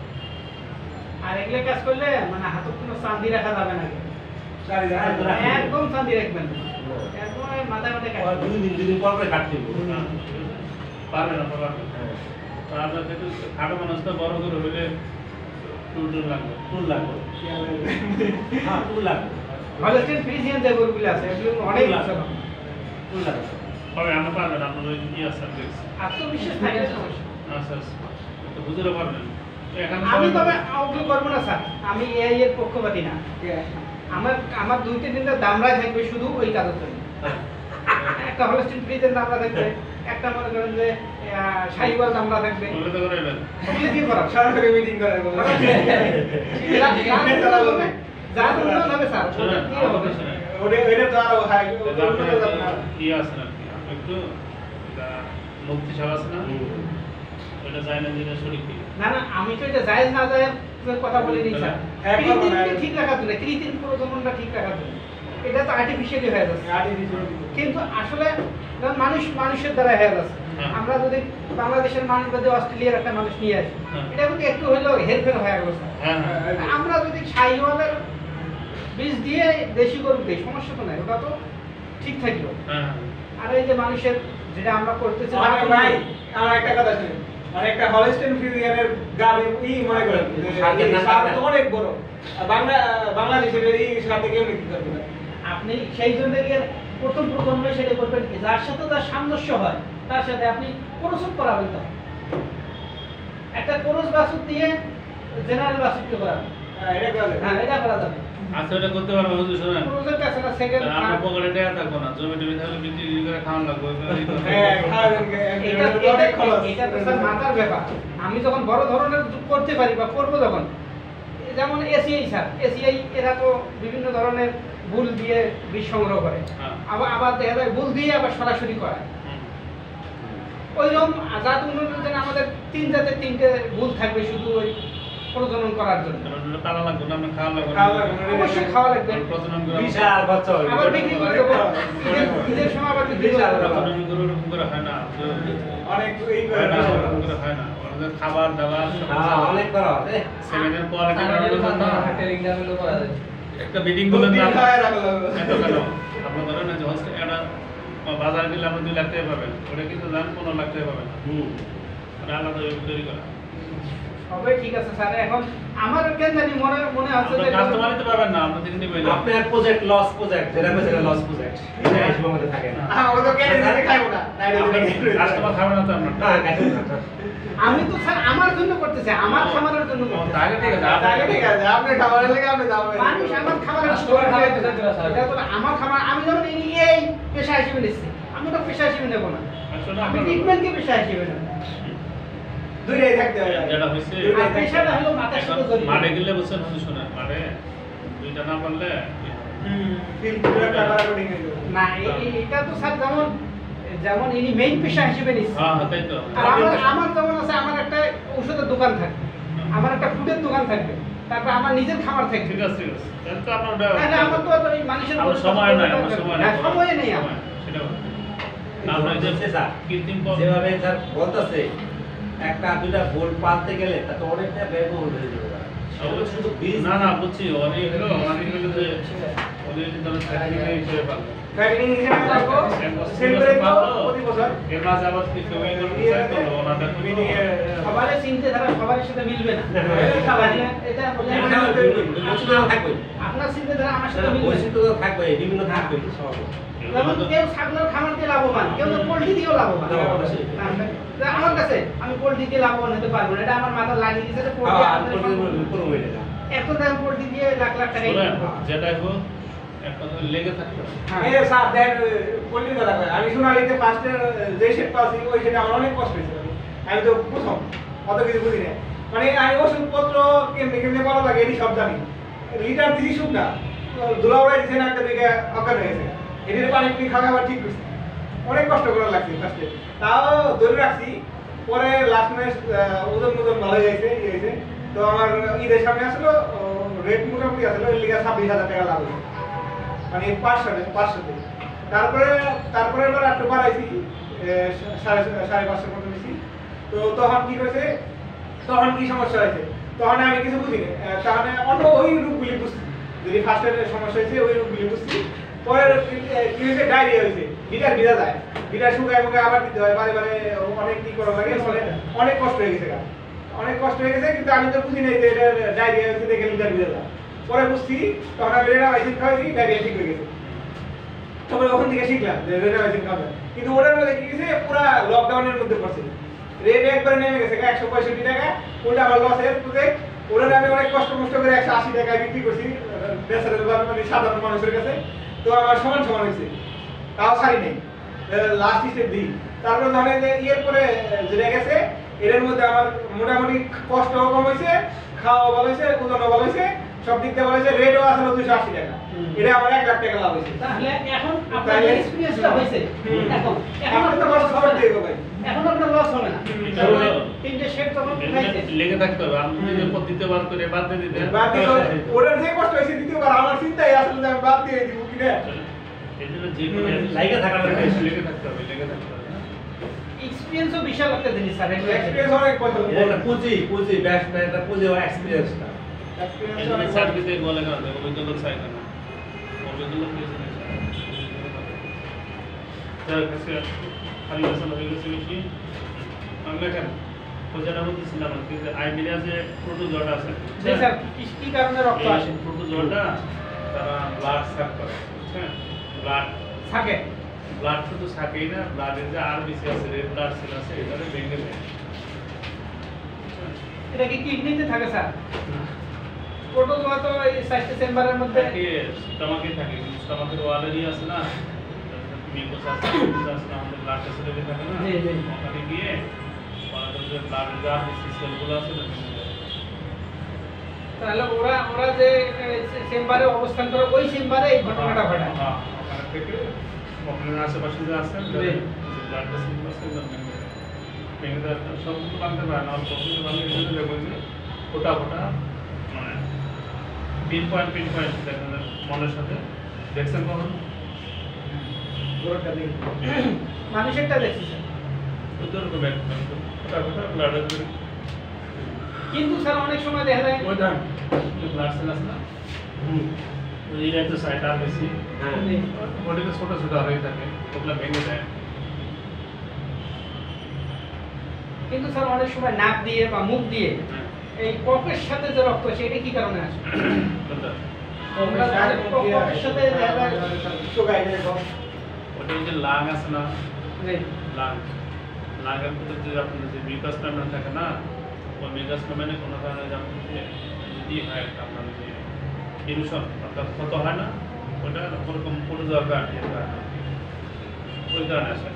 আর এগুলো কাজ করলে মানে হাতে কোনো চান্দি রাখা যাবে না, গাড়ি দেখা একদম চান্দি রাখবেন না, একদম মাথায় মাথায় কাজ আর দুই দিন পর করে কাটতে হবে। হ্যাঁ, পারবে না পারবে হ্যাঁ আর আপনার ক্ষেত্রে খাটো মানুষটা বড় করে হইলে টুল লাগবে টুল লাগবে। হ্যাঁ টুল লাগবে। হলস্টেইন ফ্রিজিয়ান যে গরুগুলো আছে এগুলো অনেক আছে। টুল লাগবে। হবে আমরা পারবেন আপনার ওই ই আছে দেখছি আত্মবিশ্বাস থাকে সমস্যা। আচ্ছা আচ্ছা তো হুজুরে পারবেন এখানে আমি সবাই তবে পারবে। ওগুলো করবো না স্যার, আমি এই এর পক্ষপাতী না। আমার 2-3 দিনটা দামড়ায় থাকবে শুধু ওই কাজের জন্য। একটা হলস্টেইন ফ্রিজিয়ান দামড়া থাকবে, একটা মনে করেন যে শাহিওয়াল দামড়া থাকবে, ওগুলো তো করে এলেন ওগুলো কি করা সরাসরি মিটিং করে যার উন্নয়ন হবে স্যার শোনেন কি আমার হবে? কথা শোনেন ওটা তো আরো হাই এটা আপনার ই আছে নাকি আপনি একটু এটা মুক্তি সভা আছে না ওইটা যায় না যেটা শরীর থেকে না না আমি তো এটা জায়েজ না জায়েজ কথা বলিনি স্যার। হ্যাঁ, কৃত্রিমকে ঠিক রাখার জন্য, কৃত্রিম প্রজননটা ঠিক রাখার জন্য, এটা তো আর্টিফিশিয়ালি হয়ে যাচ্ছে। কিন্তু আসলে যখন মানুষের দ্বারা হয়ে যাচ্ছে। হ্যাঁ। আমরা যদি বাংলাদেশের মানুষ বা যে অস্ট্রেলিয়ার একটা মানুষ নিয়ে আসি, হ্যাঁ। এটা কিন্তু একটু হলেও হেরফের হয়ে গেছে। হ্যাঁ হ্যাঁ আমরা যদি শাহিওয়ালের বীজ দিয়ে দেশি গরু দিই সমস্যা তো নাই, ওটা তো ঠিক থাকলো। হ্যাঁ আর এই যে মানুষের যেটা আমরা করতেছি আমার ভাই আমার একটা কথা শুনুন মানে একটা হলস্টেইন ফ্রিজিয়ানের গাবি ই মনে করেন যে সার তো অনেক বড় আর বাংলাদেশের এই সাথে কেউ কি করবে না আপনি সেই জন্য গিয়ে প্রথম প্রজন্মে সেটা করবেন কি যার সাথে তার সামঞ্জস্য হয় তার সাথে আপনি ক্রসুপ করাবেন। তো একটা ক্রস বাছুর দিয়ে জেনারেল বাছুরকে করাবেন, এটা করে হ্যাঁ এটা করা যাবে। আচ্ছা এটা করতে পারবো হুজুর শোনেন ক্রসের কাছে না সেকেন্ড আমরা পকেটে টাকা থাকবো না জমি টমি থাকলে বিক্রি করে খাওয়ান লাগবে হ্যাঁ খাবেন অনেক খরচ এটা তো স্যার মাথার ব্যাপার। আমি যখন বড় ধরনের করতে পারি বা করবো যখন, যেমন এসিআই স্যার, এসিআই এরা তো বিভিন্ন ধরনের বুল দিয়ে বীজ সংগ্রহ করে, হ্যাঁ। আবার দেখা যায় বুল দিয়ে আবার সরাসরি করায়। ওইরকম জাত উন্নয়নের জন্য আমাদের 3 জাতের 3টে বুল থাকবে শুধু ওই প্রজনন করার জন্য। তালা লাগবে না আমরা খাওয়া লাগবে খাওয়া লাগবে না। অবশ্যই খাওয়া লাগবে, প্রজনন করে বিশাল বাচ্চা হবে। আবার বিক্রি করে দেবো। ঈদের সময় আবার বিক্রি করে দেবো। প্রজনন করে ওরকম করে হয় না অনেক এই হয় না করে ওরকম করে হয় না ওদের খাবার দাবার হ্যাঁ অনেক করা হবে। সেভেনের কোয়ালিটি বাড়ানোর জন্য একটা বিডিং দুধ গুলো দিয়ে দাম খাওয়ায় রাখলো এত কেন আপনার ধরেন যে হোস্টেল একটা বাজার গেলে আপনি 2 লাখ টাকা পাবেন, ওটা কিন্তু জান 15 লাখ টাকা পাবেন। ওটা আলাদা ভাবে তৈরি করা। সবই ঠিক আছে স্যার, এখন আমার কেন জানি মনে হচ্ছে যে কাস্টমারই তো পাবেন না, আমরা থেকে নিবেন না। আপনার প্রজেক্ট লস প্রজেক্ট যেটা কইছে লস প্রজেক্ট এটা হিসেবে মধ্যে থাকে না। ও তো কেন দিতে খাইবো না, তাই না? কাস্টমার খাবে না তো আপনার। না খাইতে না। আমি তো স্যার আমার জন্য করতেছি, আমার খাবারের জন্য করতেছি। তাহলে ঠিক আছে, তাহলে ঠিক আছে, আপনি খাবারের লেগে আপনি যাবেন। মানুষ আমার খাবারের স্টোর খাওয়াইতে চাইতে না স্যার। এটা তো আমার খাবার, আমি যখন এই পেশা হিসেবে নিচ্ছি, আমি তো পেশা হিসেবে নেব না। আসলে আমি আমরা ট্রিটমেন্টকে পেশা হিসেবে নেব। দুইটাই থাকতে হবে। যেটা হইছে আর পেশাটা হলো মাথার সাথে জড়িত। মাঠে গেলে বলছেন হুজুর শোনেন, মাঠে দুইটা না পারলে ফিল করে টাকা কোডিং হয়ে যাবে। না এটা তো স্যার যেমন ইনি মেইন পেশা হিসেবে নিচ্ছে। হ্যাঁ তাই তো। আর আমার যেমন আছে, আমার একটা ঔষধের দোকান থাকবে, আমার একটা ফুডের দোকান থাকবে, তারপর আমার নিজের খাবার থাকবে। ঠিক আছে ঠিক আছে, তাহলে তো আপনার তাহলে আমার তো আর এই মানুষের আমার উপর সময় নাই, আমার করতে সময় হবে নাই। না। সময় নেই আমার। সেটা আমরা যে কৃত্রিম যেভাবে স্যার বলতাছে একটা দুইটা ভোল্ট পালতে গেলে তা তো অনেকটা ব্যয়বহুল হয়ে যাবে। শুধু বীজ না না বুঝছি, অনেক হলো যে ওদের যে ধরো সার্টিফিকেট হিসেবে পাবো। ফ্যাক্টরিং হিসেবে পাবো, সেল করে তো প্রতি বছর এর মাঝে আবার কি পেমেন্ট করতে চাই তো ওনাদের সবারই চিনতে ধারা সবার সাথে মিলবে না। এটা থাকবে আপনার চিনতে ধারা আমার সাথে মিলবে না। বৈচিত্র্য থাকবে, বিভিন্ন থাকবে সব। যেমন কেউ ছাগলের খামার দিয়ে লাভবান, কেউ তো পোল্ট্রি দিয়েও লাভবান। আমার কাছে আমি পোল্ট্রি দিয়ে লাভবান হতে পারবো না, এটা আমার মাথার লাগিয়ে দিয়েছে যে পোল্ট্রি এখন আমি পোল্ট্রি দিয়ে লাখ লাখ টাকা ইনকাম করব। যেটাই হোক একটা তো লেগে থাকতে হবে। এই যে স্যার দেন কোল্ড্রিং কথা কয়, আমি সোনালিতে ফার্স্টে যে সেট পাচ্ছি ওই সেটা আমার অনেক কষ্ট হয়েছে। আমি তো প্রথম অত কিছু বুঝি না, মানে আমি ওষুধপত্র কেমনে করা লাগে এটি সব জানি। লিটার দিছি শুকনা ধুলা উড়াই দিছে না, একটা দিকে অজ্ঞান হয়ে গেছে, এটির পানি পুনি খাওয়া আবার ঠিক করছি। অনেক কষ্ট করা লাগছে ফার্স্টে, তাও ধরে রাখছি। পরে লাস্ট ম্যাচ ওজন ভালো হয়ে গেছে, ইয়ে হয়েছে। তো আমার ঈদের সামনে আসলো, রেট মোটামুটি আসলো, এর লিগে 26,000 টাকা লাভ হয়েছে, মানে 500 তারপরে এবার একটু বাড়াইছি, 550 মতো বেশি। তো তখন কি হয়েছে, তখন কি সমস্যা হয়েছে, তখন আমি কিছু বুঝিনি। তাহলে অন্য ওই রূপগুলি বুঝছি, যদি ফার্স্টের সমস্যা হয়েছে ওই রূপগুলি বুঝছি। পরে কি হয়েছে, ডায়রিয়া হয়েছে, গিটার ভিজা যায়, গিটার শুকায় মুখে আবার দিতে হয়, বারে বারে অনেক কি করা লাগে, অনেক কষ্ট হয়ে গেছে, অনেক কষ্ট হয়ে গেছে। কিন্তু আমি তো বুঝি নাই যে এটা ডায়রিয়া হয়েছে, দেখে লিটার ভিজা যায়। পরে বুঝছি, তখন আমি রেনামাইসিন খাওয়াইছি, ডায়রিয়া ঠিক হয়ে গেছে। তবে ওখান থেকে শিখলাম যে রেনামাইসিন খাবে, কিন্তু ওটার মধ্যে কি গেছে, পুরো লকডাউনের মধ্যে পড়ছে, রেট একবারে নেমে গেছে 165 টাকা। ওটা আমার লসের প্রজেক্ট, ওটা আমি অনেক কষ্ট করে 180 টাকায় বিক্রি করছি বেচারের মানে সাধারণ মানুষের কাছে। তো আমার সমান হয়েছে, তাও ছাড়ি নেই, লাস্ট স্টেপ দিই। তারপরে ধরেন যে ইয়ের পরে যেটা গেছে, এর মধ্যে আমার মোটামুটি কষ্টও কম হয়েছে, খাওয়াও ভালো হয়েছে, ওজনও ভালো হয়েছে, সব দিক থেকে ভালো হয়েছে। রেটও আসলে 280 টাকা, এটা আমার 1 লাখ টাকা লাভ হয়েছে। তাহলে এখন আপনার এক্সপেরিয়েন্সটা হয়েছে, এখন তো কষ্ট খবর দিয়ে গো ভাই, এখন আপনার লস হবে না। তিনটে শেড তখন খাইছে লেগে থাকতে হবে। আমি যদি দ্বিতীয়বার করে বাদ দিয়ে দিতে বাদ দিয়ে ওটার যে কষ্ট হয়েছে দ্বিতীয়বার, আমার চিন্তাই আসলে যে আমি বাদ দিয়ে দিব কিনা। এই জন্য যে কোনো লাইগে থাকার লাগে। লেগে থাকতে হবে, লেগে থাকতে হবে। এক্সপেরিয়েন্সও বিশাল একটা জিনিস স্যার। এক্সপেরিয়েন্স অনেক পয়সা এটা পুঁজি ব্যাটসম্যান এটা পুঁজি ও এক্সপেরিয়েন্সটা। এই জন্য সার্ভিসে বলে কেন দেখো ওই লোক চাই কেন, ওই লোক কিছু নেই। তার কাছে খালি আসলে হয়ে গেছে বেশি। আমরা কেন যেটা বলতেছিলাম আর কি, যে আইবিরিয়া যে প্রোটোজোয়াটা আছে, জি স্যার, কি কারণে রক্ত আসে? প্রোটোজোয়াটা তারা ব্লাড সাক করে, বুঝছেন? ব্লাড শুধু সাকেই না, ব্লাডের যে আরবিসি আছে, রেড ব্লাড সেল আছে, এটারে ভেঙে দেয়। এটা কি কিডনিতে থাকে স্যার? প্রোটোজোয়া তো এই 6টা চেম্বারের মধ্যে স্টমাকে থাকে, কিন্তু স্টমাকের ওয়ালেরই আছে না, মিউকাস আছে, আমাদের ব্লাড ভেসেলে থাকে না, জি, জি। ওখানে গিয়ে ওয়ালের যে ব্লাডের যে আরবিসি সেলগুলো আছে ওটা ভেঙে দেয়। তাহলে ওরা যে চেম্বারে অবস্থান করে ওই চেম্বারে এই ঘটনাটা ঘটায়। হ্যাঁ, ওখানে থেকে ওখানে আশেপাশে যে আছে ব্লাড ভেসেল আছে ওটা ভেঙে দেয়। সবগুলো বাঁধতে পারে না, অল্প কিছু বাঁধলে কিন্তু দেখবো যে ফোটা মানে পিন পয়েন্ট দেখেন মনের সাথে। দেখছেন কখন? মানুষেরটা দেখছি স্যার, ফোটা ব্লাডের কিন্তু স্যার অনেক সময় দেখা যায় ওইটা ব্লাড সেল আছে না, এটা তো সাইড আর বেশি হ্যাঁ বডিতে ছোট ছোট হয়ে থাকে ওগুলো ভেঙে যায়। কিন্তু স্যার অনেক সময় নাক দিয়ে বা মুখ দিয়ে এই কফের সাথে যে রক্ত আসে এটা কি কারণে আসে? কোনটা? কফের সাথে ওটা যে লাং আছে না, জি লাং লাংয়ের ভিতরে যে আপনার যে মিউকাস মেমব্রেন থাকে না, ওই মিউকাস মেমব্রেনে কোনো কারণে যেমন যদি হয় একটা আপনার যে ইরুশন অর্থাৎ ক্ষত হয় না, ওটা ওরকম পড়ে যাওয়ার কারণে ওই কারণে আসে।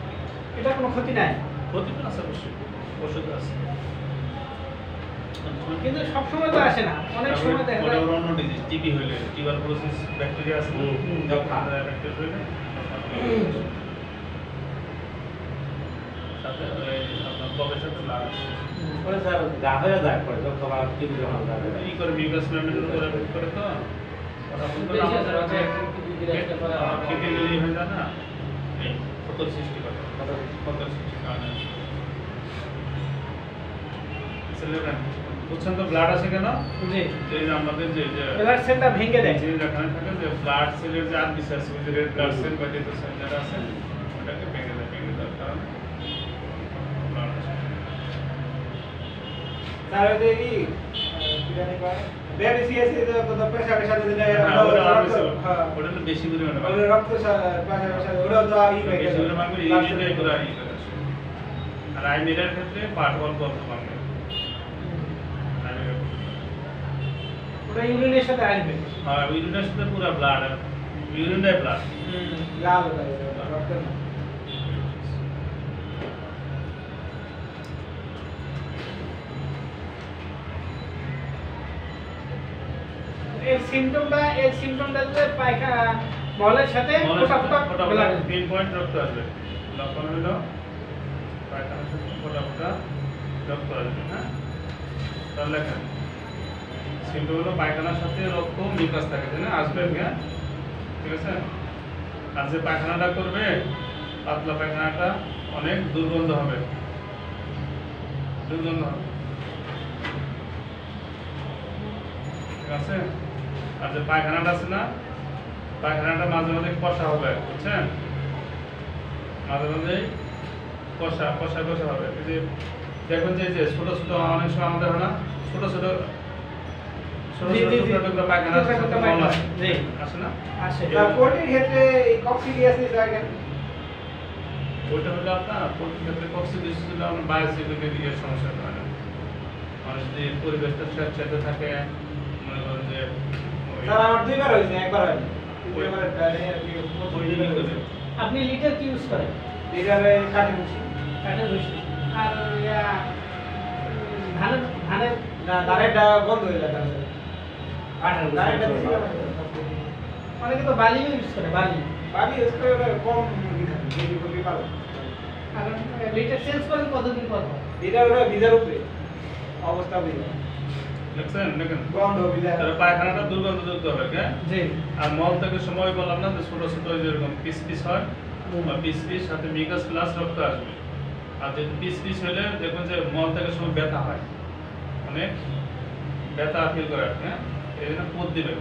এটা কোনো ক্ষতি নাই, ক্ষতি তো আছে অবশ্যই, ওষুধ আছে। কিন্তু সব সময় তো আসে না, অনেক সময় দেখা যায় অন্য ডিজিজ টিবি হইলে টিউবারকুলোসিস ব্যাকটেরিয়া আছে, ব্যাকটেরিয়া হইলে সাথে আপনার কফের সাথে লাগ পরে স্যার গা হয়ে যায় পরে যখন খাবার টিভি যখন যাবে ই করে মিউকাস মেমব্রেনের উপরে এফেক্ট করে তো ওটা বলতে কিডনি হয়ে যায় না, এই ক্ষতর সৃষ্টি করে, ক্ষতর সৃষ্টি কারণে সেলের বুঝছেন তো ব্লাড আছে কেন? জি যে আমাদের যে ব্লাড সেলটা ভেঙে দেয়, যে যেখানে থাকে যে ব্লাড সেলের যে আর্বিস আছে, যে রেড ব্লাড সেল বা যেটা সেল যেটা আছে ওটাকে ভেঙে দেয়, ভেঙে দেওয়ার কারণে ব্লাড আসে। স্যার ওই যে কি জানি কয় বেবিসিএসি তো পেশাবের সাথে দিলে হ্যাঁ, ওটা আর্বিস হবে। হ্যাঁ ওটা তো বেশি পরিমাণে ওটা রক্ত পেশাবের সাথে ওটা তো ই হয়ে বেশি গেছে পরিমাণে মানবে ইউরিনটাই পুরো ই করে আসে। আর আইমিরের ক্ষেত্রে পার্ট অল্প অল্প মানবে। ওটা ইউরিনের সাথে আসবে। হ্যাঁ, ইউরিনের সাথে পুরো ব্লাড, ইউরিনটাই ব্লাড। লাল হয়ে গেছে রক্ত না। এর সিম্পটমটা যে পায়খানা মলের সাথে ফোঁটা ফোঁটা ব্লাড পিন পয়েন্ট রক্ত আসবে। লক্ষণ হলো পায়খানার সাথে ফোঁটা ফোঁটা রক্ত আসবে। হ্যাঁ, তাহলে লেখেন সিম্পটম হলো পায়খানার সাথে রক্ত মিউকাস থাকে, তাই না, আসবে। হ্যাঁ, ঠিক আছে। আর যে পায়খানাটা করবে পাতলা পায়খানাটা অনেক দুর্গন্ধ হবে, দুর্গন্ধ হবে, ঠিক আছে। আর যে পায়খানাটা আছে না, পায়খানাটা মাঝে মাঝে কষা হবে, বুঝছেন, মাঝে মাঝে কষা কষা কষা হবে। এই যে দেখবেন যে ছোট ছোট অনেক সময় আমাদের হয় না, ছোট ছোট ছোট জি, ছোট জি, জি। টুকরা টুকরা পায়খানার টুকরা সাথে টুকরা মল পায়খানা, আসে, জি। আসে না? আসে। আর পোল্ট্রির ক্ষেত্রে এই কক্সিডিয়াসিস হয় কেন? ওইটা হলো আপনার পোল্ট্রির ক্ষেত্রে কক্সিডিয়াসিস হলো আপনার বায়োসিকিউরিটি দিয়ে সমস্যা হয় না। মানে যদি পরিবেশটা স্যাঁতস্যাঁতে থাকে, মনে করেন যে ওই স্যার আমার দুইবার হয়েছে, একবার হয়নি। ওই- দুইবার ডায়রিয়া আর কি ওই ই করে। আপনি লিটার কি ইউজ করেন? লিটারে কাটে বসি কাঠের রশি। আর ধানের ধানের না দাঁড়াইটা বন্ধ হয়ে যায় দাঁড়াইটা অনেকে তো বালি ইউজ করে, বালি। বাড়ি ইউজ করে কম মুরগি থাকে বেশি মুরগি পালন আর লিটার চেঞ্জ করেন কতদিন পর পর? লিটার ওটা ভিজার উপরে অবস্থা বুঝে দেখছেন দেখেন, গন্ধ ভিজা তাহলে পায়খানাটা দুর্গন্ধযুক্ত হবে। হ্যাঁ, জি আর মল থেকে সময় বললাম না যে ছোট ছোট যেরকম পিস পিস হয়, বা পিস পিস সাথে মিউকাস প্লাস রক্ত আসবে। আর যদি পিস পিস হলে দেখবেন যে মল থেকে সময় ব্যথা হয়, অনেক ব্যথা ফিল করে আপনি। হ্যাঁ, এই জন্য পোদ দিবেন,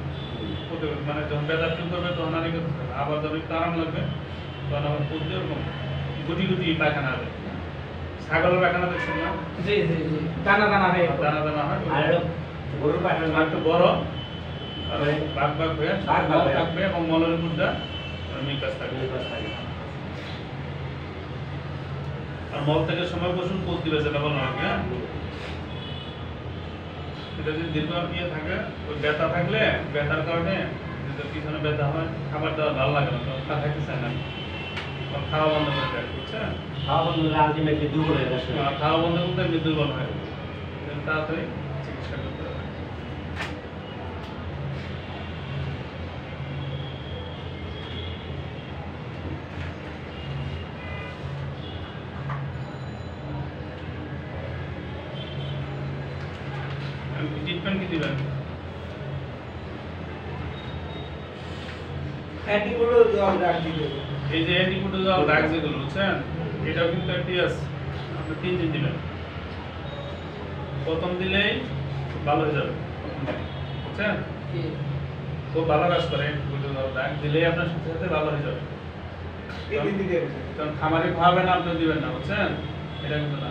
পোদ দিবেন, মানে যখন ব্যথা ফিল করবে তখন আর করতে হবে, আবার যখন একটু আরাম লাগবে তখন আবার পোদ দিয়ে ওরকম গুটি গুটি পায়খানা হবে। ছাগলের পায়খানা দেখছেন না, জি জি জি দানা দানা হয়ে দানা দানা হয়, আর গরুর পায়খানা একটু বড় আর ভাগ ভাগ হয়ে ভাগ ভাগ হয়ে। থাকবে এবং মলের মধ্যে মিউকাস থাকবে। আর মল থেকে সময় বসুন পোদ দিবে, যেটা বললাম আগে। হ্যাঁ, এটা যদি দীর্ঘ ইয়ে থাকে, ওই ব্যথা থাকলে ব্যথার কারণে যদি পিছনে ব্যথা হয়, খাবার দাবার ভালো লাগে না, তখন খাইতে চায় না, তখন খাওয়া বন্ধ করে দেয়, বুঝছেন। খাওয়া বন্ধ হলে আলটিমেটলি দুর্বল হয়ে যাচ্ছে আর খাওয়া বন্ধ করতে এমনি দুর্বল হয়, এই জন্য তাড়াতাড়ি চিকিৎসা করতে হবে। ট্রিটমেন্ট কি দিবেন? অ্যান্টিবায়োটিক দেওয়া ড্রাগ দিতে এই যে অ্যান্টিবায়োটিক ড্রাগ যেগুলো, বুঝছেন, এটাও কিন্তু একটি আছে, আপনি 3 দিন দিবেন। প্রথম দিলেই ভালো হয়ে যাবে, বুঝছেন। খুব ভালো কাজ করে অ্যান্টিবায়োটিক দাগ দিলেই আপনার সাথে সাথে ভালো হয়ে যাবে। 3 দিন দিতে হবে কারণ খামারে খাওয়াবেন আপনি দিবেন না, বুঝছেন? এটা কিন্তু না,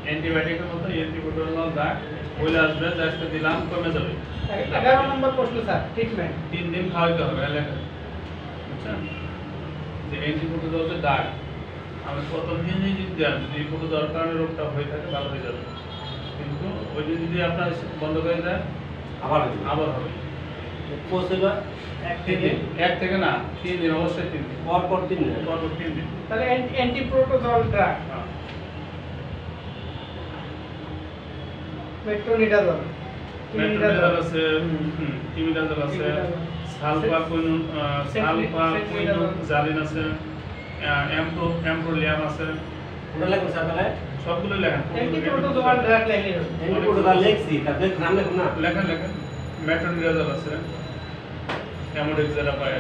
অ্যান্টিবায়োটিকের মতো অ্যান্টিবায়োটিক দাগ বলে আসবে, জাস্ট দিলাম কমে যাবে। 11 নম্বর প্রশ্ন স্যার, ট্রিটমেন্ট 3 দিন খাওয়াইতে হবে এলাকা, বুঝছেন? যে অ্যান্টিবায়োটিক দাগ আমি প্রথম দিনই যদি দেন, যদি কোনো দেওয়ার কারণে রোগটা হয়ে থাকে ভালো হয়ে যাবে, কিন্তু ওই দিন যদি আপনার বন্ধ করে দেন আবার আবার হবে। কোর্স হলো 1 থেকে 1 থেকে না 3 দিন, অবশ্যই 3 দিন, পর 3 দিন। পরপর 3 দিন। তাহলে অ্যান্টিপ্রোটোজল ড্রাগ, হ্যাঁ। মেট্রোনিডাজল, মেট্রোনিডাজল আছে, টিমিডাজল আছে, সালফাকুইনুন জালিন আছে, অ্যাম্প্রোলিয়াম আছে, ওটা লাগবে স্যার তাহলে সবগুলো লেখেন। অ্যান্টিপ্রোটোজল ড্রাগ লেখলে হবে। অ্যান্টিবায়োটিক লেখছি, তারপরে নাম লেখুন না। লেখেন লেখেন, মেট্রোনিডাজল আছে, অ্যামোডিক যারা পায়,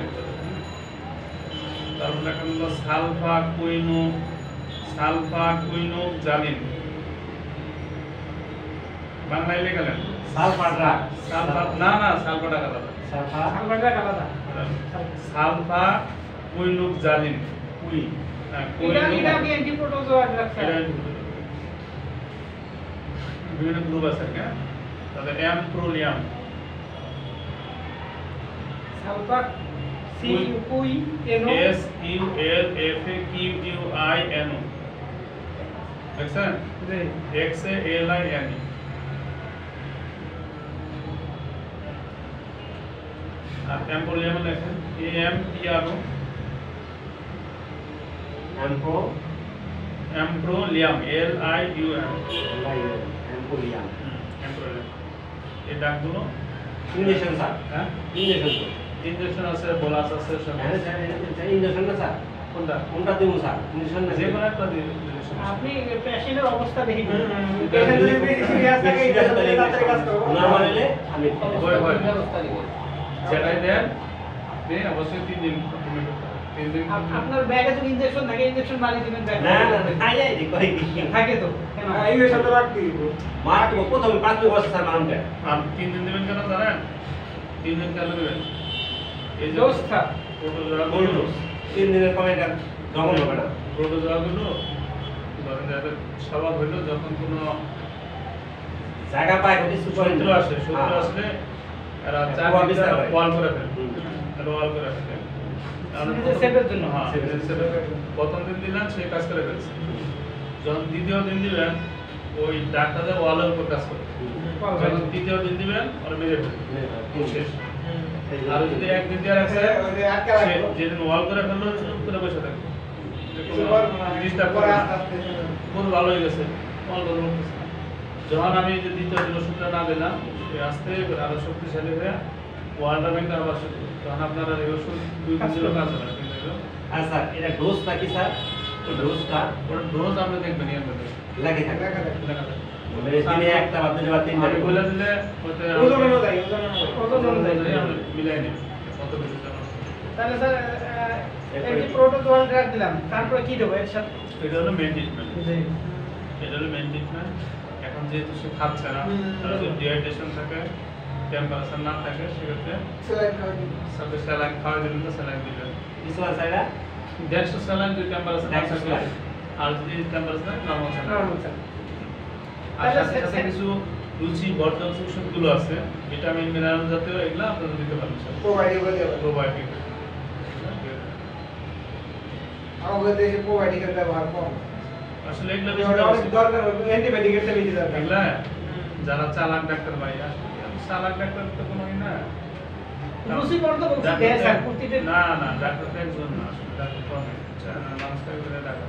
তারপর লেখেন হলো সালফাকুইনো জালিন, বাংলায় লেখালেন সালফার ড্রাগ, না না সালফাটা আলাদা, সালফার সালফার ড্রাগ আলাদা। সালফাকুইনো জালিন, এটা কি অ্যান্টিপ্রোটোজল ড্রাগ স্যার? বিভিন্ন গ্রুপ আছে, হ্যাঁ? তাহলে অ্যাম্প্রোলিয়াম, সালফার CUINO SULFAQUINO, দেখছেন? XALINE। আর অ্যাম্প্রোলিয়াম লেখেন AMPRO, অ্যাম্প্রোলিয়াম LIUM, অ্যাম্পোলিয়াম। অ্যাম্প্রোলিয়াম। এই ডাকগুলো ইনজেকশন স্যার, হ্যাঁ, ইনজেকশন তো ইনজেকশন আছে, বোলাস আছে, সব হ্যাঁ স্যার, ইনজেকশন না স্যার, কোনটা কোনটা দিব স্যার? ইনজেকশন না যে কোনো একটা দিয়ে আপনি পেশেন্টের অবস্থা দেখে পেশেন্ট যদি বেশি সিরিয়াস থাকে এটা তাড়াতাড়ি কাজ করব না হলে আমি হয় যেটাই দেন আপনি অবশ্যই 3 দিন কমপ্লিট করতে হবে। 3 দিন আপনার ব্যাগে যদি ইনজেকশন থাকে, ইনজেকশন বানিয়ে দিবেন ব্যাগে। না না খাই যাই দি কই কি থাকে তো কেন? এই সাথে রাখতে দিব মার তো প্রথমে 5 দিন বসে স্যার মারুনটা আর 3 দিন দেবেন কেন জানেন? 3 দিন কেন দেবেন? এই যে ডোজ স্যার, প্রোটোজোয়া বলুন গুলো 3 দিনের কমে এটা গ্রহণ হবে না। প্রোটোজোয়া গুলো ধরেন যাদের স্বভাব হইলো যখন কোনো জায়গা পায় ওই সুপার শত্রু আসে, শত্রু আসলে এরা ওয়াল বিস্তার করে। ওয়াল করে ফেলে, এরা ওয়াল করে ফেলে। নিজের সেফের জন্য। হ্যাঁ, নিজের সেফের জন্য। প্রথম দিন দিলেন সেই কাজ করে ফেলছে, যখন দ্বিতীয় দিন দিবেন ওই ডাক্তার ওয়ালের উপর কাজ করে, যখন তৃতীয় দিন দিবেন ওরা মেরে ফেলবে, শেষ। আর যদি একদিন দিয়ে রাখছে ওই যে আটকা রাখবো যেদিন ওয়াল করে ফেললো চুপ করে বসে থাকবে, সুপার জিনিসটা পরে করে আস্তে আস্তে খুব ভালো হয়ে গেছে, ওয়াল করে উঠতেছে না। যখন আমি যে দ্বিতীয় দিন ওষুধটা না দিলাম সে আস্তে আরো শক্তিশালী হয়ে ওয়ালটা ভেঙে আবার শুরু করে। তখন আপনারা এই ওষুধ 2-3 দিনও কাজ হবে না, কিন্তু আর স্যার এটা ডোজটা কি স্যার? ডোজটা ওর ডোজ আপনি দেখবেন এর মধ্যে লাগে থাকে দেখা যায় লেখা থাকে। মানে দিনে একটা বা দুটো বা তিনটা আমি বলে দিলে ওতে ওজন অনুযায়ী ওজন অনুযায়ী ওজন অনুযায়ী। আমি মিলাই নেব কত বেশি জানো। তাহলে স্যার অ্যান্টিপ্রোটোজল ড্রাগ দিলাম, তারপরে কি দেবো এর সাথে? এটা হলো মেন ট্রিটমেন্ট, জি। এটা হলো মেন ট্রিটমেন্ট। এখন যেহেতু সে খাচ্ছে না, তার যদি ডিহাইড্রেশন থাকে, টেম্পারেচার না থাকে, সেক্ষেত্রে সেলাই খাওয়া দিই সাথে স্যালাইন খাওয়া দিলেন তো স্যালাইন দিলেন। ইসলা স্যাররা 150 স্যালাইন যদি টেম্পারেচার না 150 থাকে, স্যালাইন। আর যদি temperature normal saline. Normal sir. আর তাহলে সাথে সাথে কিছু রুচি বর্ধক ওষুধগুলো আছে, ভিটামিন মিনারেল জাতীয়, এগুলো আপনারা দিতে পারেন স্যার। প্রোবায়োটিক বলে দেব প্রোবায়োটিক আমাদের দেশে প্রোবায়োটিকের ব্যবহার কম আসলে এগুলো বেশি অনেক ব্যবহার- দরকার অ্যান্টিবায়োটিকের চেয়ে বেশি দরকার এগুলা যারা চালাক ডাক্তার ভাই, আসলে চালাক ডাক্তার তো কোনো ই না। রুচিবর্ধক ওষুধ ডাক্তার দেয় স্যার তো- প্রতিটা। না না ডাক্তার তো একজন না, আসলে ডাক্তার তো অনেক। মানুষটা করে ডাক্তার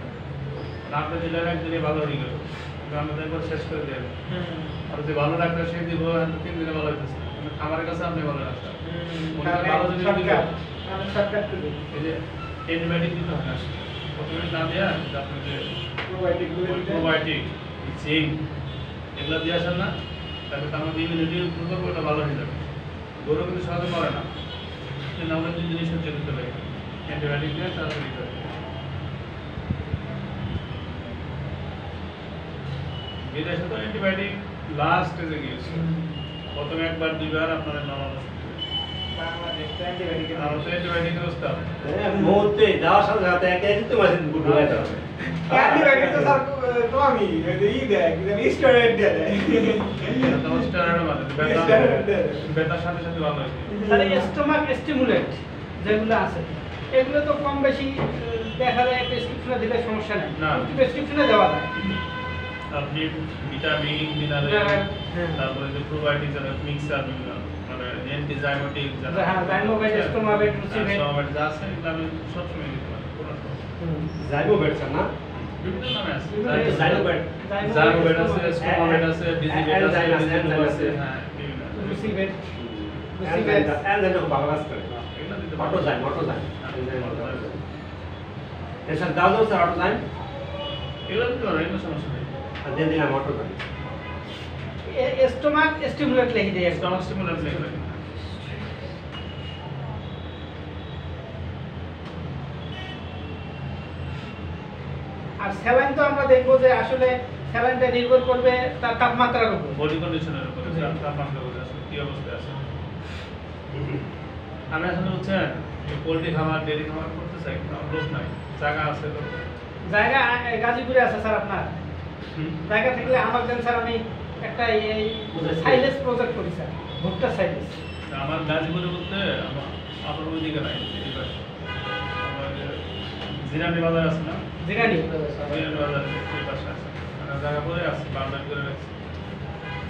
আপনি দিলেন একদিনে ভালো হয়ে গেল, কিন্তু আমাদের একবার শেষ করে দিয়ে গেল। আর যে ভালো ডাক্তার সে দিব 3 দিনে ভালো হইতেছে, কিন্তু খামারের কাছে আপনি ভালো ডাক্তার উনি তো ভালো জিনিস দিবেন। শর্টকাট করে এই যে অ্যান্টিবায়োটিক দিতে হয় না, প্রথমে না দেয়া যে আপনি যে প্রোবায়োটিক গুলো দিতে প্রোবায়োটিক, জিঙ্ক এগুলো দিয়ে আসেন না, তাহলে তার মধ্যে ইমিউনিটি ইমপ্রুভ করবে, ওটা ভালো হয়ে যাবে। গরু কিন্তু সহজে মরে না, কিন্তু আমরা যে জিনিস হচ্ছে দিতে পারি অ্যান্টিবায়োটিক দিয়ে তাড়াতাড়ি করে। বিদেশে তো অ্যান্টিবায়োটিক লাস্ট স্টেজে গিয়েছে, প্রথমে একবার 2বার আপনার নরমাল ওষুধ দেবে। বাংলাদেশ তো অ্যান্টিবায়োটিক আমরা তো অ্যান্টিবায়োটিকের ওস্তাদ। মুহূর্তে যাওয়ার সাথে সাথে একে একে তোমার সাথে গুড হয়ে যাবে। অ্যান্টিবায়োটিক তো স্যার কমই ই দেয় কিন্তু স্টেরয়েড দেয় এটা তো স্টেরয়েড মানে স্টেরয়েড দেয় ব্যথার সাথে সাথে ভালো হয়। তাহলে স্টোমাক স্টিমুলেন্ট যেগুলো আছে এগুলো তো কম বেশি দেখা যায় প্রেসক্রিপশনে দিলে সমস্যা নেই না। প্রেসক্রিপশনে দেওয়া যায় আপনি ভিটামিন মিনারেল হ্যাঁ। তারপরে যে প্রোবায়োটিক আর মিক্সার মানে অ্যান্টিজাইমোটিক হ্যাঁ জাইমোভেট স্টোমাভেট লুসিভেট স্টোমাভেট যা আছে এগুলো আমি সবসময় দিতে পারি কোনো সমস্যা নেই। যাইবো বেড়ছে না বিভিন্ন নামে আছে জাইনোবেট জাইমোভেট আছে স্টোমাভেট আছে ডিজিভেট আছে ডিজিভেট আছে হ্যাঁ বিভিন্ন লুসিভেট এন্ড ভালো কাজ করে এগুলো দিতে অটো পারি। যাই এসব দাও দাও স্যার অটো যাই এগুলো দিতে পারি কোনো সমস্যা নেই। আর দিয়ে দিলাম অটো যাই স্টোমাক স্টিমুলেন্ট লিখে দেয় স্টমাক স্টিমুলেন্ট এগুলো আর স্যালাইন তো আমরা দেখবো যে আসলে স্যালাইনটা নির্ভর করবে তার তাপমাত্রার উপর বডি কন্ডিশনের উপরে তাপমাত্রা উপরে আসলে কি অবস্থায় আছে। আমি আসলে হচ্ছে পোল্ট্রি খামার ডেয়ারি খামার করতে চাই কিন্তু আমার লোক নাই, জায়গা আছে তো। জায়গা গাজীপুরে আছে স্যার আপনার হুম। জায়গা থাকলে আমার দেন স্যার আমি একটা এই সাইলেস প্রজেক্ট করি স্যার ভুট্টা সাইলেস আমার গাজীপুরে বলতে আমার ওইদিকে নাই, এই পাশে আমার জিরানি বাজার আছে না, জিরানি জিরানি বাজার এই পাশে আছে, মানে জায়গা পরে আছে বাউন্ডারি করে রাখছি।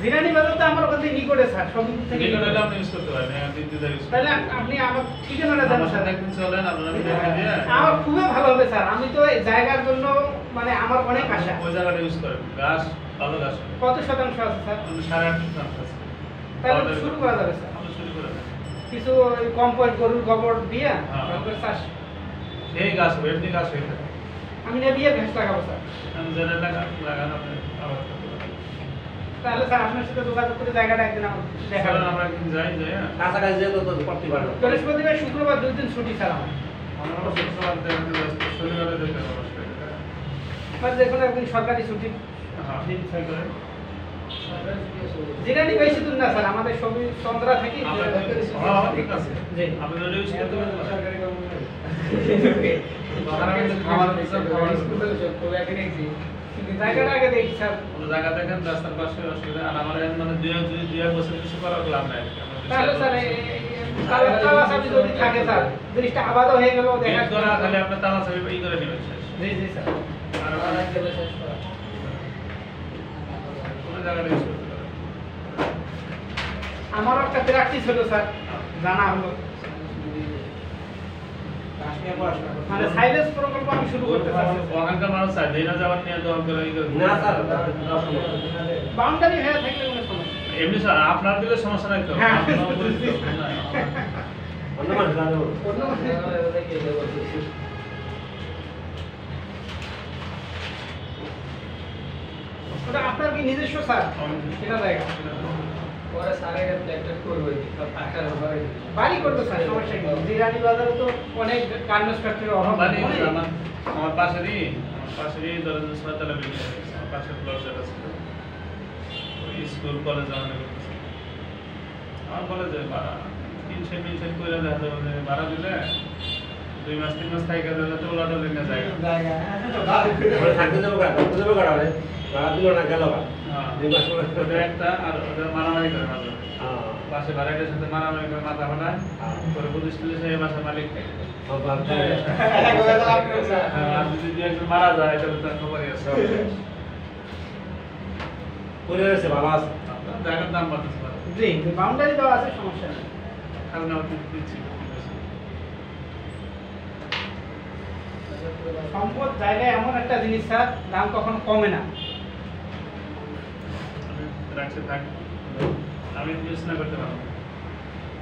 জিরানি বাজার তো আমার ওখান থেকে নিকটে স্যার সব দিক থেকে এগুলো নিকটে। আপনি ইউজ করতে পারেন, দিন দিন ইউজ তাহলে আপনি আমার ঠিকানাটা দেন আমার স্যার সাথে একদিন চলেন, আপনারা দেখে দিয়ে আমার খুবই ভালো হবে স্যার আমি তো এই জায়গার জন্য মানে আমার অনেক আশা ওই জায়গাটা ইউজ করেন, গাছ ভালো গাছ হবে। কত শতাংশ আছে স্যার আমি 8.5 আছে। তাহলে শুরু করা যাবে স্যার আমরা শুরু করে দেন। কিছু কম্পোস্ট গরুর গোবর দিয়ে হ্যাঁ। তারপরে চাষ এই গাছ হবে, এমনি গাছ হয়ে থাকে। আমি নেবিয়ে ঘাস লাগাবো স্যার আমি যেটা লাগান আপনি আবার করতে পারেন। তাহলে স্যার আপনার সাথে যোগাযোগ করে জায়গাটা একদিন আমার দেখাবেন চলেন আমরা একদিন যাই, হ্যাঁ। কাছাকাছি যেতে তো করতে পারবো বৃহস্পতিবার শুক্রবার 2 দিন ছুটি স্যার আমার আমরা শুক্রবার দেখতে ব্যস্ত, শনিবারে দেখতে অবশ্যই। আর যে কোনো একদিন সরকারি ছুটি হ্যাঁ, দিন থাকবে জিরানি বেশি দূর না স্যার আমাদের সবই চন্দ্রা থেকে হ্যাঁ, ঠিক আছে। জি আপনি যদি ইউজ করতে পারেন। তখন আমি কিন্তু খাবার দিচ্ছি, খাবার জায়গাটা আগে দেখি স্যার কোনো জায়গা দেখেন রাস্তার পাশে অসুবিধা, আর আমার এখন মানে দুই এক বছর কিছু করার লাভ নাই। তাহলে স্যার তালাচাবি যদি থাকে স্যার জিনিসটা আবাদও হয়ে গেল দেখা দেখা করা খালি আপনার তালা চাবি ই করে নেবেন শেষ। জি জি স্যার আর কোনো জায়গাটা ইউজ করতে পারেন। আমারও একটা প্র্যাকটিস হলো স্যার জানা হলো মানে সাইলেন্স প্রকল্প আমি শুরু করতে চাচ্ছি ওখানকার মানুষ চায় দেই না যাওয়ার নিয়ে দোয়া করে ই করে। না স্যার বাউন্ডারি হয়ে থাকলে কোনো সমস্যা নেই। এমনি স্যার আপনার দিলে সমস্যা নাই তো। হ্যাঁ। আপনার পরিচিত না। অন্য মানুষ জানো ওটা আপনার কি নিজস্ব স্যার এটা জায়গা বাড়ি করবে স্যার সমস্যা কি জিরানি বাজারে তো অনেক গার্মেন্টস ফ্যাক্টরির অভাব বাড়ি অনেক। আমার পাশেরই ধরেন 6 তলা বিল্ডিং আছে, আমার পাশের ফ্লোর যেটা ছিল ওই স্কুল কলেজ আমাদের করতেছে। আমার কলেজে ভাড়া টিনশেড করে দেখা যাবে যে ভাড়া দিলে 2 মাস 3 মাস থাইকা দিলে তো ওলাটা দিনে জায়গা। থাকতে যাবো কারণে ভাড়া দিল না গেল হ্যাঁ, 2 মাস পরে ওটা একটা আর ওটা মারামারি করে মাঝে মাঝে। পাশে ভাড়াটার সাথে মারামারি করে মাথা ফাটায় পরে পুলিশ টুলিশ এই মাসে মালিক খায়। আর যদি দুই একজন মারা যায় তাহলে তার খবরই আছে। পরিবারের ভালো আছে আপনার জায়গার দাম বাড়তেছে পারে, জি বাউন্ডারি দেওয়া আছে সমস্যা নেই কারণ আমি দিচ্ছি। সম্পদ জায়গায় এমন একটা জিনিস স্যার দাম কখনো কমে না আমি রাখতে থাকি, আমি ইউজ না করতে পারবো,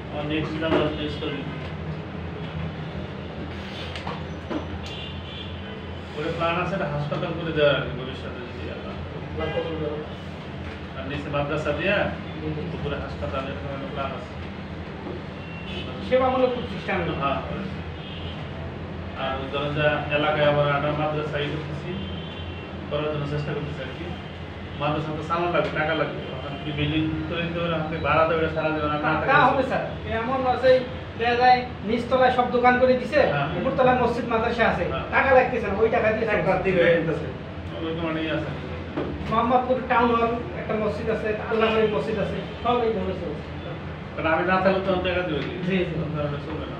আমার নেক্সট দাম ইউজ করবি। ওটা প্ল্যান আছে একটা হাসপাতাল করে দেওয়ার আর কি ভবিষ্যতে যদি আল্লাহ। আর নিচে মাদ্রাসা দিয়া উপরে হাসপাতালের প্ল্যান আছে। সেবামূলক প্রতিষ্ঠান হ্যাঁ, আর ধরেন যে এলাকায় আবার একটা মাদ্রাসা ই করতেছি করার জন্য চেষ্টা করতেছি আর কি। মাদ্রাসা তো সামান লাগবে, টাকা লাগবে, ওখানে বিল্ডিং করে দিতে হবে আমাকে ভাড়া দেবে সারা দেবে না তা হবে স্যার এমন আছে দেখা যায় নিচতলায় সব দোকান করে দিছে হ্যাঁ। উপরতলায় মসজিদ মাদ্রাসা আছে হ্যাঁ। টাকা লাগতেছে না ওই টাকা দিয়ে এক রাত দিকে হইতেছে মানেই আছে মোহাম্মদপুর টাউন হল একটা মসজিদ আছে আল্লাহবাড়ি মসজিদ আছে সব এই ধরনের চলছে। কারণ আমি না থাকলে তো আমি টাকা দেবো কি জি, জি। তাহলে চলবে না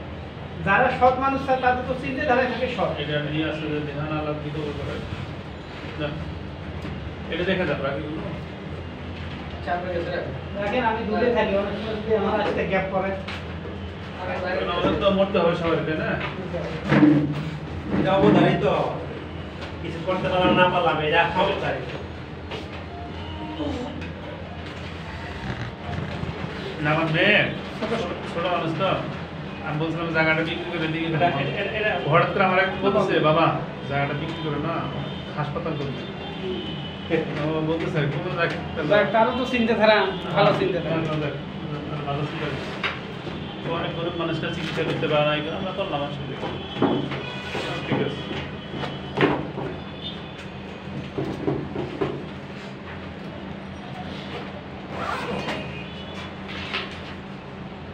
যারা সৎ মানুষ স্যার তাদের তো চিন্তা ধারায় থাকে সৎ এটা নিয়ে আসলে যে ধ্যান আলাপ দিতে করে না এটা দেখে যাবো বাকি দেখেন আমি দূরে থাকি অনেক সময় যদি আমার সাথে গ্যাপ করে আমাদের তো মরতে হবে সবাই তাই না এটা অবধারিত তো কিছু করতে পারলাম না পারলাম এটা অবধারিত না আমার মেয়ে ছোট মানুষ তো আমি বলছিলাম জায়গাটা বিক্রি করে দিই হঠাৎ করে আমার এক বলতেছে বাবা জায়গাটা বিক্রি করে না হাসপাতাল করবে ও বলতেছে কোনো তারও তো চিন্তা ধারা ভালো চিন্তা ধারা ভালো চিন্তা তো অনেক গরিব মানুষরা চিকিৎসা করতে পারে না এখানে আমরা করলাম আসলে ঠিক আছে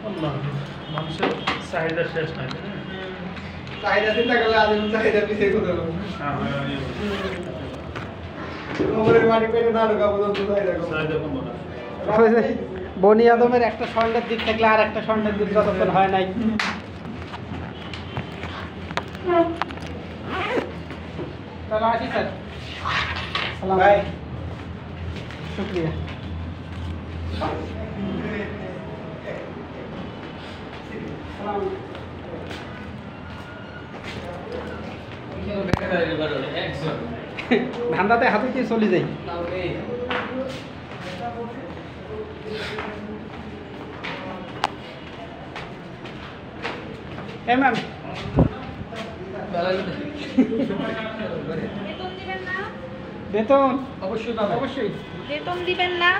আল্লাহ মানুষের চাহিদা শেষ নাই তাই না? চাহিদা চিন্তা করলে আজীবন চাহিদা পিছিয়ে কোথাও যাবো না। হ্যাঁ, কোমরের মাটি পেটে না ঢোকা পর্যন্ত চাহিদা কম। চাহিদা কমবো না বনি আদমের একটা স্বর্ণের দিক থাকলে আর একটা স্বর্ণের দিক যতক্ষণ হয় নাই তাহলে আসি স্যার সালাম বাই। শুক্রিয়া সালাম ধান্দাতে হাতে দিয়ে চলে যাই হ্যাঁ ম্যাম বেতন দিবেন না বেতন অবশ্যই অবশ্যই বেতন দিবেন না